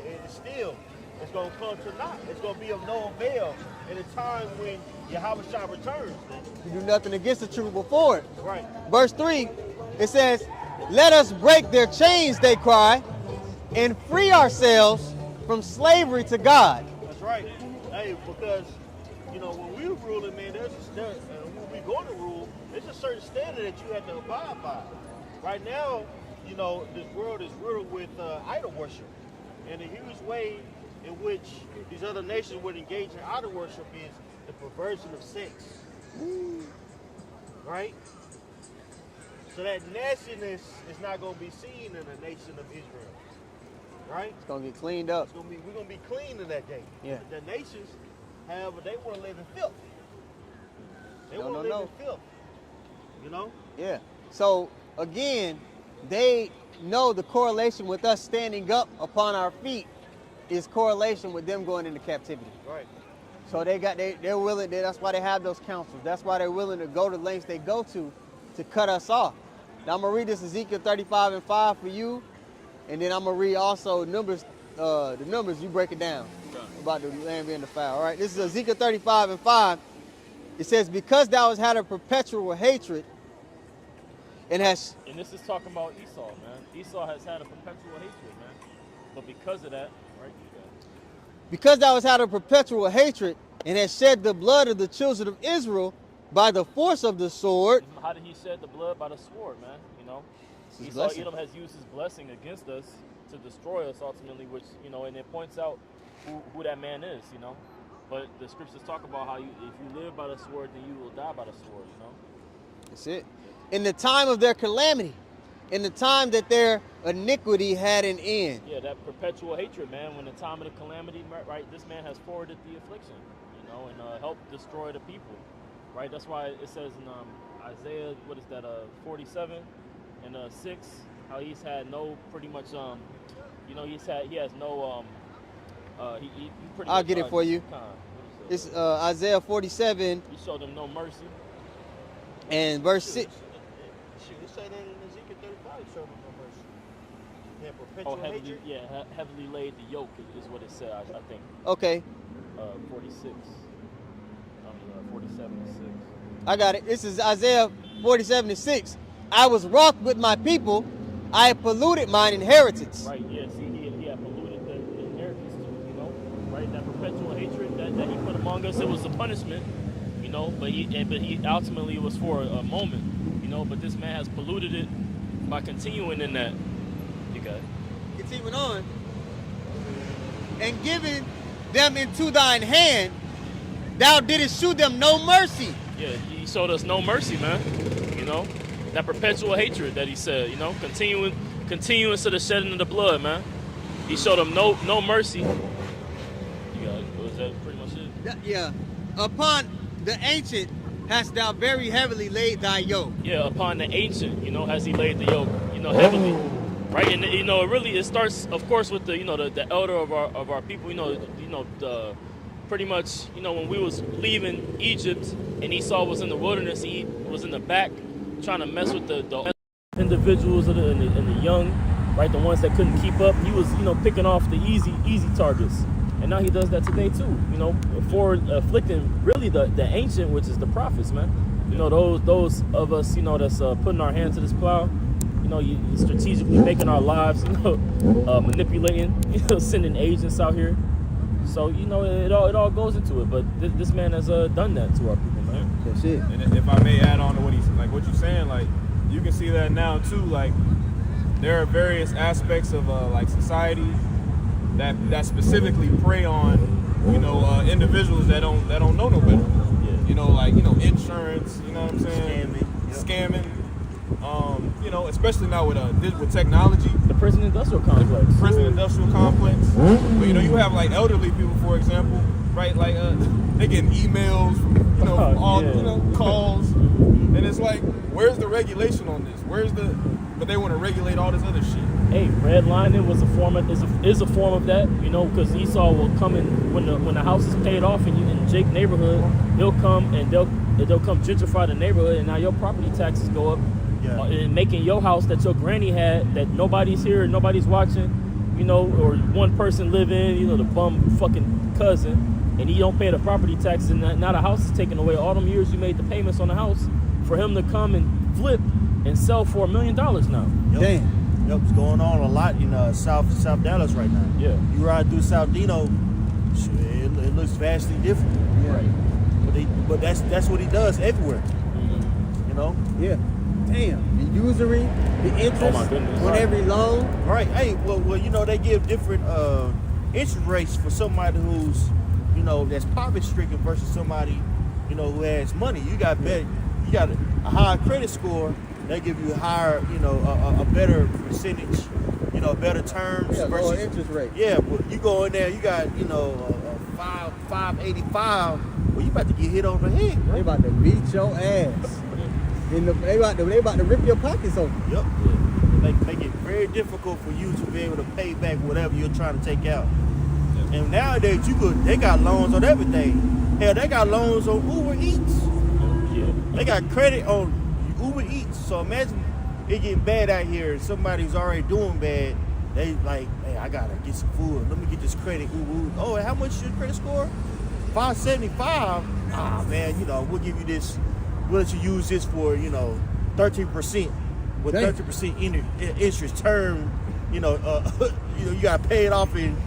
it's going to come to naught. It's going to be of no avail in a time when Yahawashi returns, man. You do nothing against the truth before it. Right. Verse 3, it says, "Let us break their chains," they cry, "and free ourselves from slavery to God." That's right. Hey, because, you know, when we were ruling, man, when we going to rule, there's a certain standard that you have to abide by. Right now, you know, this world is riddled with idol worship. And a huge way in which these other nations would engage in idol worship is the perversion of sex. Right? So that nastiness is not going to be seen in the nation of Israel. Right? It's going to get cleaned up. We're going to be clean in that day. Yeah. The nations, however, they want to live in filth. They No, want to no, live no. in filth. You know? Yeah. So, again, they know the correlation with us standing up upon our feet is correlation with them going into captivity. Right. So they're willing. That's why they have those councils. That's why they're willing to go to lengths they go to to cut us off. Now I'm gonna read this Ezekiel 35:5 for you, and then I'm gonna read also Numbers, the Numbers. You break it down about the land being defiled. All right, this is Ezekiel 35:5. It says, because thou hast had a perpetual hatred, and has. And this is talking about Esau, man. Esau has had a perpetual hatred, man. But because of that, right? Because thou hast had a perpetual hatred, and has shed the blood of the children of Israel by the force of the sword. How did he shed the blood? By the sword, man. You know, Esau, blessing. Edom has used his blessing against us to destroy us ultimately, which, you know, and it points out who that man is, you know. But the scriptures talk about how if you live by the sword, then you will die by the sword, you know. That's it. In the time of their calamity, in the time that their iniquity had an end. Yeah, that perpetual hatred, man. When the time of the calamity, right, this man has forwarded the affliction, you know, and helped destroy the people, right? That's why it says in Isaiah, what is that, 47 and 6, how he's had no, pretty much, you know, he has no, he pretty I'll much, get it for you. It's Isaiah 47 He showed them no mercy. and verse 6. Shoot, it say that in Ezekiel 35, show them no mercy. Yeah, Oh, perpetual hatred. heavily laid the yoke is what it said, I think. Okay, 46. 47 and 6. I got it. This is Isaiah 47:6. I was wroth with my people. I have polluted mine inheritance. Right, yeah, see, he had polluted the inheritance too, you know? Right, that perpetual hatred that he put among us, it was a punishment, you know, but he ultimately it was for a moment, you know, but this man has polluted it by continuing in that. You got it. Continuing on. And giving them into thine hand, thou didst shew them no mercy. Yeah, he showed us no mercy, man, you know? That perpetual hatred that he said, you know, continuing to the shedding of the blood, man. He showed them no mercy. You got it. Was that pretty much it? Yeah. Upon the ancient hast thou very heavily laid thy yoke. Yeah, upon the ancient, you know, has he laid the yoke, you know, heavily. Right, and you know, it starts, of course, with the, you know, the elder of our people, you know, the pretty much, you know, when we was leaving Egypt and Esau was in the wilderness, he was in the back trying to mess with the individuals and the young, right, the ones that couldn't keep up. He was, you know, picking off the easy targets, and now he does that today too, you know, for afflicting really the ancient, which is the prophets, man. You know, those of us, you know, that's putting our hand to this plow, you know, you strategically making our lives, you know, manipulating, you know, sending agents out here. So, you know, it all goes into it, but this man has done that to our people, man. That's it. And if I may add on to what you're saying, like, you can see that now too. Like, there are various aspects of like society that specifically prey on, you know, individuals that don't know no better. Yeah. You know, like, you know, insurance. You know what I'm saying? Scamming. You know, especially now with technology. The prison industrial complex. Prison industrial complex. But, you know, you have like elderly people, for example, right? Like they getting emails, you know, all you know, calls, and it's like, where's the regulation on this? But they want to regulate all this other shit. Hey, redlining was is a form of that, you know, because Esau will come in when the house is paid off and you in Jake neighborhood, he'll come and they'll come gentrify the neighborhood, and now your property taxes go up. Yeah. And making your house that your granny had, that nobody's here, nobody's watching, you know, or one person live in, you know, the bum fucking cousin, and he don't pay the property taxes, and now the house is taken away. All them years you made the payments on the house, for him to come and flip and sell for $1 million now. Yep. Damn. Yep, it's going on a lot in South Dallas right now. Yeah. You ride through South Dino, it looks vastly different. Yeah. Right. But that's what he does everywhere. Mm-hmm. You know? Yeah. Damn. The usury, the interest Oh my goodness. on every loan. Right. Hey, well, you know, they give different interest rates for somebody who's, you know, that's poverty stricken versus somebody, you know, who has money. You got a higher credit score. They give you a higher, you know, a better percentage, you know, better terms. Yeah, versus lower interest rate. Yeah, but you go in there, you got, you know, 585. Well, you about to get hit on the head, bro. They about to beat your ass. They about to rip your pockets open. Yep. Make it very difficult for you to be able to pay back whatever you're trying to take out. Yeah. And nowadays, they got loans on everything. Hell, they got loans on Uber Eats. Yeah. They got credit on Uber Eats. So imagine it getting bad out here. Somebody who's already doing bad, they like, hey, I gotta get some food. Let me get this credit. Ooh. Oh, how much is your credit score? 575. Ah, man, we'll give you this. We'll let you use this for 13% with 30% interest term. You gotta pay it off in.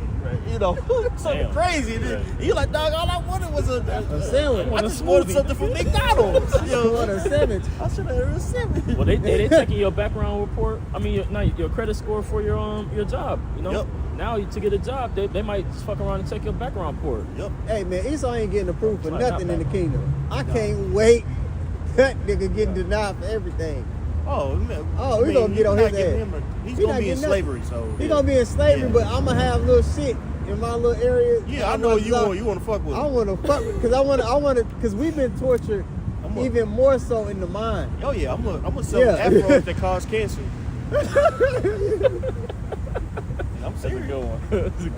Something crazy. Yeah. You like, dog, all I wanted was a sandwich. I just wanted something from McDonald's. You want a sandwich? I should have heard a sandwich. Well, they taking your background report. I mean, your credit score for your job. Yep. Now to get a job, they might just fuck around and check your background report. Yep. Hey man, Esau ain't getting approved for Like, nothing not in the kingdom. I can't wait. That nigga getting denied for everything. Oh man. Oh, we gonna get on his ass. He's He gonna not be in getting slavery, so He gonna be in slavery, Yeah. but I'm gonna have little shit in my little area. Yeah, I know you want to fuck with I him. want to fuck because I want to because we've been tortured even more so in the mind. Oh yeah, I'm gonna sell Yeah. afros that cause cancer. I'm That's a serious. good one.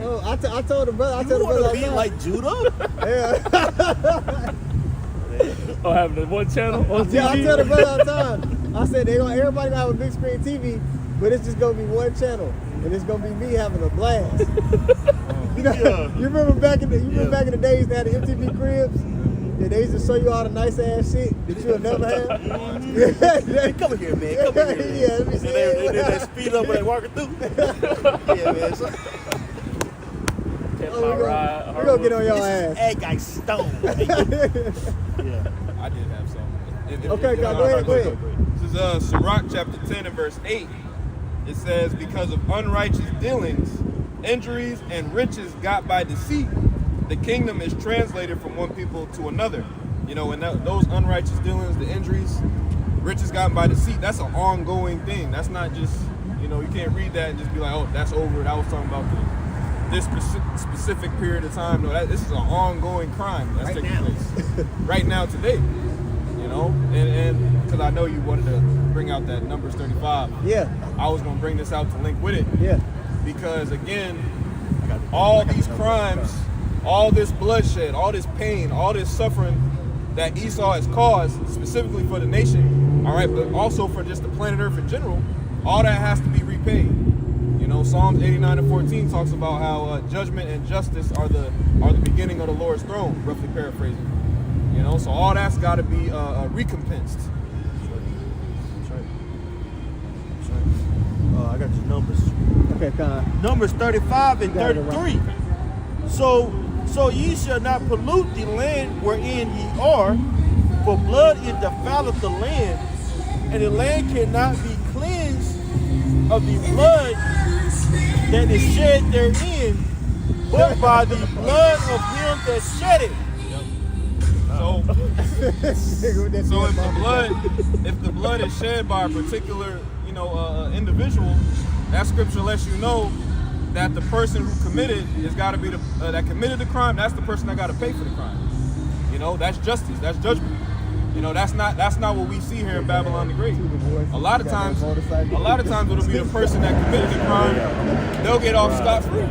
Oh, I told the brother. I You told the want brother to be like Judah? Yeah. Oh, having the one channel on TV. Yeah, I tell the brother all the time. I said everybody gonna have a big screen TV, but it's just gonna be one channel, and it's gonna be me having a blast. Yeah. You remember back in the days they had the MTV cribs, and they used to show you all the nice ass shit that you'll never have. Hey, come here, man. Come here. Yeah, let me And see they it. speed up when they walking through. Yeah, man. So, Oh, we gonna get on your ass. egg guy stone. Yeah. I did have some. Okay, go ahead. This is Sirach chapter 10 and verse 8. It says, because of unrighteous dealings, injuries, and riches got by deceit, the kingdom is translated from one people to another. And those unrighteous dealings, the injuries, riches gotten by deceit, that's an ongoing thing. That's not just, you can't read that and just be like, oh, that's over. That was talking about this specific period of time. No, this is an ongoing crime that's taking place right now, today. And because I know you wanted to bring out that Numbers 35. Yeah. I was going to bring this out to link with it. Yeah. Because again, all these crimes, all this bloodshed, all this pain, all this suffering that Esau has caused, specifically for the nation, all right, but also for just the planet Earth in general, all that has to be repaid. Psalms 89 and 14 talks about how judgment and justice are the beginning of the Lord's throne, roughly paraphrasing. So all that's got to be recompensed. That's right. I got your numbers. Okay, Con. Numbers 35 and Got it 33. So ye shall not pollute the land wherein ye are, for blood is defileth the land, and the land cannot be cleansed of the blood that is shed therein, but by the blood of him that shed it. So if the blood is shed by a particular, individual, that scripture lets you know that the person who committed has got to be that committed the crime. That's the person that got to pay for the crime. That's justice. That's judgment. That's not what we see here in Babylon the Great. A lot of times it'll be the person that committed the crime. They'll get off scot-free.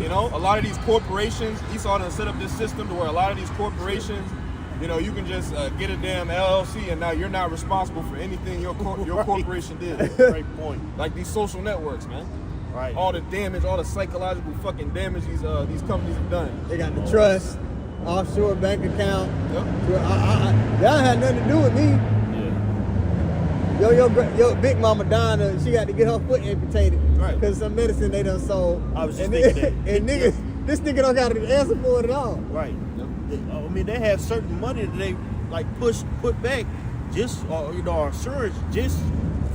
A lot of these corporations, Esau done set up this system to where a lot of these corporations, you can just get a damn LLC and now you're not responsible for anything your corporation did. Great point. Like these social networks, man. Right. All the damage, all the psychological fucking damage these companies have done. They got the trust, offshore bank account. Yep. That had nothing to do with me. Your big mama Donna, she got to get her foot amputated. Right. Because some medicine they done sold. I was just and thinking that. And this nigga don't got an answer for it at all. Right. They have certain money that they put back just or insurance just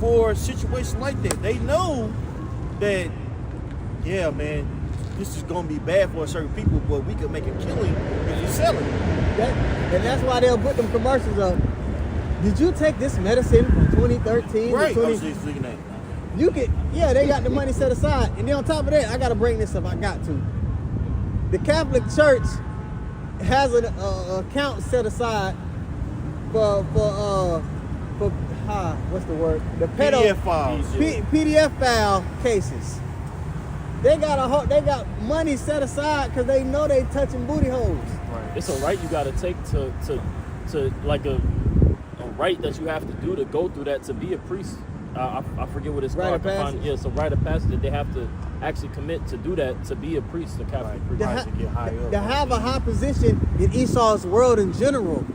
for situations like that. They know that, yeah, man, this is gonna be bad for certain people, but we can make a killing if you sell it. And that's why they'll put them commercials up. Did you take this medicine from 2013 Right. to I was just thinking that. they got the money set aside. And then on top of that, I gotta bring this up, I got to. The Catholic Church has an account set aside for what's the word? The PDF files. PDF file cases. They got money set aside because they know they touching booty holes. It's a right you got to take to like a rite that you have to do to go through that to be a priest. I forget what it's Rite called. of passage. Yeah, so rite of passage that they have to actually commit to do that to be a priest, a Catholic priest. To have a high position in Esau's world in general,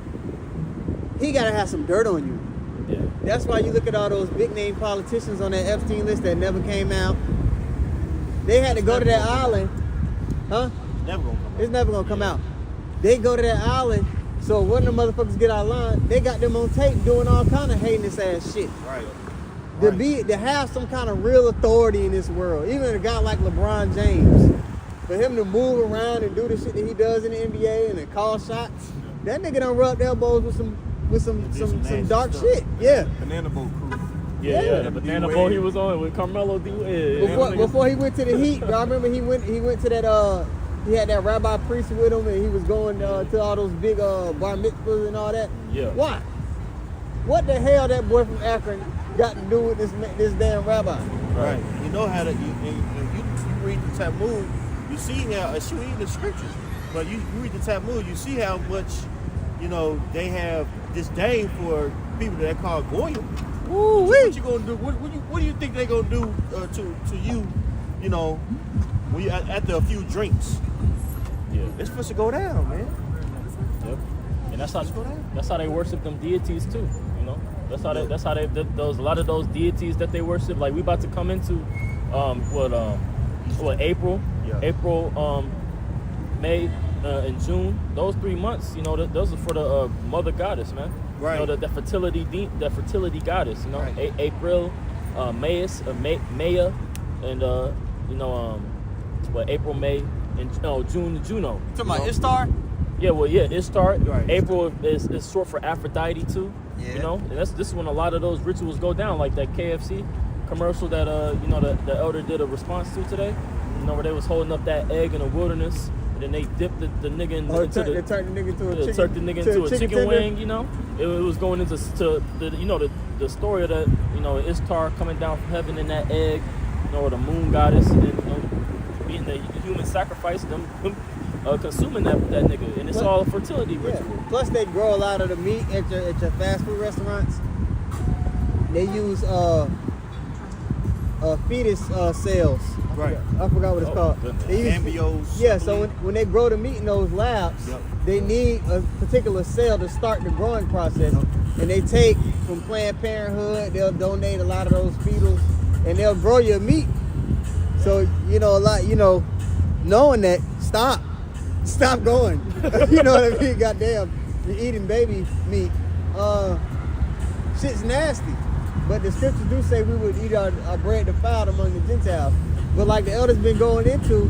he gotta have some dirt on you. Yeah. That's why you look at all those big name politicians on that Epstein list that never came out. They had to go to that island, huh? Never gonna come. It's never gonna come out. They go to that island, so when the motherfuckers get out of line, they got them on tape doing all kind of heinous ass shit. Right. To have some kind of real authority in this world, even a guy like LeBron James, for him to move around and do the shit that he does in the NBA and then call shots, that nigga done rubbed elbows with some dark shit. Yeah. Banana boat crew. Yeah, the banana boat he was on with Carmelo D. Before he went to the Heat, I remember he went to that he had that rabbi priest with him, and he was going to all those big bar mitzvahs and all that. Yeah. Why? What the hell that boy from Akron got to do with this damn rabbi? Right. You know how to you read the Talmud, you see how you read the scriptures, but you read the Talmud, you see how much they have disdain for people that call goyim. Ooh, What you gonna do? What do you think they gonna do to you? When you after a few drinks. Yeah. It's supposed to go down, man. Yep. And that's how they worship them deities too. That's how they those a lot of those deities that they worship. Like we about to come into April, May, and June. Those 3 months, those are for the mother goddess, man. Right. The fertility goddess. Right. April, Maya, and April, May, and June, Juno. Talking about Ishtar? Yeah, Ishtar. Right. April is short for Aphrodite too. Yeah. And this is when a lot of those rituals go down, like that KFC commercial that the elder did a response to today. Where they was holding up that egg in the wilderness, and then they dipped the nigga They turned the nigga into a chicken wing. It was going into the story of that Ishtar coming down from heaven in that egg, or the moon goddess, and being the human sacrifice, them consuming that nigga, and it's all a fertility ritual. Plus, they grow a lot of the meat at your fast food restaurants. They use fetus cells. Right. I forgot what it's called. Goodness. They use, Embryos. yeah. So when they grow the meat in those labs, Yep. they need a particular cell to start the growing process, and they take from Planned Parenthood. They'll donate a lot of those fetus, and they'll grow your meat. So knowing that, stop going. You know what I mean? Goddamn, you're eating baby meat. Shit's nasty. But the scriptures do say we would eat our bread defiled among the Gentiles. But like the elders been going into,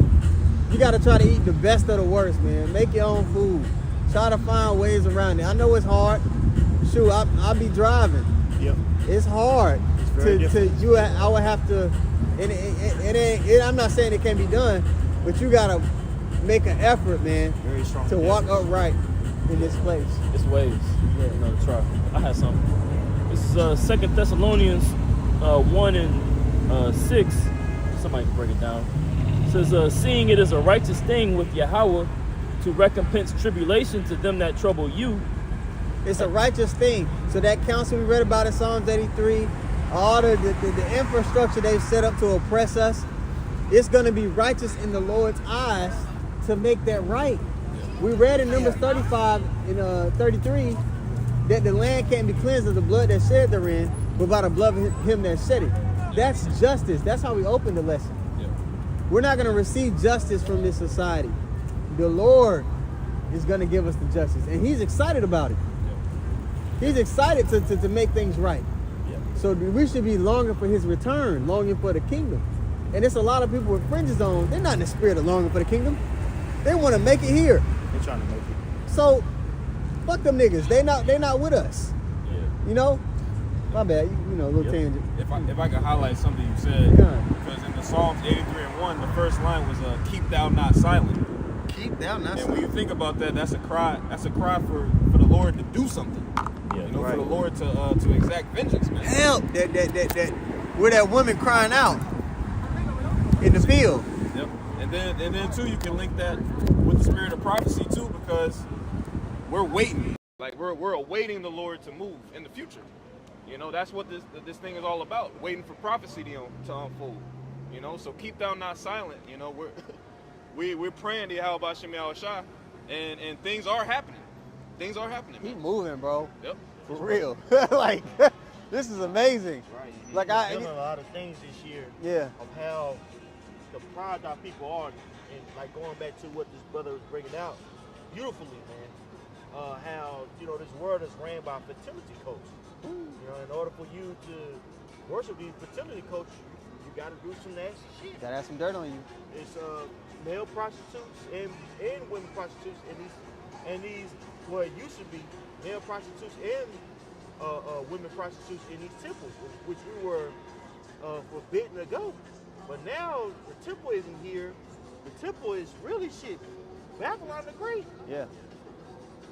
you got to try to eat the best of the worst, man. Make your own food. Try to find ways around it. I know it's hard. Shoot, I'll be driving. Yep. It's hard. It's very I would have to. I'm not saying it can't be done, but you gotta make an effort, man, Very strong. to walk upright in this place. It's ways. Try. I had something. This is 2 Thessalonians 1 and 6. Somebody break it down. It says, seeing it is a righteous thing with Yahawah to recompense tribulation to them that trouble you. It's a righteous thing. So that council we read about in Psalms 83, all the infrastructure they've set up to oppress us, it's going to be righteous in the Lord's eyes to make that right. We read in Numbers 35 and 33 that the land can't be cleansed of the blood that's shed therein, but by the blood of him that shed it. That's justice. That's how we open the lesson. Yeah. We're not going to receive justice from this society. The Lord is going to give us the justice, and he's excited about it. He's excited to make things right. Yeah. So we should be longing for his return, longing for the kingdom. And it's a lot of people with fringes on. They're not in the spirit of longing for the kingdom. They want to make it here. They're trying to make it. So fuck them niggas. They're not with us. Yeah. You know? My bad. A little tangent. If I could highlight something you said, Yeah. because in the Psalms 83 and 1, the first line was "Keep thou not silent." Keep down, that's And when you think about that, that's a cry for the Lord to do something. Yeah. For the Lord to exact vengeance, man. Help! That we're that woman crying out in the field. Yep. And then too, you can link that with the spirit of prophecy too, because we're waiting. Like we're awaiting the Lord to move in the future. You know, that's what this thing is all about, waiting for prophecy to unfold. You know, so keep thou not silent. You know, we're praying to Yahawashi, and things are happening. Things are happening. He Man. moving, bro. Yep. For real. Like, this is amazing. Right. Like We've done a lot of things this year. Yeah. Of how the pride our people are, and like going back to what this brother was bringing out beautifully, man. How this world is ran by fertility coaches. You know, in order for you to worship these fertility coaches, you got to do some nasty shit. Gotta have some dirt on you. It's male prostitutes and women prostitutes and these what it used to be male prostitutes and women prostitutes in these temples, which we were forbidden to go. But now the temple isn't here. The temple is really shit. Babylon the Great. Yeah.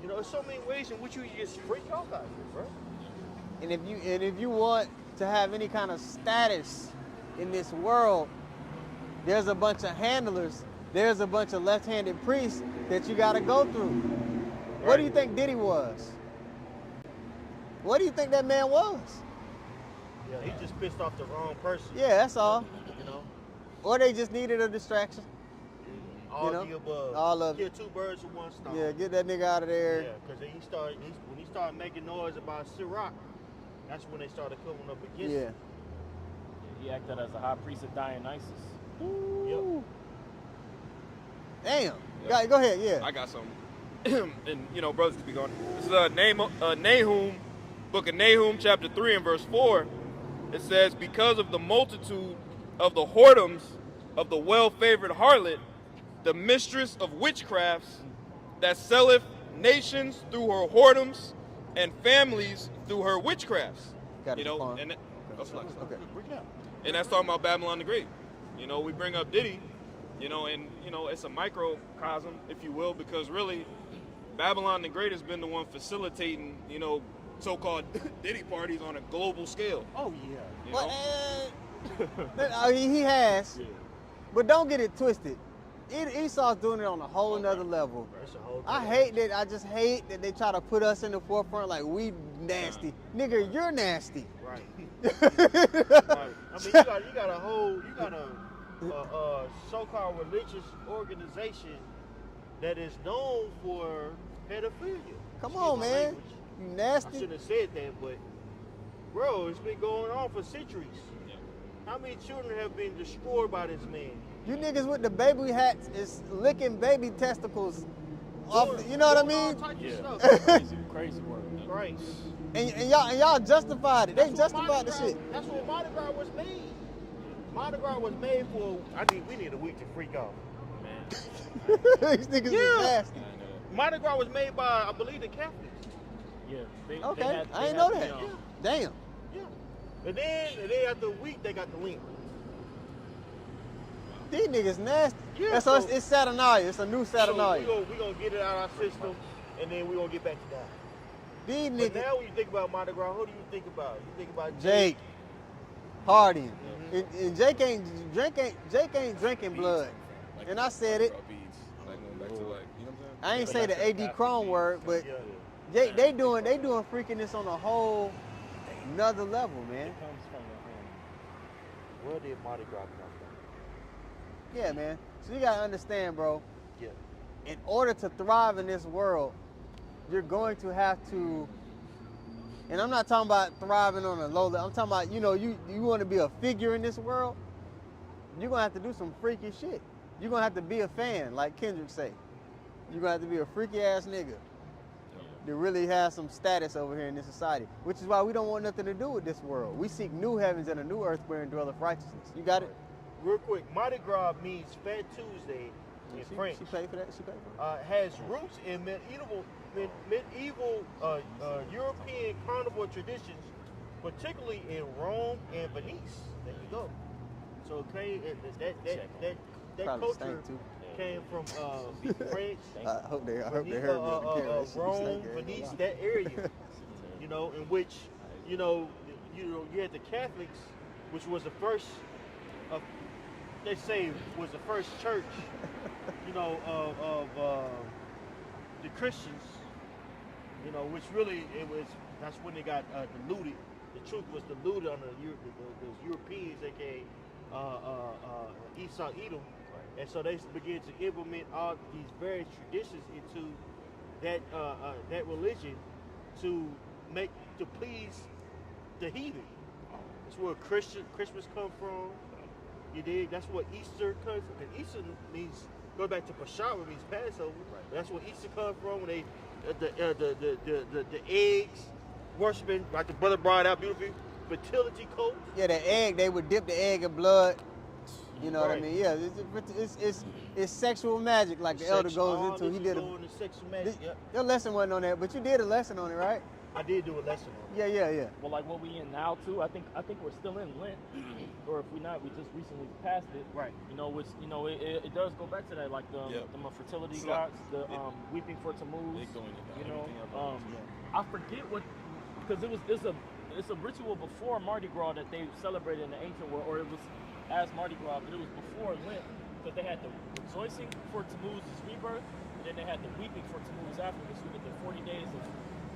You know, there's so many ways in which you just freak off out here, bro. And if you want to have any kind of status in this world, there's a bunch of handlers, there's a bunch of left-handed priests that you got to go through. Right. What do you think Diddy was? What do you think that man was? Yeah, he just pissed off the wrong person. Yeah, that's all. You know? Or they just needed a distraction. All of the above. All of Kill two birds with one stone. Yeah, get that nigga out of there. Yeah, because when he started making noise about Sirach, that's when they started coming up against him. He acted as a high priest of Dionysus. Ooh. Yep. Damn. Go ahead, yeah. I got something. And, brothers to be going. This is Nahum, book of Nahum, chapter 3 and verse 4. It says, because of the multitude of the whoredoms of the well-favored harlot, the mistress of witchcrafts, that selleth nations through her whoredoms and families through her witchcrafts. Okay. And that's talking about Babylon the Great. We bring up Diddy, and it's a microcosm, if you will, because really Babylon the Great has been the one facilitating, so-called Diddy parties on a global scale. Oh yeah. He has. Yeah. But don't get it twisted. Esau's doing it on a whole nother level. I just hate that they try to put us in the forefront like we nasty. Nigga, you're nasty. Right. Right. I mean, you got a so-called religious organization that is known for pedophilia. Come on, man. Language. You nasty. I shouldn't have said that, but bro, it's been going on for centuries. How many children have been destroyed by this man? You niggas with the baby hats is licking baby testicles off. You know what I mean? Yeah. Crazy work. Right. And y'all justified it. They justified the shit. That's what Mardi Gras was made. Mardi Gras was made for. We need a week to freak out. Man. These niggas is nasty. Mardi Gras was made by, I believe, the Catholics. Yeah. Okay. I didn't know that. Yeah. Damn. Yeah. And then after a week, they got the link. These niggas nasty. Yeah, and so it's Saturnalia. It's a new Saturnalia. So we gonna get it out of our system, and then we gonna get back to that. These But niggas. now when you think about Mardi Gras, who do you think about? You think about Jake partying. And Jake ain't drinking blood. And I said it. I ain't say the AD Chrome word, but Jake, they doing freakiness on a whole another level, man. It comes from the Where did Mardi Gras come from? Yeah, man. So you gotta understand, bro. Yeah. In order to thrive in this world, you're going to have to, and I'm not talking about thriving on a low level. I'm talking about, you want to be a figure in this world, you're gonna have to do some freaky shit. You're gonna have to be a fan, like Kendrick say. You're gonna have to be a freaky ass nigga to really have some status over here in this society. Which is why we don't want nothing to do with this world. We seek new heavens and a new earth wherein dwelleth righteousness. You got it? Real quick, Mardi Gras means Fat Tuesday in French. She paid for that? She paid for it? Has roots in medieval European carnival traditions, particularly in Rome and Venice. There you go. So that culture came from France. I hope they heard me. Rome, Venice, that area. In which you had the Catholics, which was the first. They say was the first church, of the Christians You know, which really that's when they got diluted. The truth was diluted under the Europeans, aka Esau, Edom, and so they began to implement all these various traditions into that religion to please the heathen. That's where Christmas come from. You dig? That's what Easter comes from. And Easter means, go back to Pesach, which means Passover. Right. That's where Easter comes from, when they the eggs, worshiping, like the brother brought out beautifully, fertility cult. Yeah, the egg, they would dip the egg in blood. You know what I Right. mean? Yeah, it's sexual magic, like the elder goes into. He did a sexual magic. Yep. your lesson wasn't on that, but you did a lesson on it, right? I did do a lesson on it. Yeah. Well, like what we in now too. I think we're still in Lent, or if we're not, we just recently passed it. Right. You know, which it does go back to that, like the fertility gods, the weeping for Tammuz. You know, I forget what, because it's a ritual before Mardi Gras that they celebrated in the ancient world, or it was as Mardi Gras, but it was before Lent, because they had the rejoicing for Tammuz's rebirth, and then they had the weeping for Tammuz afterwards. So you get the 40 days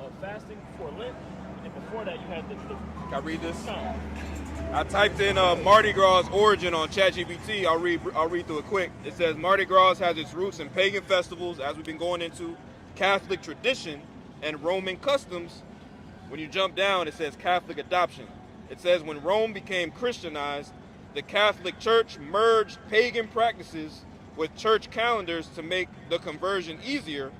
of fasting before Lent, and then before that you had the Can I read this? no. I typed in Mardi Gras origin on ChatGPT. I'll read through it quick. It says Mardi Gras has its roots in pagan festivals, as we've been going into, Catholic tradition, and Roman customs. When you jump down, it says Catholic adoption. It says when Rome became Christianized, the Catholic Church merged pagan practices with church calendars to make the conversion easier.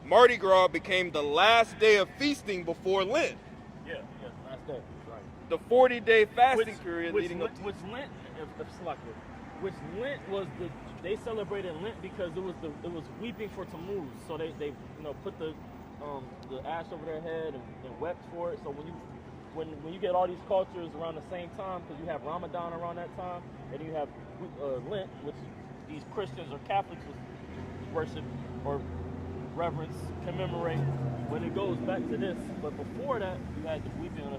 Mardi Gras became the last day of feasting before Lent. Yeah, last day. Right. The 40-day fasting period leading up to... Which Lent, which Lent was they celebrated Lent because it was weeping for Tammuz. So they put the ash over their head and wept for it. So when you get all these cultures around the same time, because you have Ramadan around that time, and you have Lent, which these Christians or Catholics would worship or reverence, commemorate, when it goes back to this. But before that, you had the weeping the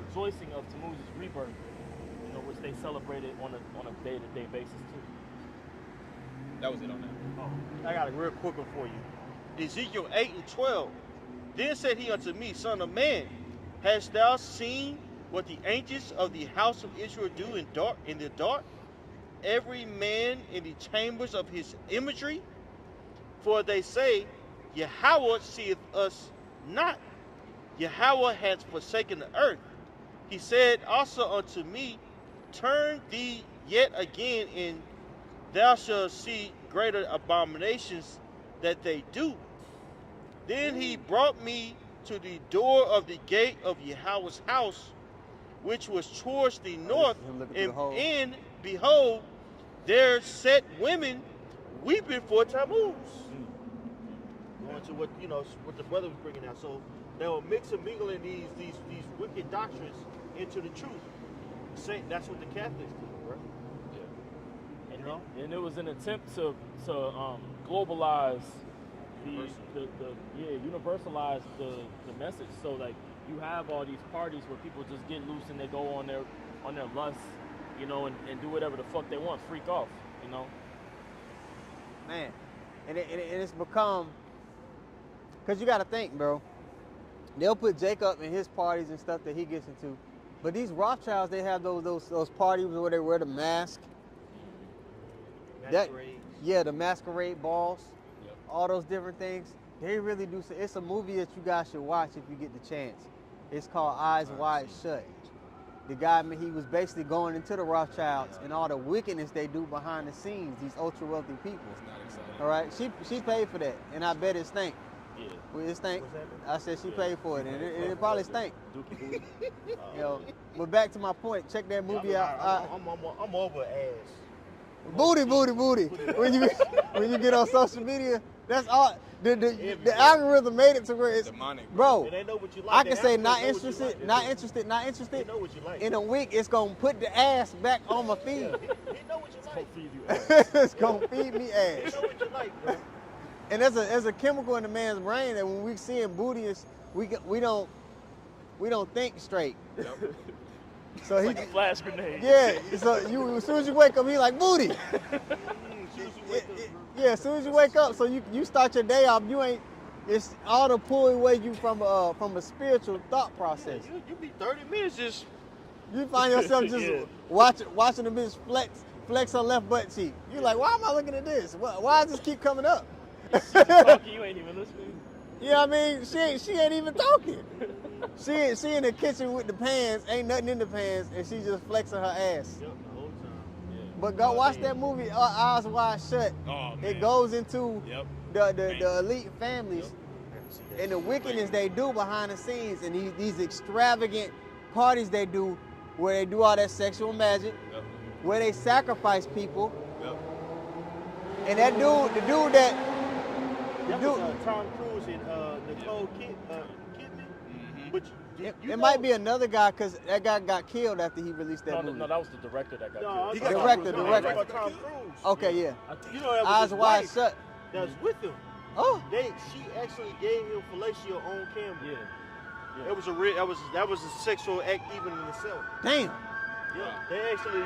rejoicing of Tammuz's rebirth, which they celebrated on a day-to-day basis too. That was it on that. Oh, I got a real quick one for you. Ezekiel 8:12. Then said he unto me, Son of man, hast thou seen what the ancients of the house of Israel do in the dark? Every man in the chambers of his imagery? For they say, Yahawah seeth us not. Yahawah hath forsaken the earth. He said also unto me, Turn thee yet again, and thou shalt see greater abominations that they do. Then he brought me to the door of the gate of Yahawah's house, which was towards the north, and behold, there sat women weeping for Tammuz. Going to what the brother was bringing out. So they were mingling these wicked doctrines into the truth. That's what the Catholics do, right? Yeah. And it was an attempt to globalize universalize the message. So like you have all these parties where people just get loose and they go on their lust, and do whatever the fuck they want, freak off, Man, and it's become, because you got to think, bro. They'll put Jacob in his parties and stuff that he gets into, but these Rothschilds, they have those parties where they wear the mask. The masquerade balls, all those different things. They really do. It's a movie that you guys should watch if you get the chance. It's called Eyes Wide Shut. The guy, he was basically going into the Rothschilds and all the wickedness they do behind the scenes, these ultra wealthy people. All right, she paid for that, and I bet it stank. Yeah. Well, it stank. I said she paid for it, and it probably stank. But back to my point, check that movie out. I'm over ass. Booty. When you get on social media, that's all. The algorithm made it to where it's demonic, bro. And they know what you like. I can say not interested. They know what you like. In a week, it's gonna put the ass back on my feed. They know what you like. It's gonna feed me They ass. know what you like, bro. And there's a chemical in the man's brain that when we seeing booty, we don't think straight. Yep. So It's like a flash grenade. yeah. So as soon as you wake up, he like booty. Yeah, as soon as you wake up, so you start your day off, you It's all to pull away you from a spiritual thought process. You be 30 minutes just. You find yourself just Yeah. watching the bitch flex her left butt cheek. You're like, why am I looking at this? Why does this keep coming up? Talking, you ain't even listening. You know what I mean? She ain't even talking. She in the kitchen with the pans, ain't nothing in the pans, and she just flexing her ass. Yep, the whole time. Yeah. But go watch that movie, Eyes Wide Shut. Oh, man. It goes into Yep. the elite families and the wickedness they do behind the scenes, and these extravagant parties they do, where they do all that sexual magic, Yep. where they sacrifice people. Yep. And that dude, the dude that That dude, was Tom Cruise and Nicole Kidman. But it might be another guy, because that guy got killed after he released that movie. No, that was the director that got No, killed. Director. Tom Cruise. Okay, yeah. You know that was Eyes his Wide wife Shut. that was with him. Oh, She actually gave him fellatio on camera. Yeah. It was that was a sexual act even in itself. damn. Yeah, they actually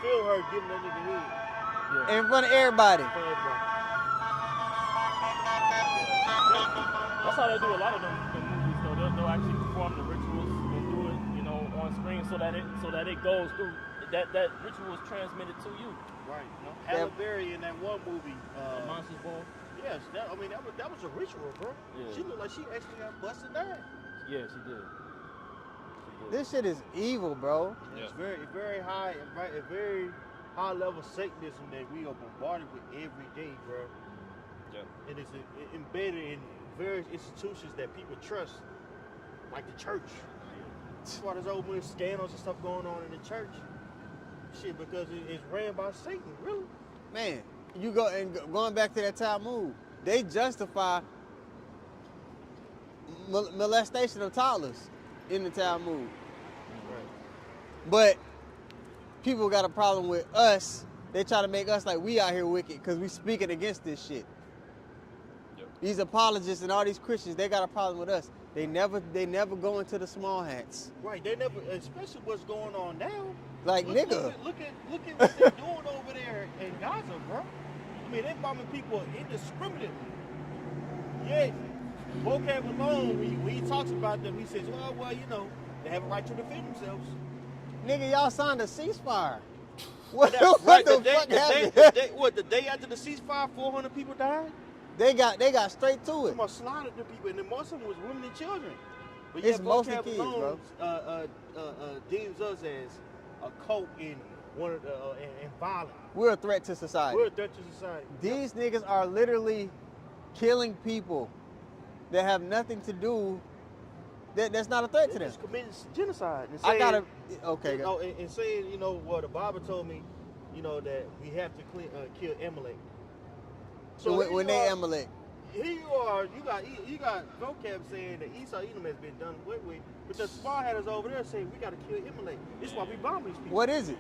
filmed her giving that nigga head. Yeah. In front of everybody. For everybody. That's how they do a lot of them movies, though. They'll actually perform the rituals and do it, on screen so that it goes through. That ritual is transmitted to you. Right. Halle Berry in that one movie. The Monsters Ball. Yes, that was a ritual, bro. Yeah. She looked like she actually got busted down. Yeah, she did. This shit is evil, bro. Yeah. It's very high, a very high level Satanism that we are bombarded with every day, bro. Yeah. And it's embedded in various institutions that people trust, like the church. That's why there's over there scandals and stuff going on in the church. Shit, because it's ran by Satan, really. Man, you going back to that Talmud, they justify molestation of toddlers in the Talmud. But people got a problem with us. They try to make us like we out here wicked because we speaking against this shit. Yep. These apologists and all these Christians, they got a problem with us. They never go into the small hats. Right, they never, especially what's going on now. Like, nigga. Look at what they're doing over there in Gaza, bro. I mean, they're bombing people indiscriminately. Yeah, vocab alone, when he talks about them, he says, well, they have a right to defend themselves. Nigga, y'all signed a ceasefire. What, Right, what the fuck happened? The day after the ceasefire, 400 people died? They got straight to it. Come on, slaughtered the people, and the most of them was women and children. But It's yeah, mostly vocab kids, alone, deems us as a cult in one of the and violent. We're a threat to society. We're a threat to society. These niggas are literally killing people that have nothing to do. That's not a threat to They them. just committed genocide. And I saying, gotta. Okay. and saying, the Bible told me, that we have to kill Amalek. So when they Amalek, Here you got vocab saying that Esau Edom has been done away with, but the spy had us over there saying we got to kill Amalek. This is why we bomb these people. what is it?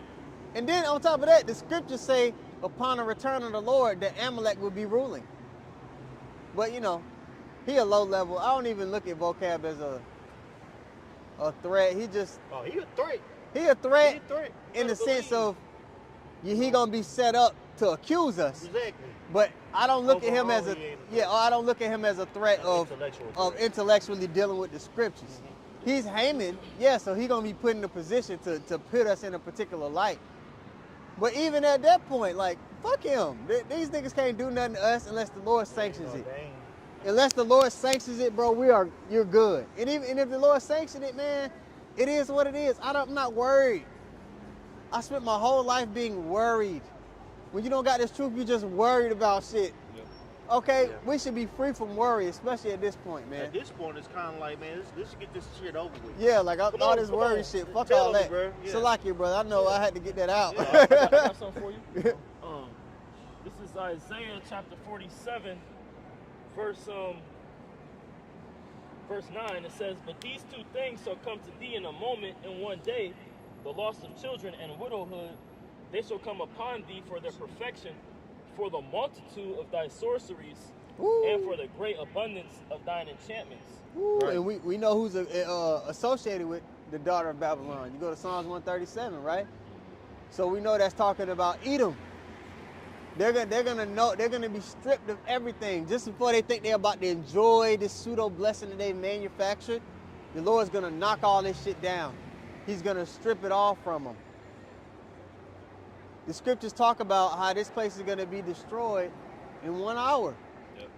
And then on top of that, the scriptures say, upon the return of the Lord, that Amalek will be ruling. But he a low level. I don't even look at vocab as a threat. He just He a threat. he a threat He a threat. in the sense of he gonna be set up to accuse us. Exactly. But I don't look at him Overall, as a he ain't I don't look at him as a threat of Intellectual threat. intellectually dealing with the scriptures. He's Haman, so he gonna be put in a position to put us in a particular light. But even at that point, like, fuck him. These niggas can't do nothing to us unless the Lord sanctions it. Dang. Unless the Lord sanctions it, bro, you're good. And if the Lord sanctions it, man, it is what it is. I'm not worried. I spent my whole life being worried. When you don't got this truth, you're just worried about shit. Yep. Okay, Yeah. we should be free from worry, especially at this point, man. At this point, it's kind of like, man, let's get this shit over with. Yeah, like Come all on, this come worry on. shit. Fuck Tell all me, that. bro. Yeah. Salakia, brother. I know I had to get that out. I got something for you. This is Isaiah chapter 47, verse 9. It says, "But these two things shall come to thee in a moment, in one day, the loss of children and widowhood. They shall come upon thee for their perfection, for the multitude of thy sorceries, and for the great abundance of thine enchantments." Ooh, and we know who's associated with the daughter of Babylon. You go to Psalms 137, right? So we know that's talking about Edom. They're gonna be stripped of everything. Just before they think they're about to enjoy this pseudo blessing that they manufactured, the Lord's gonna knock all this shit down. He's gonna strip it all from them. The scriptures talk about how this place is gonna be destroyed in 1 hour. Yep.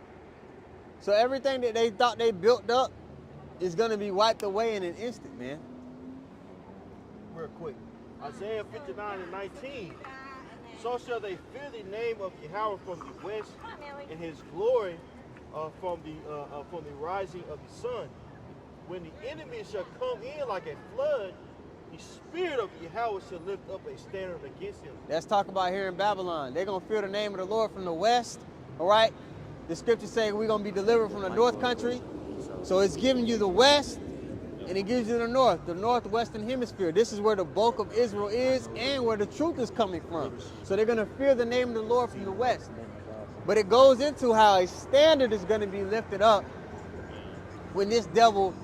So everything that they thought they built up is gonna be wiped away in an instant, man. Real quick. Isaiah 59:19. So shall they fear the name of Yahawah from the west, and his glory from the rising of the sun. When the enemy shall come in like a flood, the spirit of Yahawah shall lift up a standard against him. Let's talk about here in Babylon. They're gonna fear the name of the Lord from the west. All right. The scriptures say we're gonna be delivered from the north country. So it's giving you the west, and it gives you the northwestern hemisphere. This is where the bulk of Israel is and where the truth is coming from. So they're going to fear the name of the Lord from the west. But it goes into how a standard is going to be lifted up when this devil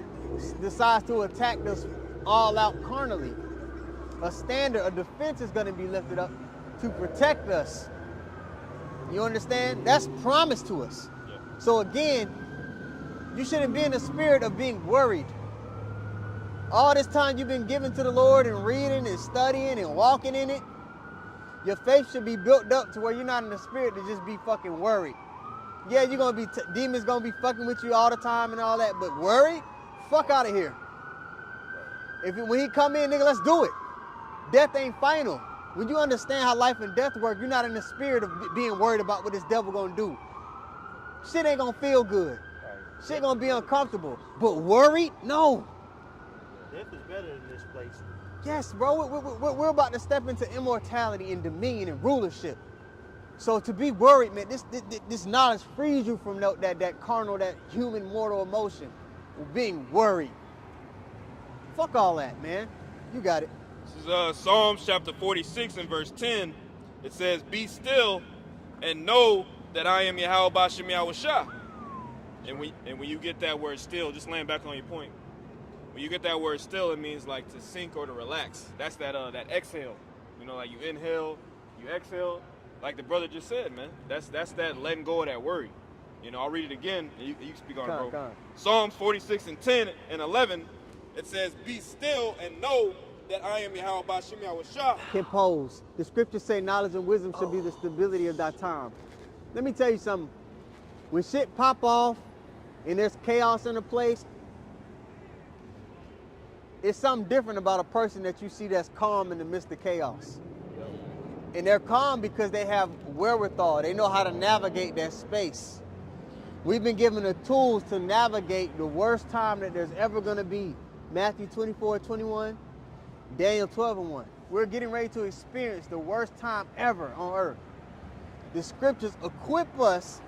decides to attack us all out carnally. A standard, a defense is going to be lifted up to protect us. You understand? That's promised to us. So again, you shouldn't be in the spirit of being worried. All this time you've been giving to the Lord and reading and studying and walking in it, your faith should be built up to where you're not in the spirit to just be fucking worried. Yeah, you're gonna be demons gonna be fucking with you all the time and all that, but worried? Fuck out of here. When he come in, nigga, let's do it. Death ain't final. When you understand how life and death work, you're not in the spirit of being worried about what this devil gonna do. Shit ain't gonna feel good. Shit gonna be uncomfortable. But worried? No. Death is better than this place. Yes, bro. We're about to step into immortality and dominion and rulership. So to be worried, man, this knowledge frees you from that carnal, that human mortal emotion of being worried. Fuck all that, man. You got it. This is Psalms chapter 46 and verse 10. It says, "Be still and know that I am Yahawashi Yahawashi." And when you get that word still, just laying back on your point. When you get that word still, it means like to sink or to relax. That's that exhale. You know, like you inhale, you exhale. Like the brother just said, man. That's that letting go of that worry. You know, I'll read it again, and you speak on it, bro. Psalms 46 and 10 and 11, it says, "Be still and know that I am Yahawashi Yahawashi." Compose. The scriptures say knowledge and wisdom should be the stability of thy time. Let me tell you something. When shit pop off and there's chaos in a place, it's something different about a person that you see that's calm in the midst of chaos. And they're calm because they have wherewithal. They know how to navigate that space. We've been given the tools to navigate the worst time that there's ever going to be. Matthew 24:21, Daniel 12:1. We're getting ready to experience the worst time ever on earth. The scriptures equip us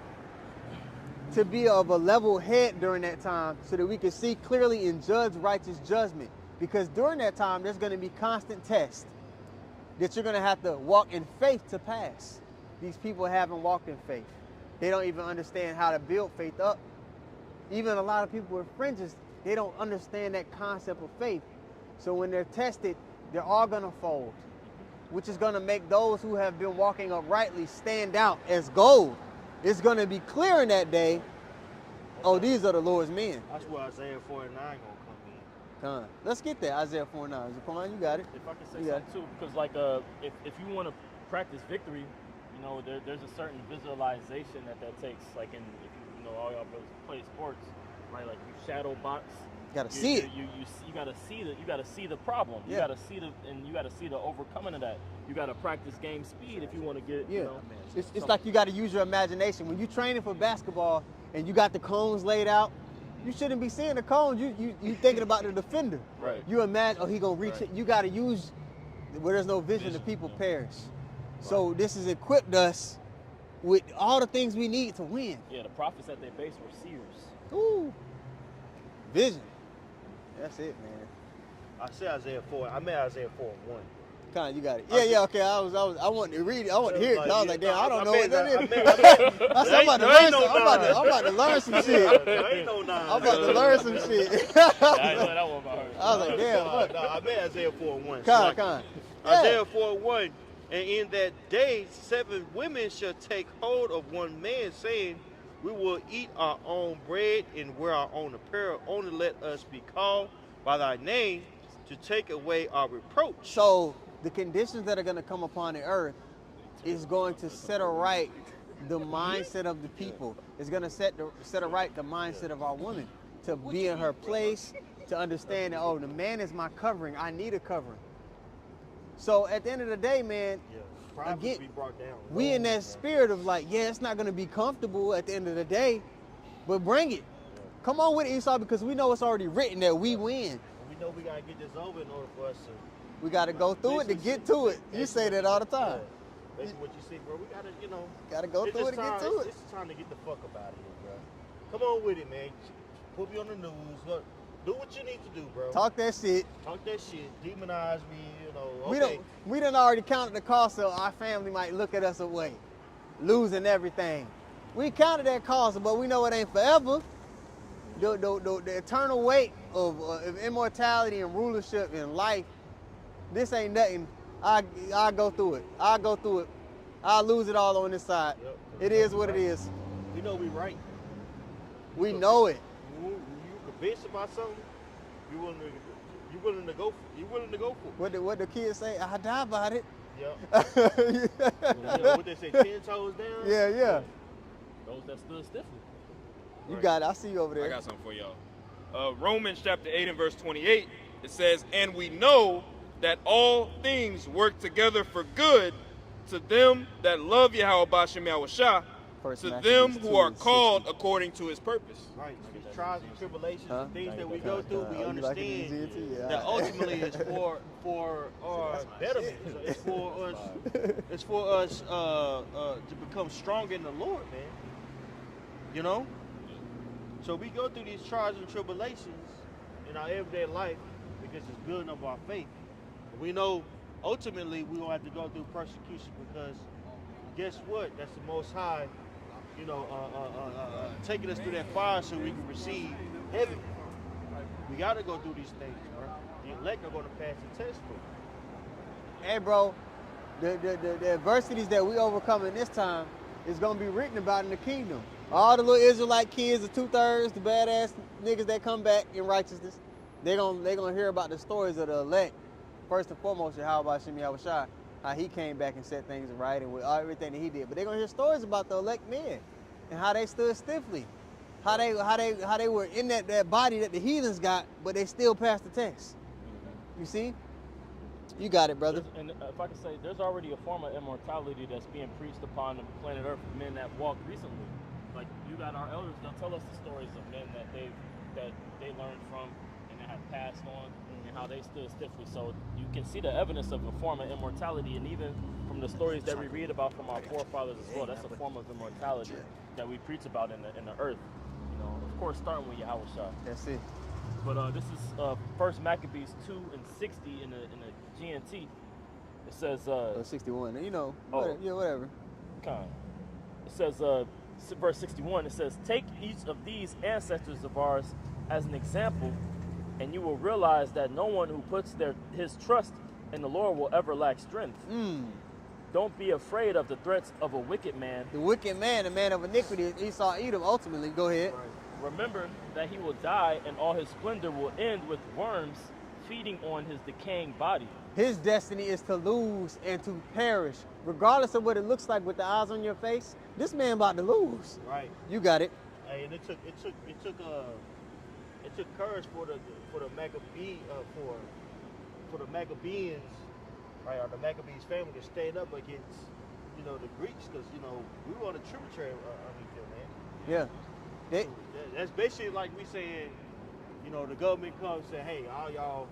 to be of a level head during that time so that we can see clearly and judge righteous judgment. Because during that time, there's going to be constant tests that you're going to have to walk in faith to pass. These people haven't walked in faith. They don't even understand how to build faith up. Even a lot of people with fringes, they don't understand that concept of faith. So when they're tested, they're all going to fold, which is going to make those who have been walking uprightly stand out as gold. It's going to be clear in that day, oh, these are the Lord's men. That's where Isaiah 49 gonna come in. Let's get there. Isaiah 49. Zaquan, you got it. If I can say something too, because like if you want to practice victory, you know, there's a certain visualization that takes. Like if you know all y'all brothers play sports, right? Like you shadow box. You gotta see it. You gotta see the problem. You gotta see the overcoming of that. You gotta practice game speed if you want to get. Yeah. You know, it's like you got to use your imagination. When you're training for basketball and you got the cones laid out, you shouldn't be seeing the cones. You thinking about the defender. Right. You imagine, oh, he gonna reach it. You got to use where there's no vision, the people perish. Right. So this has equipped us with all the things we need to win. Yeah, the prophets at their base were seers. Ooh. Vision. That's it, man. I said Isaiah 4. I meant Isaiah 4:1. Con, you got it. Yeah, okay. I wanted to read it. I wanted to hear it. I was like, damn, I don't know what that is. I'm about to learn some shit. I'm about to learn some shit. I was like, damn. I meant Isaiah 4:1. Con. Isaiah 4:1. And in that day 7 women shall take hold of one man, saying, we will eat our own bread and wear our own apparel. Only let us be called by thy name to take away our reproach. So the conditions that are going to come upon the earth is going to set aright the mindset of the people. It's going to set aright the mindset of our woman to be in her place, to understand that, oh, the man is my covering. I need a covering. So at the end of the day, man, again, be brought down. we in that spirit of like, yeah, it's not going to be comfortable at the end of the day, but bring it. Come on with it, Esau, because we know it's already written that we win. We know we got to get this over in order for us to. We got to go through it to get to it. You say that all the time. Basically what you see, bro. We got to, Got to go through it to get to it. It's time to get the fuck up out of here, bro. Come on with it, man. Put me on the news. Look, do what you need to do, bro. Talk that shit. Talk that shit. Demonize me, Okay. We done already counted the cost, so our family might look at us away, losing everything. We counted that cost, but we know it ain't forever. The eternal weight of immortality and rulership and life, this ain't nothing. I go through it. I go through it. I'll lose it all on this side. Yep. It is what it is. We know we right. We know it. You convinced about something, you willing to go for it. What the kids say? I die about it. Yeah. What they say, 10 toes down? Yeah. Those that stood stiffly. You got it. I see you over there. I got something for y'all. Romans chapter 8 and verse 28, it says, and we know that all things work together for good to them that love Yahawah Yahawashi, to them who are called according to his purpose. Right. These trials and tribulations, things that we go through, we understand that ultimately it's for our betterment. So it's for us to become strong in the Lord, man. So we go through these trials and tribulations in our everyday life because it's building up our faith. We know ultimately we don't have to go through persecution because guess what? That's the Most High, taking us through that fire so we can receive heaven. We got to go through these things, bro. The elect are going to pass the test for. Hey, bro, the adversities that we overcome in this time is going to be written about in the kingdom. All the little Israelite kids, the 2/3, the badass niggas that come back in righteousness, they're gonna hear about the stories of the elect. First and foremost, Yahawashi, how he came back and set things right and with everything that he did. But they're gonna hear stories about the elect men and how they stood stiffly, how they were in that body that the heathens got, but they still passed the test. You see? You got it, brother. And if I could say, there's already a form of immortality that's being preached upon the planet Earth for men that walked recently. Like, you got our elders, they'll tell us the stories of men that they learned from and that have passed on and how they stood stiffly. So you can see the evidence of a form of immortality, and even from the stories that we read about from our forefathers as well, that's a form of immortality that we preach about in the earth. Of course, starting with Yahawashi. That's it. But this is First Maccabees 2 and 60 in the GNT. It says 61. Whatever. It says verse 61. It says, "Take each of these ancestors of ours as an example, and you will realize that no one who puts his trust in the Lord will ever lack strength. Don't be afraid of the threats of a wicked man. The wicked man, the man of iniquity, Esau, Edom. Ultimately, go ahead. Remember that he will die, and all his splendor will end with worms feeding on his decaying body. His destiny is to lose and to perish, regardless of what it looks like with the eyes on your face. This man about to lose. Right. You got it. Hey, and it took courage for the Maccabees, right, or the Maccabees family to stand up against the Greeks, because we were on a tributary underneath them, man. Yeah. That's basically like we saying, the government comes and say, hey, all y'all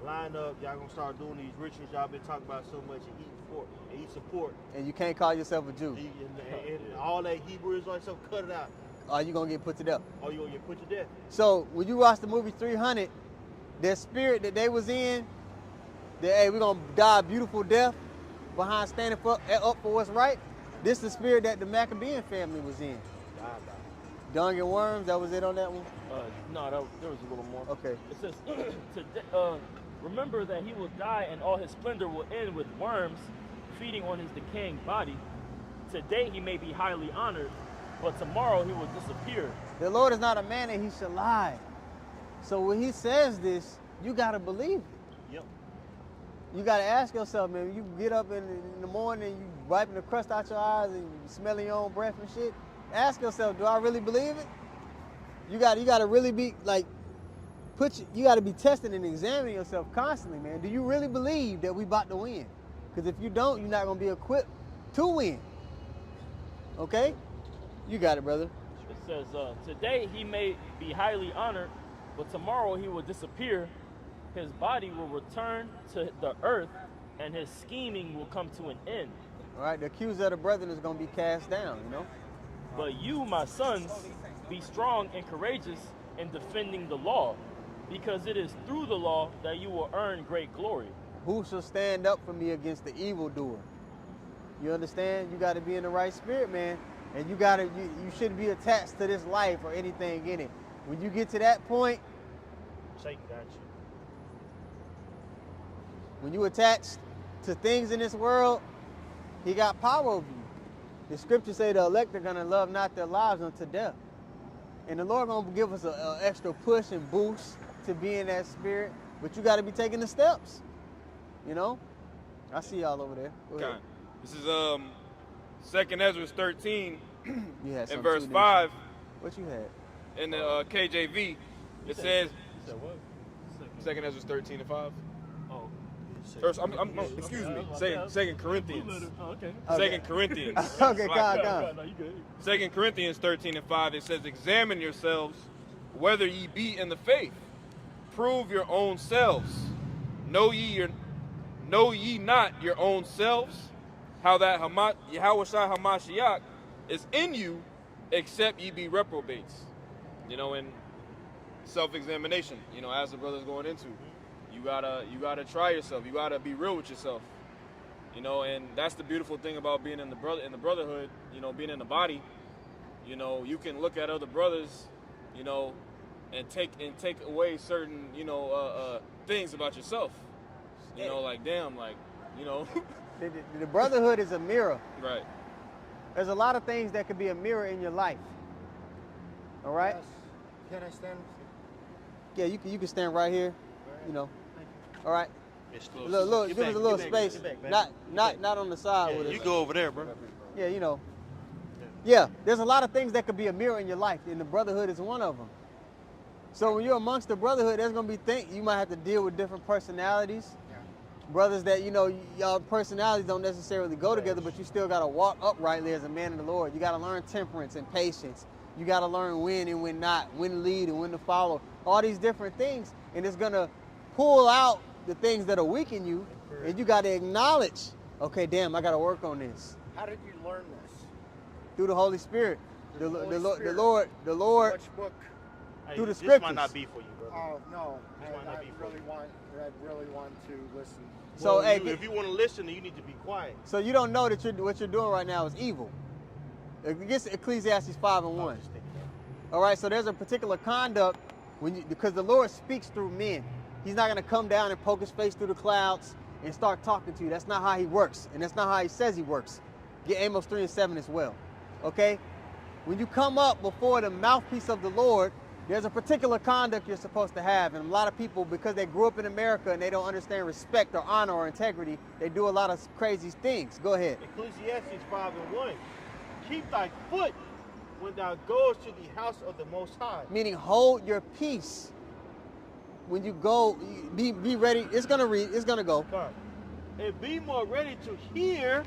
line up, y'all gonna start doing these rituals y'all been talking about so much and eat support. And you can't call yourself a Jew. And all that Hebrew is like, so cut it out. Or you gonna get put to death. Or you gonna get put to death. So when you watch the movie 300, their spirit that they was in, that hey, we're gonna die a beautiful death behind standing up for what's right. This is the spirit that the Maccabean family was in. Dung and worms, that was it on that one? No, there was a little more. Okay. It says, remember that he will die and all his splendor will end with worms feeding on his decaying body. Today he may be highly honored, but tomorrow he will disappear. The Lord is not a man that he should lie. So when he says this, you got to believe it. Yep. You got to ask yourself, man, you get up in the morning, you wiping the crust out your eyes and you smelling your own breath and shit. Ask yourself, do I really believe it? You got to really be like, you got to be testing and examining yourself constantly, man. Do you really believe that we about to win? Because if you don't, you're not going to be equipped to win. Okay? You got it, brother. It says, today he may be highly honored, but tomorrow he will disappear. His body will return to the earth, and his scheming will come to an end. All right, the accuser of the brethren is going to be cast down, you know? But you, my sons, be strong and courageous in defending the law, because it is through the law that you will earn great glory. Who shall stand up for me against the evildoer? You understand? You got to be in the right spirit, man. And you shouldn't be attached to this life or anything in it. When you get to that point, Satan got you. when you attached to things in this world, he got power over you. The scriptures say the elect are going to love not their lives unto death. And the Lord going to give us an extra push and boost to be in that spirit. But you got to be taking the steps. You know? I see y'all over there. Go ahead. Okay. This is 2nd Ezra 13 You had and something verse too, 5 What you had? in the KJV. It says, You said what? 2nd Ezra 13 and 5. Oh, First, excuse me, Second Corinthians. oh, okay. Okay. 2 Corinthians. Okay, Slack calm up. down. No, you good. 2 Corinthians 13 and 5, it says, examine yourselves whether ye be in the faith. Prove your own selves. Know ye not your own selves, how that Yahawashi Hamashiach is in you, except ye be reprobates. You know, in self-examination, you know, as the brother's going into. You gotta try yourself. You gotta be real with yourself. You know, and that's the beautiful thing about being in the brotherhood, you know, being in the body. You know, you can look at other brothers, you know, and take away certain, you know, things about yourself. You know, like damn, like, you know. The brotherhood is a mirror. Right. There's a lot of things that could be a mirror in your life. All right? Yes. Can I stand? Yeah, you can stand right here. You know. All right. It's close. Look, Get give back, us a little get back, space. get back, man. Not on the side Yeah, with us. you go over there, bro. Yeah, you know. Yeah, there's a lot of things that could be a mirror in your life, and the brotherhood is one of them. So when you're amongst the brotherhood, there's gonna be things you might have to deal with different personalities. Brothers that, you know, y'all personalities don't necessarily go together, but you still gotta walk uprightly as a man of the Lord. You gotta learn temperance and patience. You gotta learn when and when not, when to lead and when to follow. All these different things, and it's gonna pull out the things that are weak in you, and you gotta acknowledge, okay, damn, I gotta work on this. How did you learn this? Through the Holy Spirit. Through the Holy Spirit. The Lord, Which book? Hey, through the this scriptures. might not be for you, brother. Oh no, This might not be for you. I really want to listen. So, Well, hey, if you want to listen, then you need to be quiet. so you don't know that what you're doing right now is evil. Against Ecclesiastes 5 and 1. Just think about it. All right, so there's a particular conduct because the Lord speaks through men. He's not going to come down and poke his face through the clouds and start talking to you. That's not how he works, and that's not how he says he works. Get Amos 3 and 7 as well. Okay? When you come up before the mouthpiece of the Lord, there's a particular conduct you're supposed to have. And a lot of people, because they grew up in America and they don't understand respect or honor or integrity, they do a lot of crazy things. Go ahead. Ecclesiastes 5 and 1. Keep thy foot when thou goest to the house of the Most High. Meaning hold your peace. When you go, be ready. It's gonna go. God. And be more ready to hear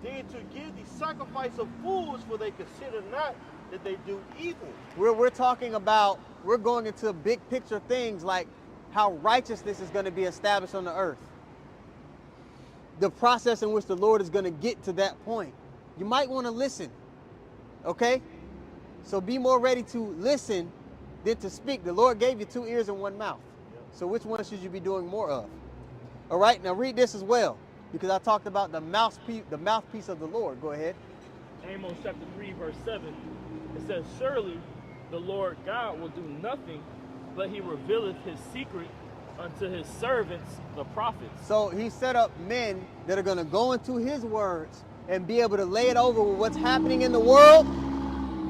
than to give the sacrifice of fools, for they consider not that they do evil. We're talking about, we're going into big picture things like how righteousness is going to be established on the earth. The process in which the Lord is going to get to that point. You might want to listen, okay? So be more ready to listen than to speak. The Lord gave you 2 ears and 1 mouth. So which one should you be doing more of? All right, now read this as well, because I talked about the mouthpiece of the Lord. Go ahead. Amos chapter 3, verse 7. It says, surely the Lord God will do nothing, but he revealeth his secret unto his servants, the prophets. So he set up men that are going to go into his words and be able to lay it over with what's happening in the world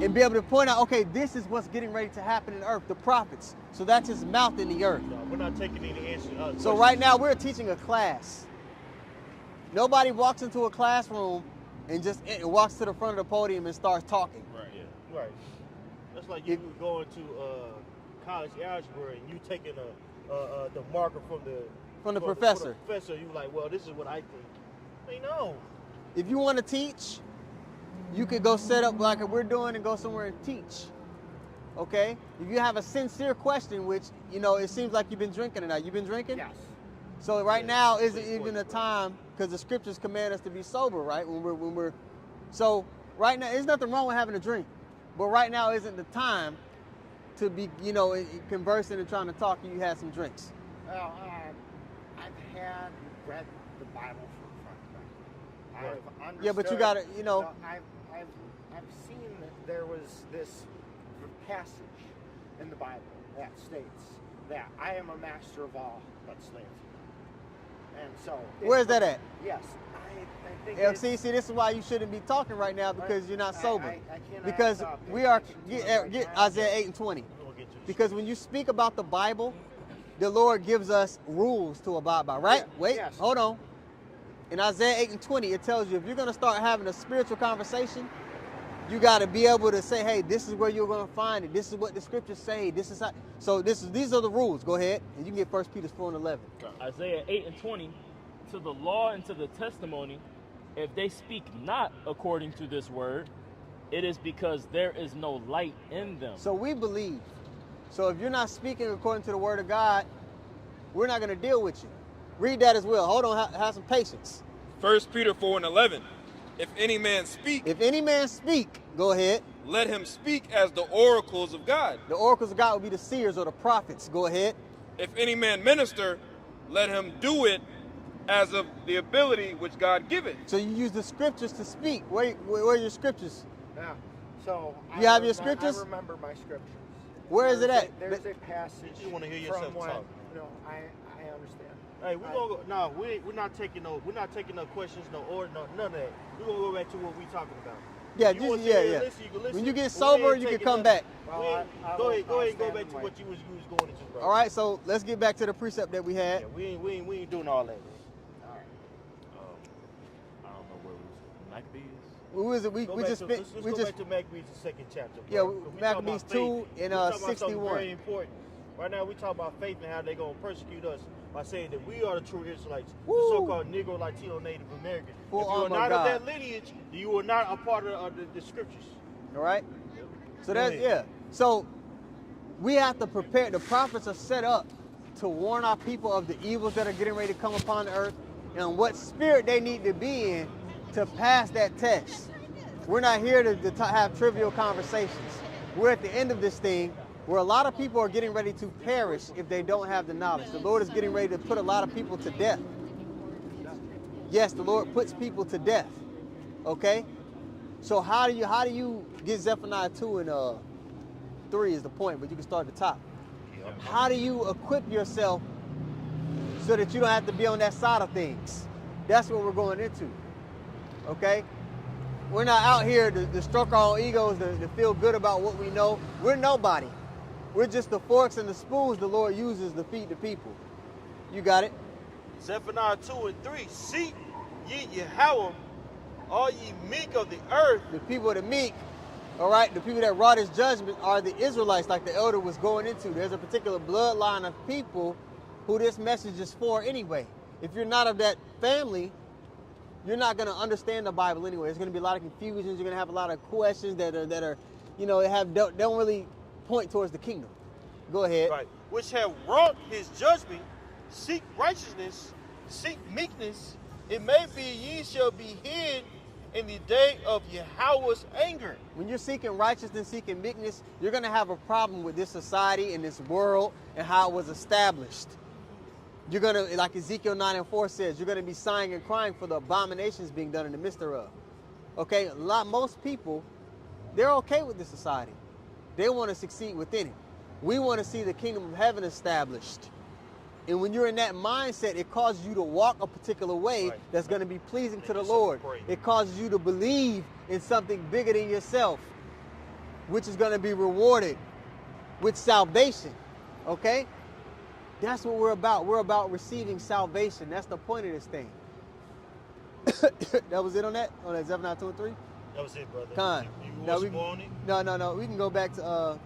and be able to point out, okay, this is what's getting ready to happen in the earth, the prophets. So that's his mouth in the earth. No, we're not taking any answers. So right now we're teaching a class. Nobody walks into a classroom and just walks to the front of the podium and starts talking. Right. Yeah. Right. That's like you going to college algebra and you taking the marker from the professor. You like, well, this is what I think. They know. If you want to teach, you could go set up like we're doing and go somewhere and teach. Okay? If you have a sincere question, which, you know, it seems like you've been drinking tonight. You've been drinking? Yes. So right now isn't even a time, because the scriptures command us to be sober, right? So right now, there's nothing wrong with having a drink. But right now isn't the time to be, you know, conversing and trying to talk and you had some drinks. Well, I've read the Bible from front to back. I've understood. Yeah, but you gotta, you know. I've seen that there was this passage in the Bible that states that I am a master of all but slave. And so. Where's that at? Yes, I think. See, this is why you shouldn't be talking right now, because you're not sober. I cannot because we are get Isaiah 8:20. Because when you speak about the Bible, the Lord gives us rules to abide by, right? Yeah, Wait, yes. hold on. In Isaiah 8:20, it tells you if you're going to start having a spiritual conversation, you got to be able to say, hey, this is where you're going to find it. This is what the scriptures say. This is how. So these are the rules. Go ahead, and you can get 1 Peter 4:11. Isaiah 8:20, to the law and to the testimony, if they speak not according to this word, it is because there is no light in them. So we believe. So if you're not speaking according to the word of God, we're not going to deal with you. Read that as well. Hold on, have some patience. 1 Peter 4:11. If any man speak, Go ahead. let him speak as the oracles of God. The oracles of God will be the seers or the prophets. Go ahead. If any man minister, let him do it as of the ability which God giveth. So you use the scriptures to speak. Where are your scriptures? Yeah. So You have your scriptures? I remember my scriptures. Where is it at? There's a passage. You want to hear yourself from when, talk. No, I understand. Hey, we're gonna go. No, we're not taking no questions, no order, no none of that. We're gonna go back to what we talking about. Yeah, You want to yeah. listen, you can listen. When you get We sober, ain't you can taking come no- back. Well, we ain't- I go will- ahead, I'll go stand back to by. what you was going into, bro. All right, so let's get back to the precept that we had. Yeah, we ain't doing all that. Man. I don't know where we was. Maccabees? What was it? Let's go back to Maccabees, the second chapter. Bro. Yeah, 'Cause we talking Maccabees about 2 faith. and We talking about something 61. Very important. Right now, we talking about faith and how they gonna persecute us by saying that we are the true Israelites, Woo. the so-called Negro, Latino, Native Americans. Full If you are armor of not God. of that lineage, then you are not a part of the scriptures. All right. So Go that's, ahead. yeah. So we have to prepare. The prophets are set up to warn our people of the evils that are getting ready to come upon the earth and what spirit they need to be in to pass that test. We're not here to have trivial conversations. We're at the end of this thing where a lot of people are getting ready to perish if they don't have the knowledge. The Lord is getting ready to put a lot of people to death. Yes, the Lord puts people to death. Okay? So how do you get Zephaniah 2 and 3 is the point, but you can start at the top. How do you equip yourself so that you don't have to be on that side of things? That's what we're going into. Okay? We're not out here to stroke our own egos, to feel good about what we know. We're nobody. We're just the forks and the spoons the Lord uses to feed the people. You got it? Zephaniah 2 and 3. Seek ye Yahawah, all ye meek of the earth. The people of the meek, all right, the people that wrought his judgment are the Israelites, like the elder was going into. There's a particular bloodline of people who this message is for anyway. If you're not of that family, you're not going to understand the Bible anyway. There's going to be a lot of confusions. You're going to have a lot of questions that are, you know, don't really point towards the kingdom. Go ahead. Right. Which have wrought his judgment, seek righteousness, seek meekness. It may be ye shall be hid in the day of Yahawah's anger. When you're seeking righteousness, seeking meekness, you're going to have a problem with this society and this world and how it was established. You're going to, like Ezekiel 9 and 4 says, you're going to be sighing and crying for the abominations being done in the midst thereof. Okay, most people, they're okay with this society. They want to succeed within it. We want to see the kingdom of heaven established. And when you're in that mindset, it causes you to walk a particular way Right. that's going to be pleasing to the yourself Lord. pray. It causes you to believe in something bigger than yourself, which is going to be rewarded with salvation. Okay? That's what we're about. We're about receiving salvation. That's the point of this thing. That was it on that? On that Zephaniah 2 and 3? That was it, brother. Con. You No, want we- some more on it? No. We can go back to,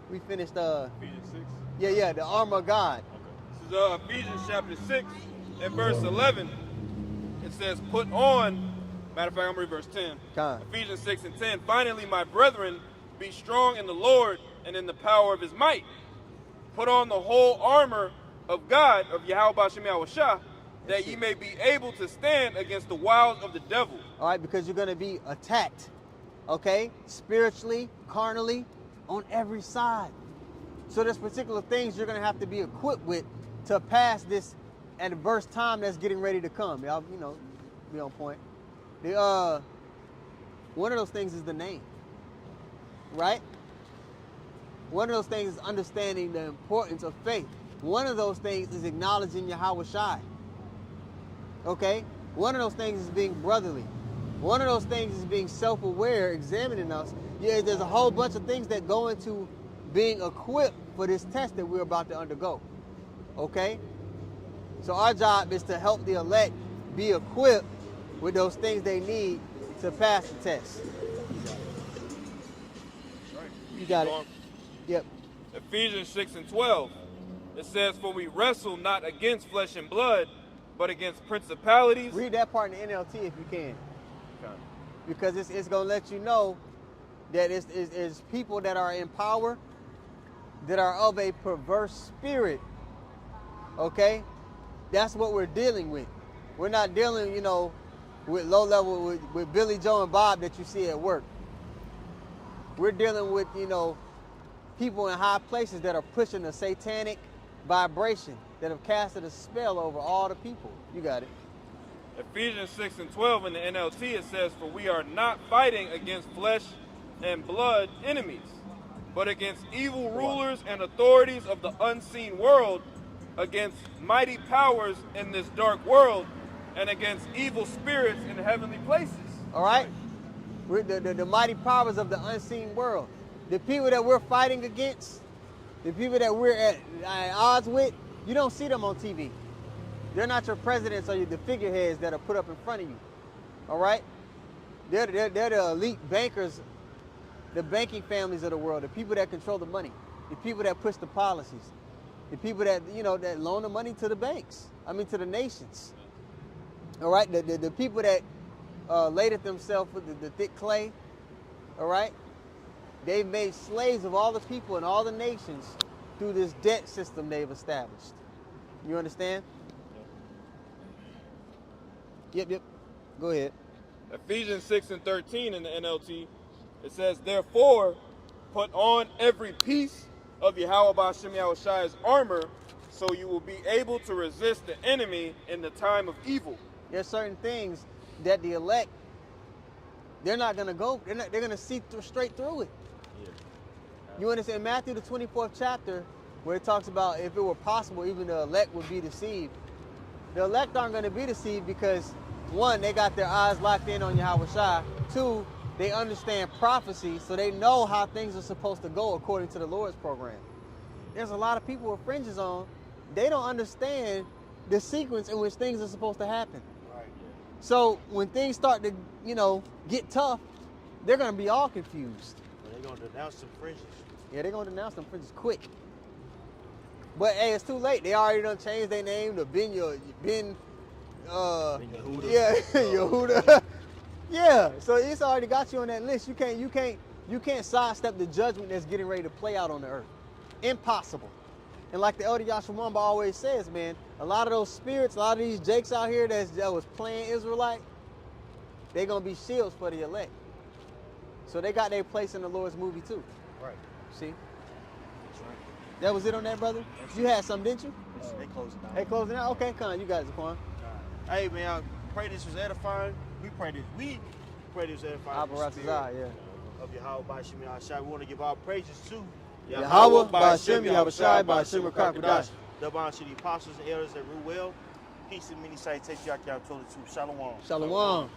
we finished, Ephesians 6. yeah, the armor of God. This is Ephesians chapter 6 and verse 11. It says, put on, matter of fact, I'm going to read verse 10. Con. Ephesians 6 and 10. Finally, my brethren, be strong in the Lord and in the power of his might. Put on the whole armor of God, of Yahawashi, that ye may be able to stand against the wiles of the devil. All right, because you're going to be attacked, okay? Spiritually, carnally, on every side. So there's particular things you're going to have to be equipped with to pass this adverse time that's getting ready to come. Y'all, be on point. One of those things is the name, right? One of those things is understanding the importance of faith. One of those things is acknowledging Yahawashi. Okay? One of those things is being brotherly. One of those things is being self-aware, examining us. Yeah, there's a whole bunch of things that go into being equipped for this test that we're about to undergo. Okay? So our job is to help the elect be equipped with those things they need to pass the test. You got it. Yep. Ephesians 6 and 12. It says, for we wrestle not against flesh and blood, but against principalities. Read that part in the NLT if you can. Because it's going to let you know that it's people that are in power that are of a perverse spirit. Okay? That's what we're dealing with. We're not dealing, with low level, with Billy Joe and Bob that you see at work. We're dealing with, people in high places that are pushing a satanic vibration that have casted a spell over all the people. You got it. Ephesians 6 and 12 in the NLT, it says, for we are not fighting against flesh and blood enemies, but against evil rulers and authorities of the unseen world, against mighty powers in this dark world, and against evil spirits in heavenly places. All right? We're the mighty powers of the unseen world. The people that we're fighting against, the people that we're at odds with, you don't see them on TV. They're not your presidents or the figureheads that are put up in front of you. All right? They're the elite bankers, the banking families of the world, the people that control the money, the people that push the policies, the people that, that loan the money to the banks, to the nations. All right? The people that laded themselves with the thick clay. All right? They've made slaves of all the people and all the nations through this debt system they've established. You understand? Yep. Go ahead. Ephesians 6 and 13 in the NLT, it says, therefore, put on every piece of Yahawah's armor, so you will be able to resist the enemy in the time of evil. There's certain things that the elect, they're not going to go, they're going to see straight through it. You understand? Matthew the 24th chapter, where it talks about if it were possible, even the elect would be deceived. The elect aren't going to be deceived because, one, they got their eyes locked in on Yahawashi. Two, they understand prophecy, so they know how things are supposed to go according to the Lord's program. There's a lot of people with fringes on. They don't understand the sequence in which things are supposed to happen. Right. So when things start to, get tough, they're going to be all confused. Well, they're going to denounce some fringes. Yeah, they're going to denounce them fringes quick. But hey, it's too late. They already done changed their name to Yahuda. Yeah, Yahuda. Yeah, so it's already got you on that list. You can't sidestep the judgment that's getting ready to play out on the earth. Impossible. And like the Elder Yashawamba always says, man, a lot of those spirits, a lot of these jakes out here that was playing Israelite, they're gonna be shields for the elect. So they got their place in the Lord's movie too. Right. See? That's right. That was it on that, brother? You had something, didn't you? They closing out. Hey, closing out? Okay, come on, you guys are Quan. Hey, man, I pray this was edifying. We pray this was edifying. Abarazazah, yeah. Of Yahawah by Hashem. We want to give our praises to Yahawah by Hashem, Yahawashi, by Hashem, Rakakadash. Double honors to the apostles and elders that rule well. Peace and many salutations. Y'all told the truth. Shalom. Shalom.